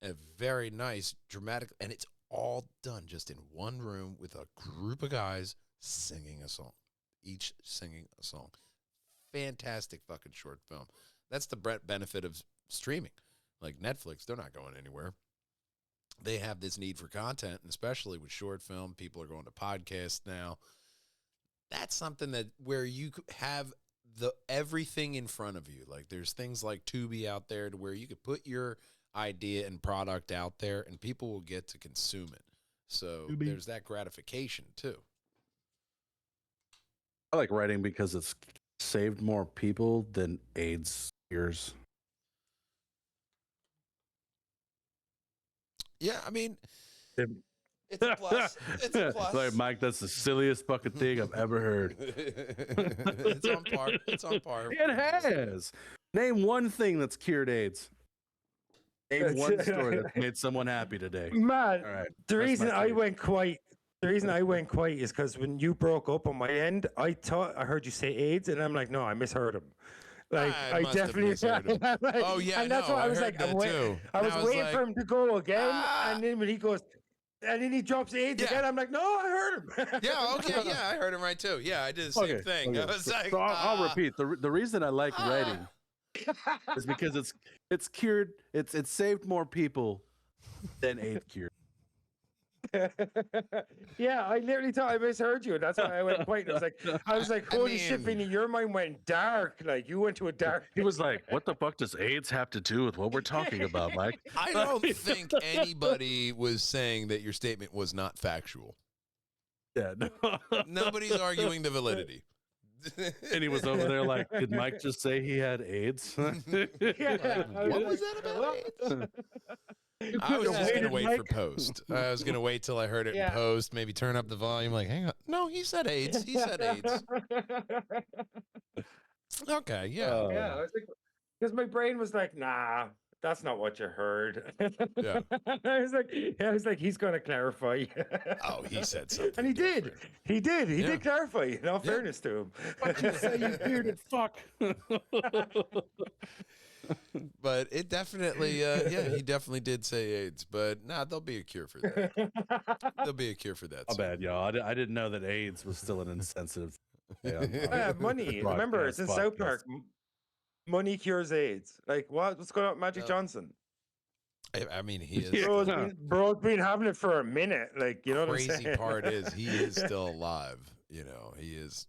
a very nice, dramatic, and it's all done just in one room with a group of guys singing a song, each singing a song. Fantastic fucking short film. That's the benefit of streaming. Like Netflix, they're not going anywhere. They have this need for content, and especially with short film, people are going to podcasts now. That's something that where you have everything in front of you. Like there's things like Tubi out there to where you could put your idea and product out there, and people will get to consume it. So there's that gratification too. I like writing because it's saved more people than AIDS cures. Yeah, I mean, it's a plus. It's a plus. Like, Mike, that's the silliest fucking thing I've ever heard. It's on par. It's on par. It has. Name one thing that's cured AIDS. Name one story that's made someone happy today. Man, all right. The reason I went quiet is because when you broke up on my end, I thought I heard you say AIDS, and I'm like, no, I misheard him. Like I definitely misheard him. like, Oh yeah, and that's why I was like, I was waiting for him to go again, and then when he goes, and then he drops AIDS again, I'm like, no, I heard him. Yeah, okay, yeah, I heard him right too. Yeah, I did the same thing. I was like, so I'll repeat. The reason I like writing is because it's cured. It's saved more people than AIDS cured. Yeah, I literally thought I misheard you, and that's why I went quiet. I was like, holy shit, Vinny, your mind went dark. Like you went to a dark. He was like, "What the fuck does AIDS have to do with what we're talking about, Mike?" I don't think anybody was saying that your statement was not factual. Yeah, no. Nobody's arguing the validity. And he was over there like, "Did Mike just say he had AIDS?" What was that about AIDS? I was just gonna wait for post. I was gonna wait till I heard it in post. Maybe turn up the volume. Like, hang on, no, he said AIDS. He said AIDS. Okay, yeah, yeah. I was like, because my brain was like, nah, that's not what you heard. Yeah. I was like, he's gonna clarify. Oh, he said something, and he different. did. He did clarify. In all fairness to him. What you say, you bearded fuck? But it definitely, he definitely did say AIDS. But there'll be a cure for that. There'll be a cure for that. Oh, bad, y'all. I didn't know that AIDS was still an insensitive. Money. Remember, it's in South Park. Money cures AIDS. Like what's going on with Magic Johnson? I mean, he is. Bro's been having it for a minute. Like, you know what I'm saying? Crazy part is he is still alive. You know, he is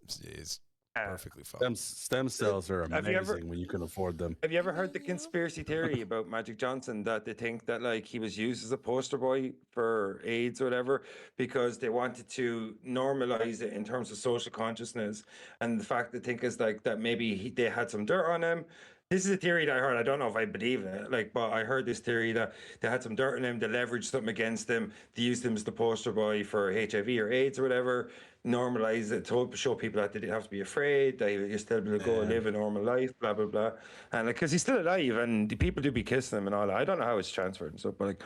perfectly fine. Stem cells are amazing when you can afford them. Have you ever heard the conspiracy theory about Magic Johnson that they think that like he was used as a poster boy for AIDS or whatever because they wanted to normalize it in terms of social consciousness, and the fact they think is like that maybe they had some dirt on him. This is a theory that I heard. I don't know if I believe it, but I heard this theory that they had some dirt on him, they leveraged something against him, they used him as the poster boy for HIV or AIDS or whatever, normalize it to show people that they didn't have to be afraid, that you're still able to go and live a normal life, blah, blah, blah. And because he's still alive and the people do be kissing him and all that. I don't know how it's transferred and stuff, but like,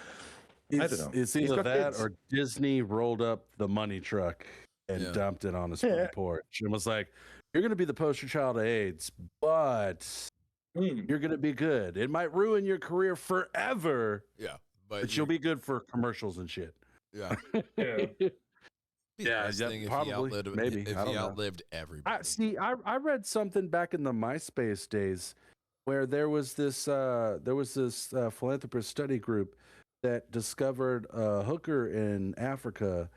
I don't know. It's either that or Disney rolled up the money truck and dumped it on his front porch and was like, you're going to be the poster child of AIDS, but you're going to be good. It might ruin your career forever. Yeah. But you'll be good for commercials and shit. Yeah. Yeah, probably. Maybe. If he outlived everybody. I read something back in the MySpace days where there was this philanthropist study group that discovered a hooker in Africa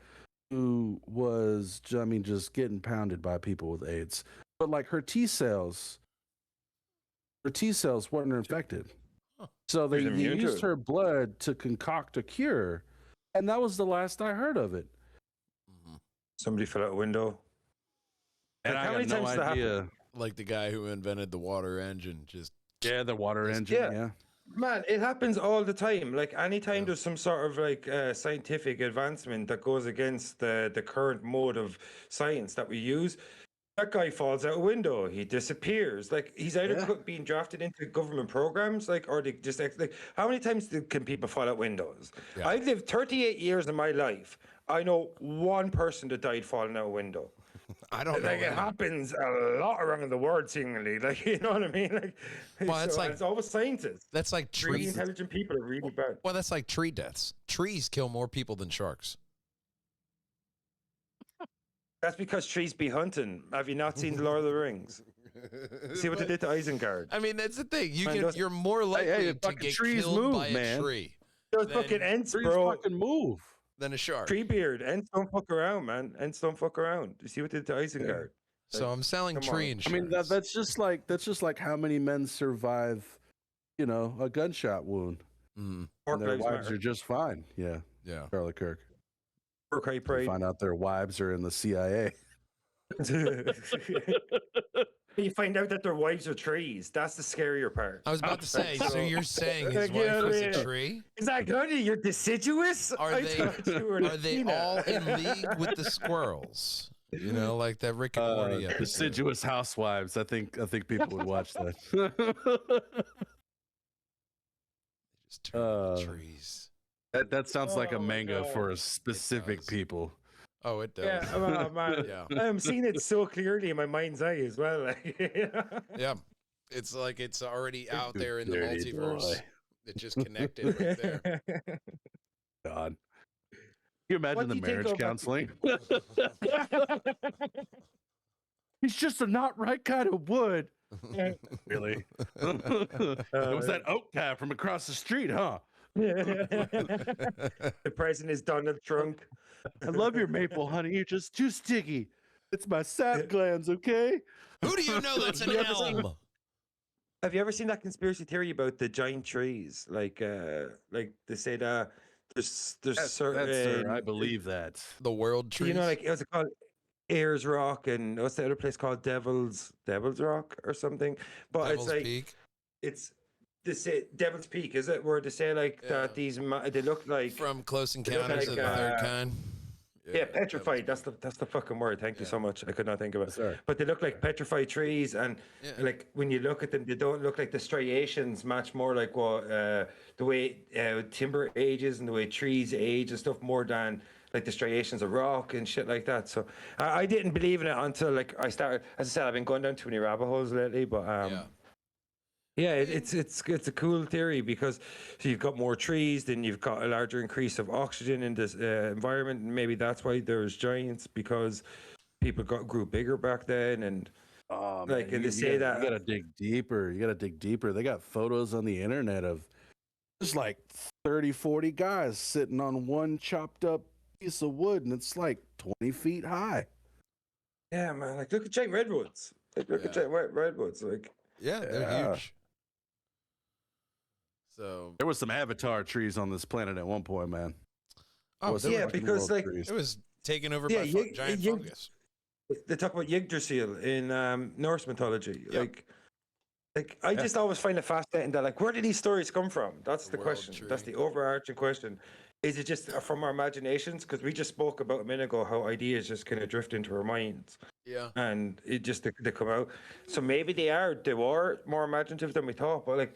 who was, just getting pounded by people with AIDS. But like her T cells weren't infected. So they used her blood to concoct a cure. And that was the last I heard of it. Somebody fell out a window. And I got no idea. Like the guy who invented the water engine. The water engine, yeah. Man, it happens all the time. Like anytime there's some sort of like scientific advancement that goes against the current mode of science that we use, That guy falls out a window. He disappears. Like he's either being drafted into government programs, like, or they just like. How many times can people fall out windows? Yeah. I've lived 38 years in my life. I know one person that died falling out a window. I don't know. Like it happens a lot around the world, seemingly. Like you know what I mean? Like, Well, that's like it's always scientists. that's like Really trees. intelligent people are really bad. Well, that's like tree deaths. Trees kill more people than sharks. That's because trees be hunting. Have you not seen The Lord of the Rings? See what they did to Isengard? I mean, that's the thing. Man, You're more likely to fucking get trees killed move, by man. a tree Those Then fucking Ents, Trees bro. fucking move. than a shark. Treebeard. Ents don't fuck around, man. Ents don't fuck around. You see what they did to Isengard? So I'm selling Come tree on. insurance. I mean, that's just like how many men survive, you know, a gunshot wound. Mm, Pork And their lives wives matter. are just fine. Yeah, yeah. Charlie Kirk. Pork high You pride. find out their wives are in the CIA. You find out that their wives are trees. That's the scarier part. I was about to say. So you're saying his Like, yeah, wife was yeah. a tree? Is that good? You're deciduous? Are I they? thought you were Are they Latina. all in league with the squirrels? You know, like that Rick and Morty episode. Deciduous housewives. I think people would watch that. Just turn into trees. that sounds like a Oh my manga God. for a specific does. people. Oh, it does. Yeah, oh, man. Yeah. I'm seeing it so clearly in my mind's eye as well. Like, Yeah. It's like it's already out there in the Dirty multiverse. boy. It just connected right there. God. Can you imagine What the do you think marriage of- counseling? He's just a not right kind of wood. Really? It was that oak guy from across the street, huh? The president is Donald Trump. I love your maple, honey. You're just too sticky. It's my sap glands, okay? Who do you know that's an elm? Have you ever seen that conspiracy theory about the giant trees? Like they say that there's certain I believe that. The world trees. you know, like what's it called? Ayers Rock, and what's the other place called? Devil's Rock or something. But Devil's it's like Peak. it's they say Devil's Peak, is it? Where they say like Yeah. that these they look like From Close look Encounters like, of the Third Kind. yeah, petrified. That's the fucking word. Thank you Yeah. so much. I could not think of it. Sorry. But they look like petrified trees, and Yeah. like when you look at them, they don't look like the striations match more like what the way timber ages and the way trees age and stuff more than like the striations of rock and shit like that. So I didn't believe in it until like I started. As I said, I've been going down too many rabbit holes lately, but Yeah. yeah, it's a cool theory because so you've got more trees, then you've got a larger increase of oxygen in this environment, and maybe that's why there's giants because people grew bigger back then, and Oh, Like, man, and they say that- you gotta dig deeper. You gotta dig deeper. They got photos on the internet of there's like 30, 40 guys sitting on one chopped up piece of wood, and it's like 20 feet high. yeah, man, like look at giant redwoods, like look at Yeah. giant redwoods, like Yeah, they're Yeah. huge. So, There was some avatar trees on this planet at one point, man. oh, Was there yeah, were- because world like trees. it was taken over Yeah, by giant fungus. they talk about Yggdrasil in Norse mythology, Yep. like I just always find it fascinating that like where did these stories come from? That's the World question. That's tree. the overarching question. Is it just from our imaginations? Because we just spoke about a minute ago how ideas just kind of drift into our minds Yeah. and it just they come out. So maybe they were more imaginative than we thought. But like,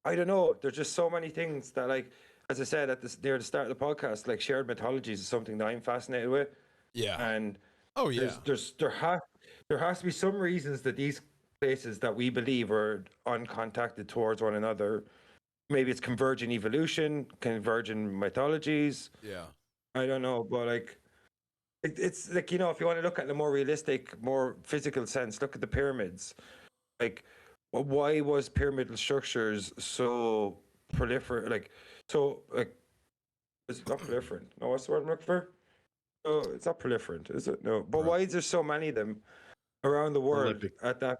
I don't know. There's just so many things that like, as I said near the start of the podcast, like shared mythologies is something that I'm fascinated with. Yeah. And Oh, yeah. there has to be some reasons that these places that we believe are uncontacted towards one another. Maybe it's convergent evolution, convergent mythologies. Yeah. I don't know, but like it's like, you know, if you want to look at the more realistic, more physical sense, look at the pyramids. Like, why was pyramidal structures so proliferate? Like, it's not proliferant. No, what's the word I'm looking for? No, it's not proliferant, is it? No, but why is there so many of them around the world Prolific. at that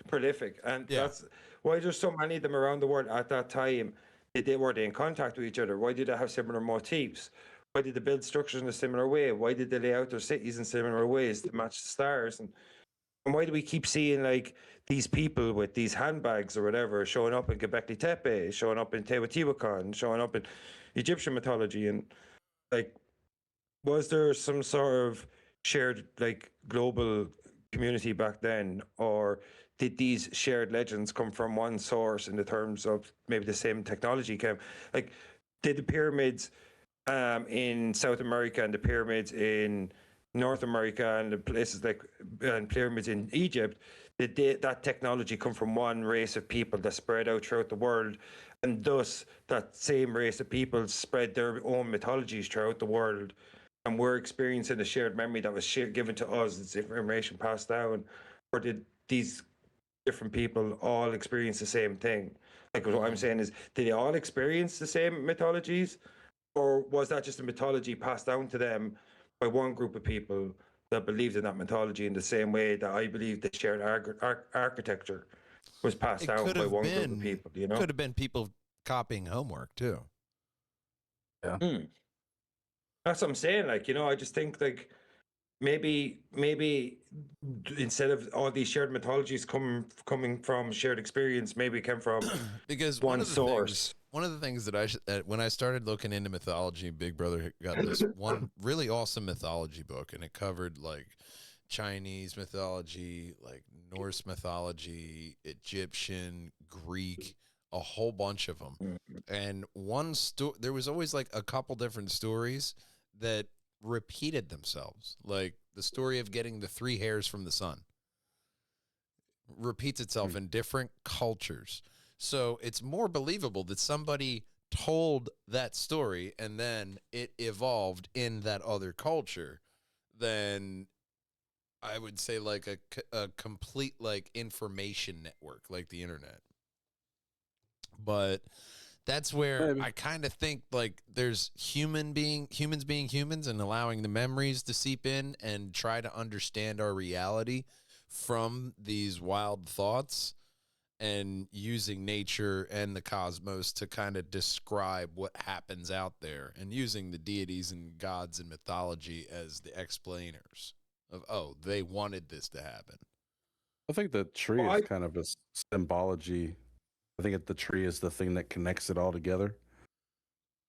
prolific? And Yeah. that's why there's so many of them around the world at that time. Were they in contact with each other? Why did they have similar motifs? Why did they build structures in a similar way? Why did they lay out their cities in similar ways to match the stars? And why do we keep seeing like these people with these handbags or whatever showing up in Göbekli Tepe, showing up in Teotihuacan, showing up in Egyptian mythology? And like, was there some sort of shared like global community back then, or did these shared legends come from one source in the terms of maybe the same technology came? Like, did the pyramids in South America and the pyramids in North America and the places like and pyramids in Egypt, did that technology come from one race of people that spread out throughout the world, and thus that same race of people spread their own mythologies throughout the world, and we're experiencing a shared memory that was given to us, it's information passed down, or did these different people all experience the same thing? Like what I'm saying is, did they all experience the same mythologies, or was that just a mythology passed down to them by one group of people that believed in that mythology in the same way that I believe the shared architecture was passed down by one group of people? You know, could have been people copying homework too. Yeah. That's what I'm saying. Like, you know, I just think like maybe instead of all these shared mythologies coming from shared experience, maybe it came from because one source. One of the things that when I started looking into mythology, Big Brother got this one really awesome mythology book, and it covered like Chinese mythology, like Norse mythology, Egyptian, Greek, a whole bunch of them. And there was always like a couple different stories that repeated themselves. Like the story of getting the 3 hairs from the sun repeats itself in different cultures. So it's more believable that somebody told that story and then it evolved in that other culture than I would say like a complete like information network like the internet. But that's where I kind of think like there's humans being humans and allowing the memories to seep in and try to understand our reality from these wild thoughts, and using nature and the cosmos to kind of describe what happens out there, and using the deities and gods and mythology as the explainers of, oh, they wanted this to happen. I think the tree is kind of a symbology. I think the tree is the thing that connects it all together.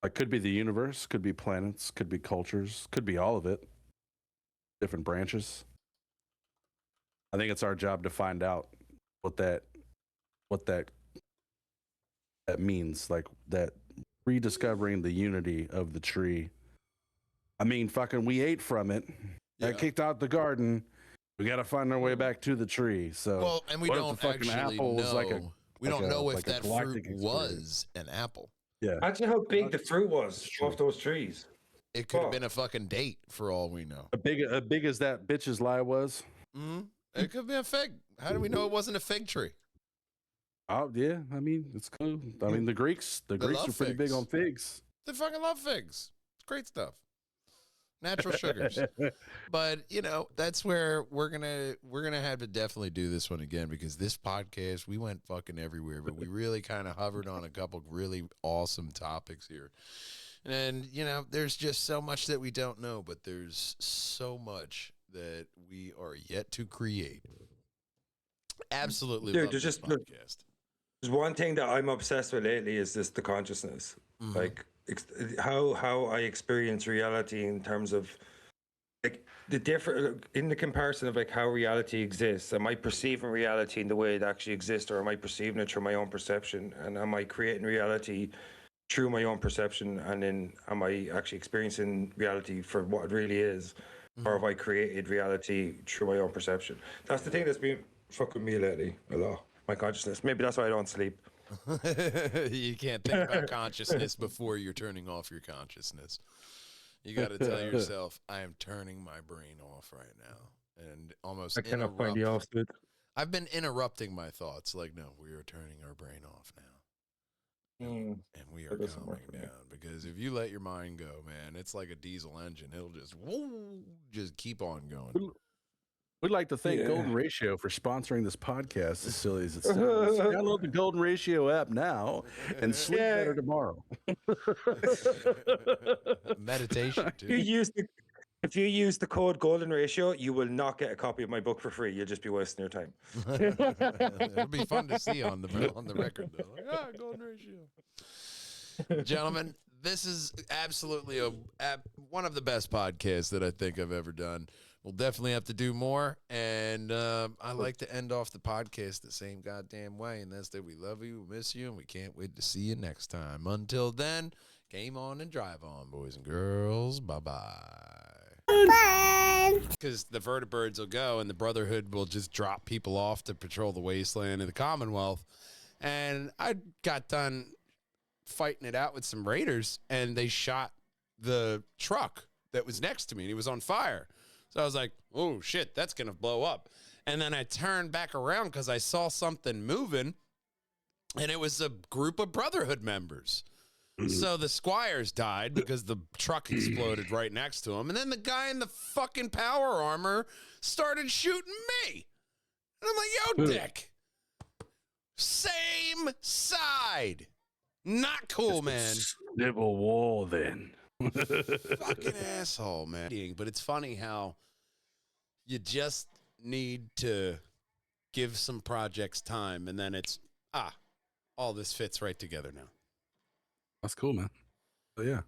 Like, could be the universe, could be planets, could be cultures, could be all of it. Different branches. I think it's our job to find out what that means. Like that rediscovering the unity of the tree. I mean, fucking, we ate from it. Got kicked out the garden. We got to find our way back to the tree. So, well, and we don't actually know. We don't know if that fruit was an apple. Yeah. Imagine how big the fruit was off those trees. It could have been a fucking date for all we know. As big as that bitch's lie was. Mm-hmm. It could be a fig. How do we know it wasn't a fig tree? Oh yeah, I mean it's cool. I mean the Greeks are pretty big on figs. They fucking love figs. It's great stuff. Natural sugars. But you know, that's where we're gonna have to definitely do this one again, because this podcast, we went fucking everywhere, but we really kind of hovered on a couple really awesome topics here. And you know, there's just so much that we don't know, but there's so much that we are yet to create. Absolutely, dude. love this podcast. There's one thing that I'm obsessed with lately is this the consciousness. Mm-hmm. Like how I experience reality in terms of like the different in the comparison of like how reality exists. Am I perceiving reality in the way it actually exists, or am I perceiving it through my own perception? And am I creating reality through my own perception? And then am I actually experiencing reality for what it really is? Mm-hmm. Or have I created reality through my own perception? That's the thing that's been fucking me lately a lot. My consciousness. Maybe that's why I don't sleep. You can't think about consciousness before you're turning off your consciousness. You got to tell yourself, I am turning my brain off right now. And almost I cannot find the opposite. I've been interrupting my thoughts. Like, no, we are turning our brain off now. And we are calming down. Because if you let your mind go, man, it's like a diesel engine. It'll just keep on going. We'd like to thank Golden Ratio for sponsoring this podcast, as silly as it sounds. Download the Golden Ratio app now and sleep better tomorrow. Meditation, too. If you use the code Golden Ratio, you will not get a copy of my book for free. You'll just be wasting your time. It'll be fun to see on the record, though. Like, Golden Ratio. Gentlemen, this is absolutely one of the best podcasts that I think I've ever done. we'll definitely have to do more. And I like to end off the podcast the same goddamn way, and that's that we love you, we miss you, and we can't wait to see you next time. Until then, game on and drive on, boys and girls. Bye-bye. Bye. Because the vertibirds will go, and the Brotherhood will just drop people off to patrol the wasteland of the Commonwealth. And I got done fighting it out with some raiders, and they shot the truck that was next to me, and he was on fire. So I was like, oh, shit, that's going to blow up. And then I turned back around because I saw something moving, and it was a group of Brotherhood members. So the squires died because the truck exploded right next to him. And then the guy in the fucking power armor started shooting me. And I'm like, yo, dick. Same side. Not cool, man. Civil war, then. Fucking asshole, man. But it's funny how you just need to give some projects time, and then it's, all this fits right together now. That's cool, man. But yeah.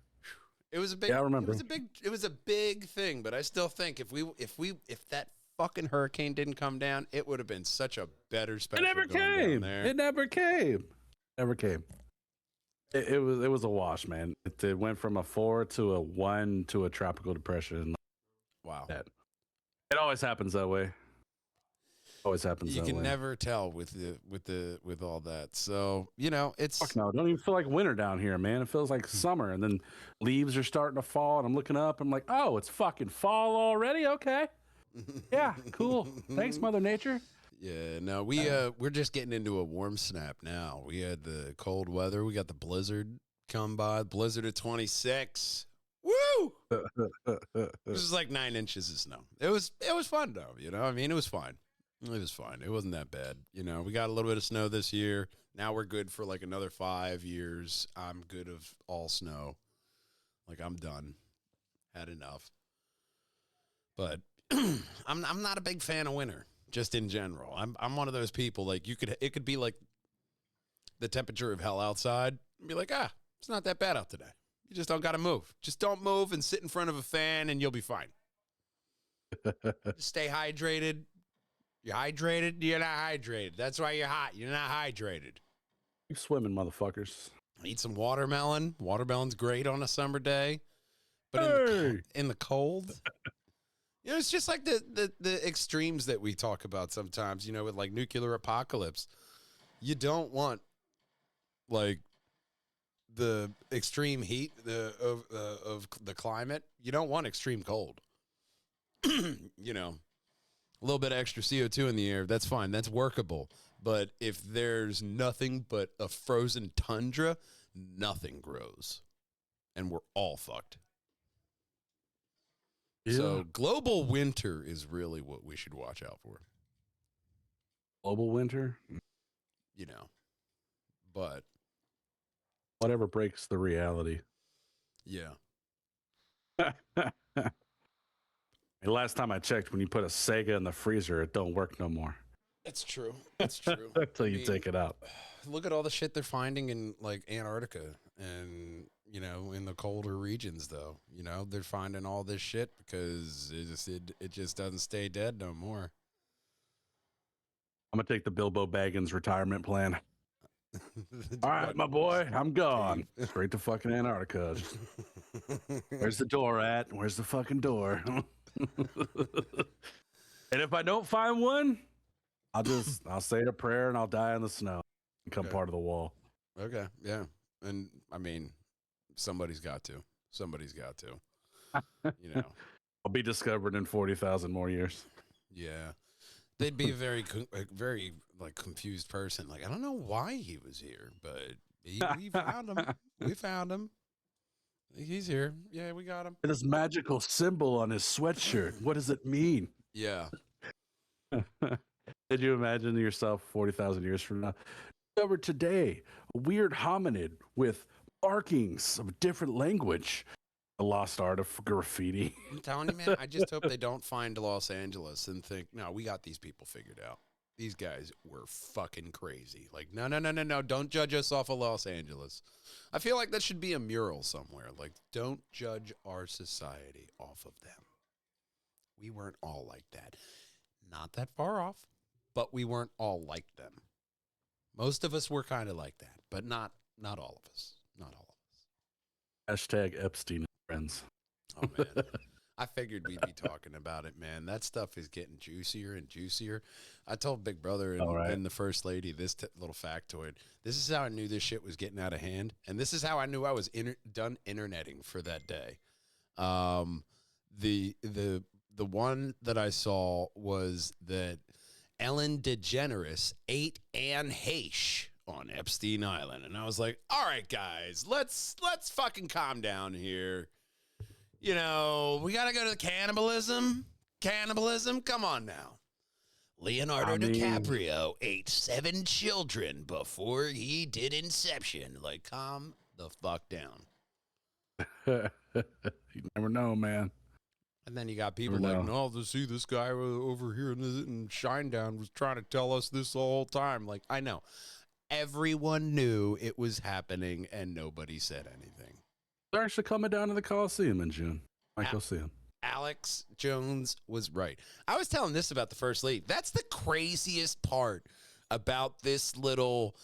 It was a big. Yeah, I remember. It was a big thing, but I still think if that fucking hurricane didn't come down, it would have been such a better special. It never going down came. there. It never came. Never came. It was a wash, man. It went from a 4 to a 1 to a tropical depression. Wow. It always happens that way. Always happens You that can way. never tell with all that. So, it's Fuck no, it don't even feel like winter down here, man. It feels like summer, and then leaves are starting to fall, and I'm looking up, I'm like, oh, it's fucking fall already? Okay. Yeah, cool. Thanks, Mother Nature. Yeah, no, we're just getting into a warm snap now. We had the cold weather. We got the blizzard come by, blizzard of 26. Woo! This is like 9 inches of snow. It was fun though, it was fine. It was fine. It wasn't that bad. We got a little bit of snow this year. Now we're good for like another 5 years. I'm good of all snow. Like I'm done. Had enough. But I'm not a big fan of winter, just in general. I'm one of those people, like it could be like the temperature of hell outside and be like, it's not that bad out today. You just don't got to move. Just don't move and sit in front of a fan and you'll be fine. Just stay hydrated. You're hydrated? You're not hydrated. That's why you're hot. You're not hydrated. Keep swimming, motherfuckers. Eat some watermelon. Watermelon's great on a summer day. But in the cold, it's just like the extremes that we talk about sometimes, with like nuclear apocalypse. You don't want like the extreme heat of the climate. You don't want extreme cold. A little bit of extra CO2 in the air, that's fine. That's workable. But if there's nothing but a frozen tundra, nothing grows. And we're all fucked. Yeah. So global winter is really what we should watch out for. Global winter? But Whatever breaks the reality. yeah. The last time I checked, when you put a Sega in the freezer, it don't work no more. It's true. It's true. Until you take it out. Look at all the shit they're finding in like Antarctica and, in the colder regions though. They're finding all this shit because it just doesn't stay dead no more. I'm going to take the Bilbo Baggins retirement plan. All right, my boy, I'm gone. Straight to fucking Antarctica. Where's the door at? Where's the fucking door? And if I don't find one, I'll say a prayer and I'll die in the snow. Become part of the wall. Okay, yeah. And I mean, somebody's got to. I'll be discovered in 40,000 more years. Yeah. They'd be a very confused person. Like, I don't know why he was here, but we found him. We found him. He's here. Yeah, we got him. This magical symbol on his sweatshirt. What does it mean? Yeah. Did you imagine yourself 40,000 years from now? Discovered today a weird hominid with markings of a different language. The lost art of graffiti. I'm telling you, man, I just hope they don't find Los Angeles and think, no, we got these people figured out. These guys were fucking crazy. Like, no, don't judge us off of Los Angeles. I feel like that should be a mural somewhere. Like, don't judge our society off of them. we weren't all like that. Not that far off, but we weren't all like them. Most of us were kind of like that, but not all of us. Not all of us. Hashtag Epstein and friends. Oh, man. I figured we'd be talking about it, man. That stuff is getting juicier and juicier. I told Big Brother and the First Lady this little factoid. This is how I knew this shit was getting out of hand, and this is how I knew I was done interneting for that day. The one that I saw was that Ellen DeGeneres ate Anne Heche on Epstein Island, and I was like, all right, guys, let's fucking calm down here. You know, we got to go to the cannibalism. Come on now. Leonardo DiCaprio ate 7 children before he did Inception. Like, calm the fuck down. You never know, man. And then you got people like, no, see, this guy over here in Shinedown was trying to tell us this the whole time. Like, I know. Everyone knew it was happening, and nobody said anything. They're actually coming down to the Coliseum in June. Might go see him. Alex Jones was right. I was telling this about the First Lady. That's the craziest part about this little,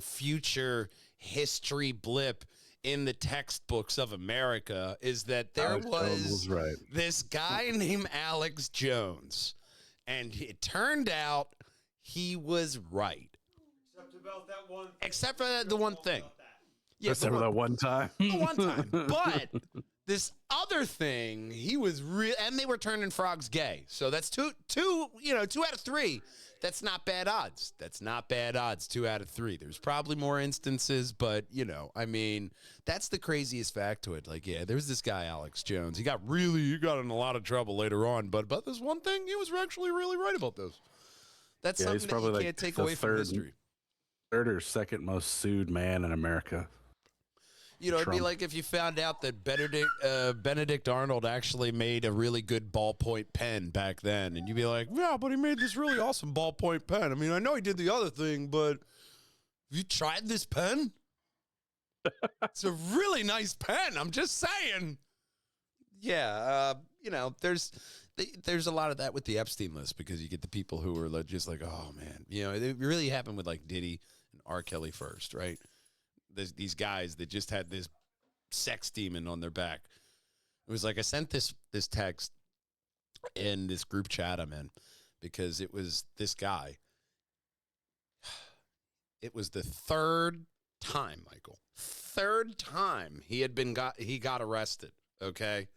future history blip in the textbooks of America is that there was this guy named Alex Jones, and it turned out he was right. Except for the one thing. Yeah, except for that one time. The one time. But this other thing, he was real, and they were turning frogs gay. So that's two out of 3. That's not bad odds. 2 out of 3. There's probably more instances, but that's the craziest factoid. Like, yeah, there's this guy, Alex Jones. He got in a lot of trouble later on, but about this one thing, he was actually really right about this. That's something that you can't take away from history. Third or second most sued man in America. It'd be like if you found out that Benedict Arnold actually made a really good ballpoint pen back then, and you'd be like, yeah, but he made this really awesome ballpoint pen. I mean, I know he did the other thing, but have you tried this pen? It's a really nice pen. I'm just saying. Yeah, there's a lot of that with the Epstein list because you get the people who are just like, oh, man. It really happened with like Diddy and R. Kelly first, right? These guys that just had this sex demon on their back. It was like I sent this text in this group chat I'm in because it was this guy. It was the 3rd time, Michael. 3rd time he got arrested, okay?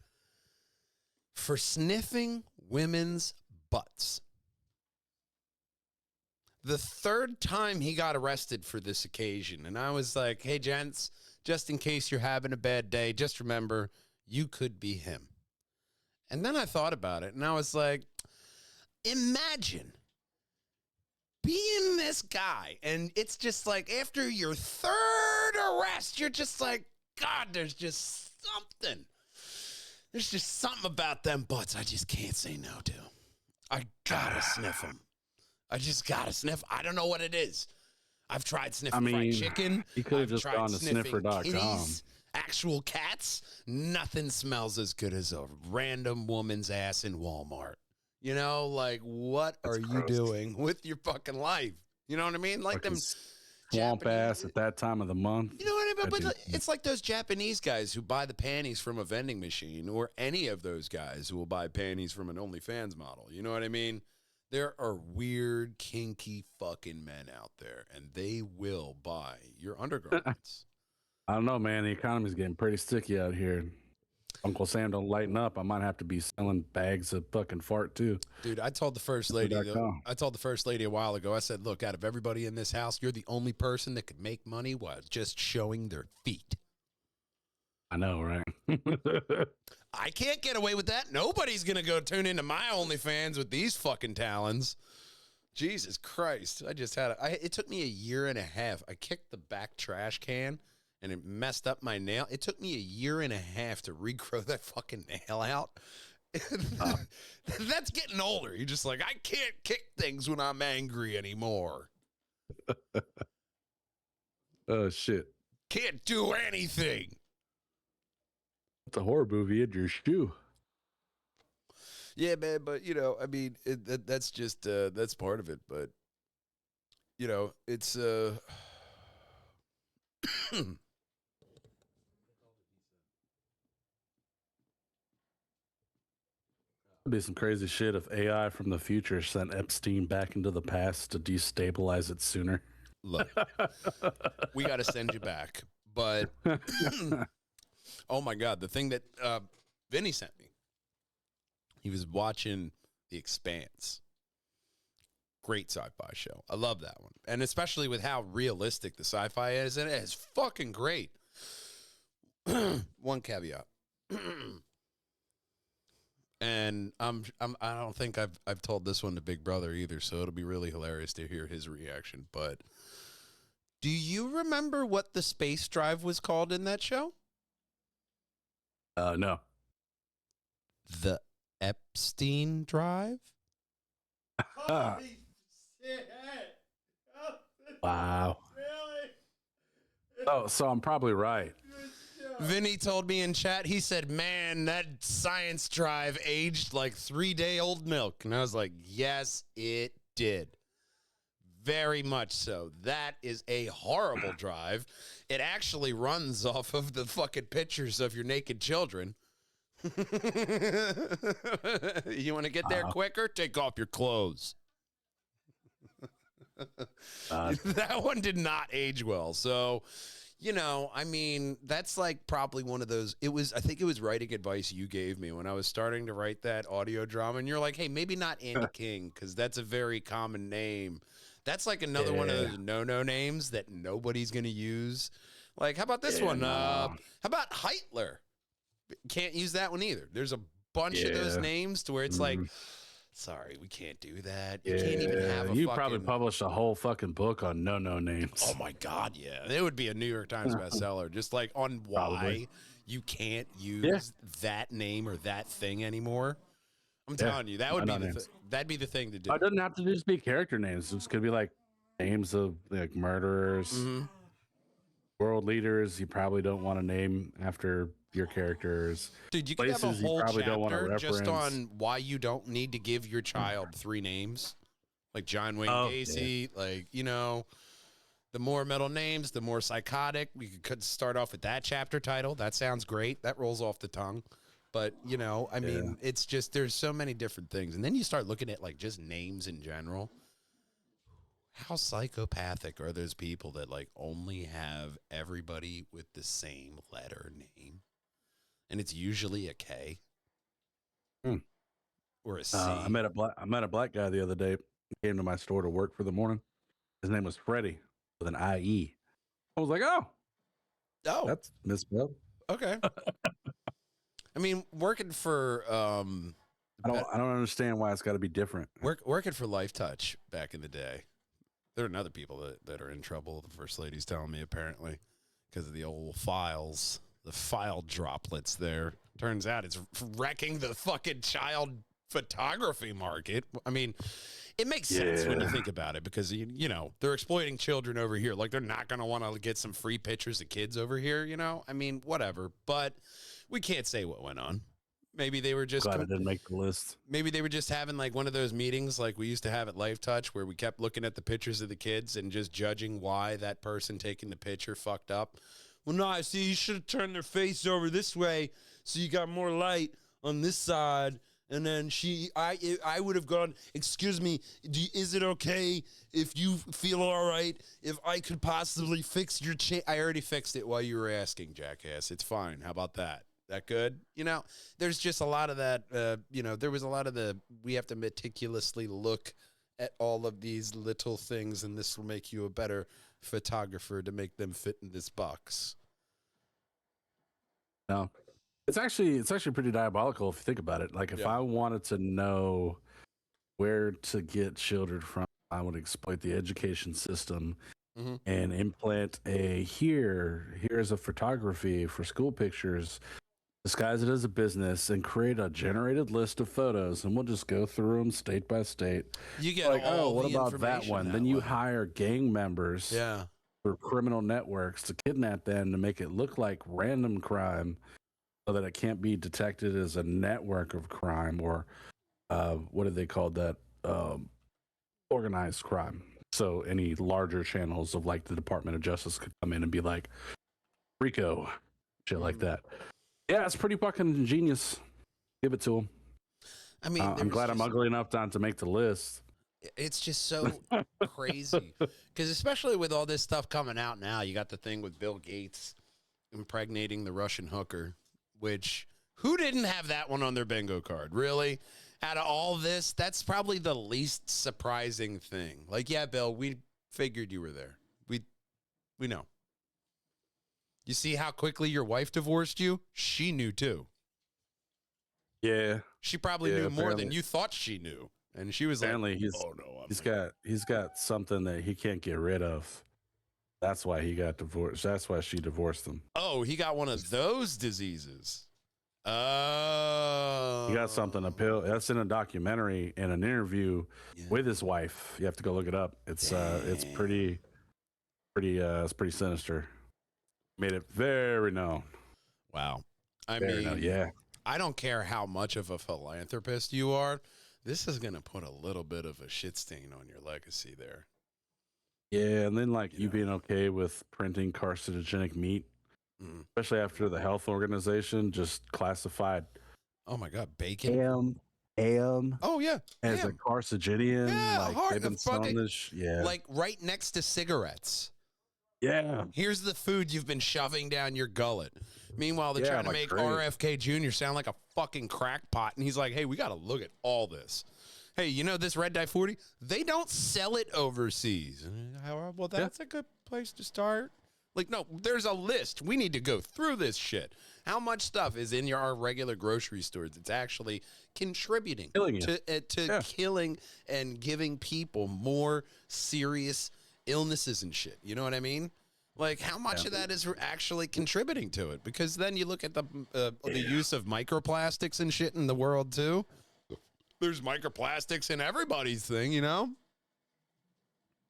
For sniffing women's butts. The 3rd time he got arrested for this occasion. And I was like, hey, gents, just in case you're having a bad day, just remember, you could be him. And then I thought about it, and I was like, imagine being this guy. And it's just like after your 3rd arrest, you're just like, God, there's just something. There's just something about them butts I just can't say no to. I gotta sniff them. I just gotta sniff. I don't know what it is. I've tried sniffing fried chicken. You could have just gone to sniffer.com. Kitties, actual cats. Nothing smells as good as a random woman's ass in Walmart. What are you doing with your fucking life? You know what I mean? Like them swamp ass at that time of the month. You know what I mean? But it's like those Japanese guys who buy the panties from a vending machine, or any of those guys who will buy panties from an OnlyFans model. You know what I mean? There are weird, kinky fucking men out there, and they will buy your undergarments. I don't know, man. The economy's getting pretty sticky out here. Uncle Sam don't lighten up. I might have to be selling bags of fucking fart too. Dude, I told the first lady a while ago, I said, look, out of everybody in this house, you're the only person that could make money while just showing their feet. I know, right? I can't get away with that. Nobody's going to go tune into my OnlyFans with these fucking talons. Jesus Christ. It took me a year and a half. I kicked the back trash can and it messed up my nail. It took me a year and a half to regrow that fucking nail out. That's getting older. You're just like, I can't kick things when I'm angry anymore. Oh, shit. Can't do anything. It's a horror movie in your shoe. Yeah, man, but I mean, that's just that's part of it. But it's It'd be some crazy shit if AI from the future sent Epstein back into the past to destabilize it sooner. look, we got to send you back. But oh my God, the thing that Vinny sent me, he was watching The Expanse. Great sci-fi show. I love that one. And especially with how realistic the sci-fi is, and it is fucking great. One caveat. And I don't think I've told this one to Big Brother either, so it'll be really hilarious to hear his reaction. But do you remember what the space drive was called in that show? No. The Epstein drive? Holy shit. Wow. Really? Oh, so I'm probably right. Vinny told me in chat, he said, man, that science drive aged like 3-day-old milk. And I was like, yes, it did. Very much so. That is a horrible drive. It actually runs off of the fucking pictures of your naked children. You want to get there quicker? Take off your clothes. That one did not age well. So, I mean, that's like probably one of those. I think it was writing advice you gave me when I was starting to write that audio drama. And you're like, hey, maybe not Andy King, because that's a very common name. That's like another one of those no names that nobody's going to use. Like, how about this one? How about Heitler? Can't use that one either. There's a bunch of those names to where it's like, sorry, we can't do that. You can't even have a You probably published a whole fucking book on no names. Oh my God, yeah. It would be a New York Times bestseller, just like on why you can't use that name or that thing anymore. I'm telling you, that would be that'd be the thing to do. It doesn't have to just be character names. It's could be like names of like murderers, world leaders. You probably don't want to name after your characters. Dude, you could have a Places you whole probably don't want to chapter just reference. on why you don't need to give your child 3 names. Like John Wayne Gacy, like, the more middle names, the more psychotic. We could start off with that chapter title. That sounds great. That rolls off the tongue. But, I mean, it's just, there's so many different things. And then you start looking at like just names in general. How psychopathic are those people that like only have everybody with the same letter name? And it's usually a K or a C. I met a black guy the other day. He came to my store to work for the morning. His name was Freddie with an IE. I was like, oh, that's misspelled. Okay. I mean, working for I don't understand why it's got to be different. Working for Life Touch back in the day, there are other people that are in trouble. The first lady's telling me apparently because of the old files. The file droplets there. Turns out it's wrecking the fucking child photography market. I mean, it makes sense when you think about it because, they're exploiting children over here. Like, they're not going to want to get some free pictures of kids over here, I mean, whatever. But we can't say what went on. Maybe they were just glad I didn't make the list. Maybe they were just having like one of those meetings like we used to have at Life Touch where we kept looking at the pictures of the kids and just judging why that person taking the picture fucked up. Well, no, I see you should have turned their face over this way so you got more light on this side. And then I would have gone, excuse me, is it okay if you feel all right if I could possibly fix your chair? I already fixed it while you were asking, jackass. It's fine. How about that? That good? There's just a lot of that, there was a lot of we have to meticulously look at all of these little things, and this will make you a better photographer to make them fit in this box. No, it's actually pretty diabolical if you think about it. Like if I wanted to know where to get children from, I would exploit the education system and implant here's a photography for school pictures, disguise it as a business, and create a generated list of photos, and we'll just go through them state by state. You get like, what about that one? Then you hire gang members for criminal networks to kidnap them to make it look like random crime so that it can't be detected as a network of crime or what did they call that? Organized crime. So any larger channels of like the Department of Justice could come in and be like, Rico, shit like that. Yeah, it's pretty fucking ingenious. Give it to them. I mean, I'm glad I'm ugly enough not to make the list. It's just so crazy because especially with all this stuff coming out now, you got the thing with Bill Gates impregnating the Russian hooker, which who didn't have that one on their bingo card? Really? Out of all this, that's probably the least surprising thing. Like, yeah, Bill, we figured you were there. We know. You see how quickly your wife divorced you? She knew too. Yeah. She probably knew more than you thought she knew. And she was apparently like, "Oh no, he's got something that he can't get rid of. That's why he got divorced. That's why she divorced him. Oh, he got one of those diseases. Oh, He got something appeal. That's in a documentary in an interview with his wife. You have to go look it up. It's pretty sinister. Made it very known. Wow. I Very mean, known, yeah. I don't care how much of a philanthropist you are. This is going to put a little bit of a shit stain on your legacy there. Yeah, and then like you being okay with printing carcinogenic meat, especially after the health organization just classified. Oh my God, bacon. Ham. Oh yeah, as ham. a carcinogen. Yeah, like hard, they've been selling this. Yeah, like right next to cigarettes. Yeah. Here's the food you've been shoving down your gullet. Meanwhile, they're Yeah, trying to like make great. RFK Jr. sound like a fucking crackpot. And he's like, hey, we got to look at all this. Hey, you know this Red Dye 40? They don't sell it overseas. Well, that's a good place to start. Like, no, there's a list. We need to go through this shit. How much stuff is in our regular grocery stores that's actually contributing to killing and giving people more serious illnesses and shit? You know what I mean? Like, how much of that is actually contributing to it? Because then you look at the use of microplastics and shit in the world, too. There's microplastics in everybody's thing, you know?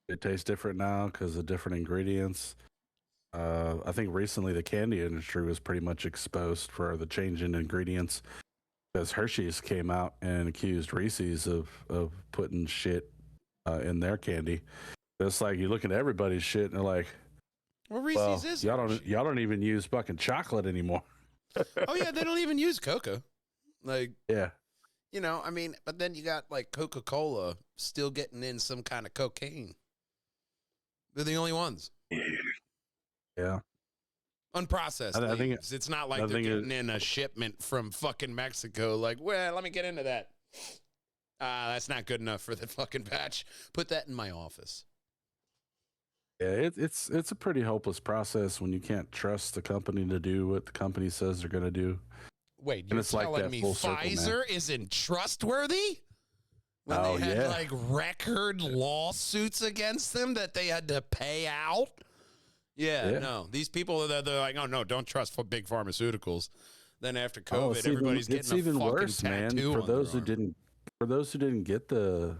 It tastes different now because of different ingredients. I think recently the candy industry was pretty much exposed for the change in ingredients because Hershey's came out and accused Reese's of putting shit in their candy. It's like you look at everybody's shit and they're like, well, Reese's is y'all don't even use fucking chocolate anymore. Oh yeah, they don't even use cocoa. Like, yeah, you know, I mean, but then you got like Coca-Cola still getting in some kind of cocaine. They're the only ones. Yeah. Unprocessed I think leaves. It's not like they're getting in a shipment from fucking Mexico. Like, well, let me get into that. That's not good enough for the fucking batch. Put that in my office. Yeah, it's a pretty hopeless process when you can't trust the company to do what the company says they're going to do. Wait, you're telling me Pfizer isn't trustworthy? When they had like record lawsuits against them that they had to pay out? Yeah, no. These people, they're like, oh, no, don't trust for big pharmaceuticals. Then after COVID, everybody's getting a fucking worse, tattoo man. on their arm. For those who didn't get the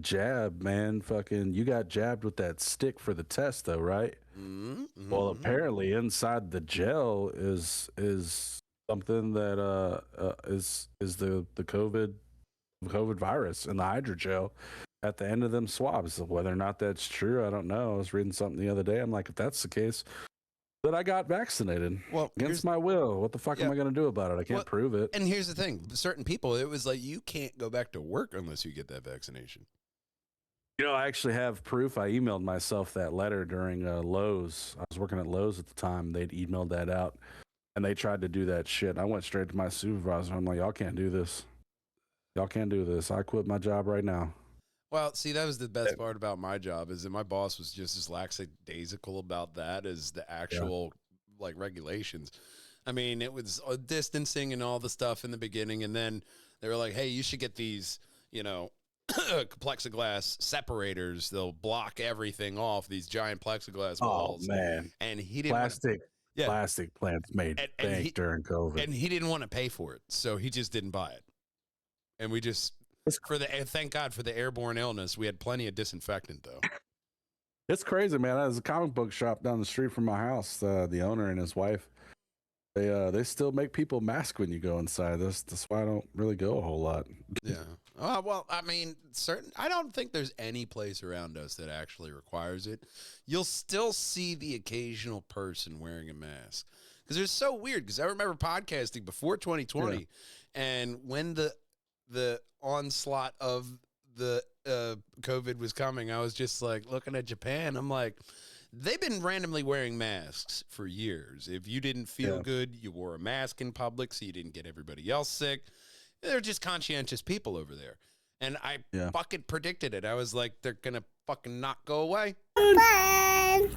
jab, man, fucking, you got jabbed with that stick for the test, though, right? Mm-hmm. Well, apparently inside the gel is something that is the COVID virus and the hydrogel at the end of them swabs. Whether or not that's true, I don't know. I was reading something the other day. I'm like, if that's the case, that I got vaccinated against my will. What the fuck am I going to do about it? I can't prove it. And here's the thing. Certain people, it was like, you can't go back to work unless you get that vaccination. You know, I actually have proof. I emailed myself that letter during Lowe's. I was working at Lowe's at the time. They'd emailed that out, and they tried to do that shit. I went straight to my supervisor. I'm like, y'all can't do this. Y'all can't do this. I quit my job right now. Well, see, that was the best part about my job is that my boss was just as lackadaisical about that as the actual like regulations. I mean, it was distancing and all the stuff in the beginning, and then they were like, "Hey, you should get these, you know, plexiglass separators. They'll block everything off. These giant plexiglass walls." Oh man! And he didn't plastic plants made bank during COVID, and he didn't want to pay for it, so he just didn't buy it. And we just. Thank God for the airborne illness. We had plenty of disinfectant, though. It's crazy, man. There's a comic book shop down the street from my house. The owner and his wife, They still make people mask when you go inside. That's why I don't really go a whole lot. Yeah. Well, I mean, I don't think there's any place around us that actually requires it. You'll still see the occasional person wearing a mask because it's so weird. Because I remember podcasting before 2020, and when the onslaught of the COVID was coming, I was just like looking at Japan. I'm like, they've been randomly wearing masks for years. If you didn't feel good, you wore a mask in public so you didn't get everybody else sick. They're just conscientious people over there. And I fucking predicted it. I was like, they're going to fucking not go away. Bye.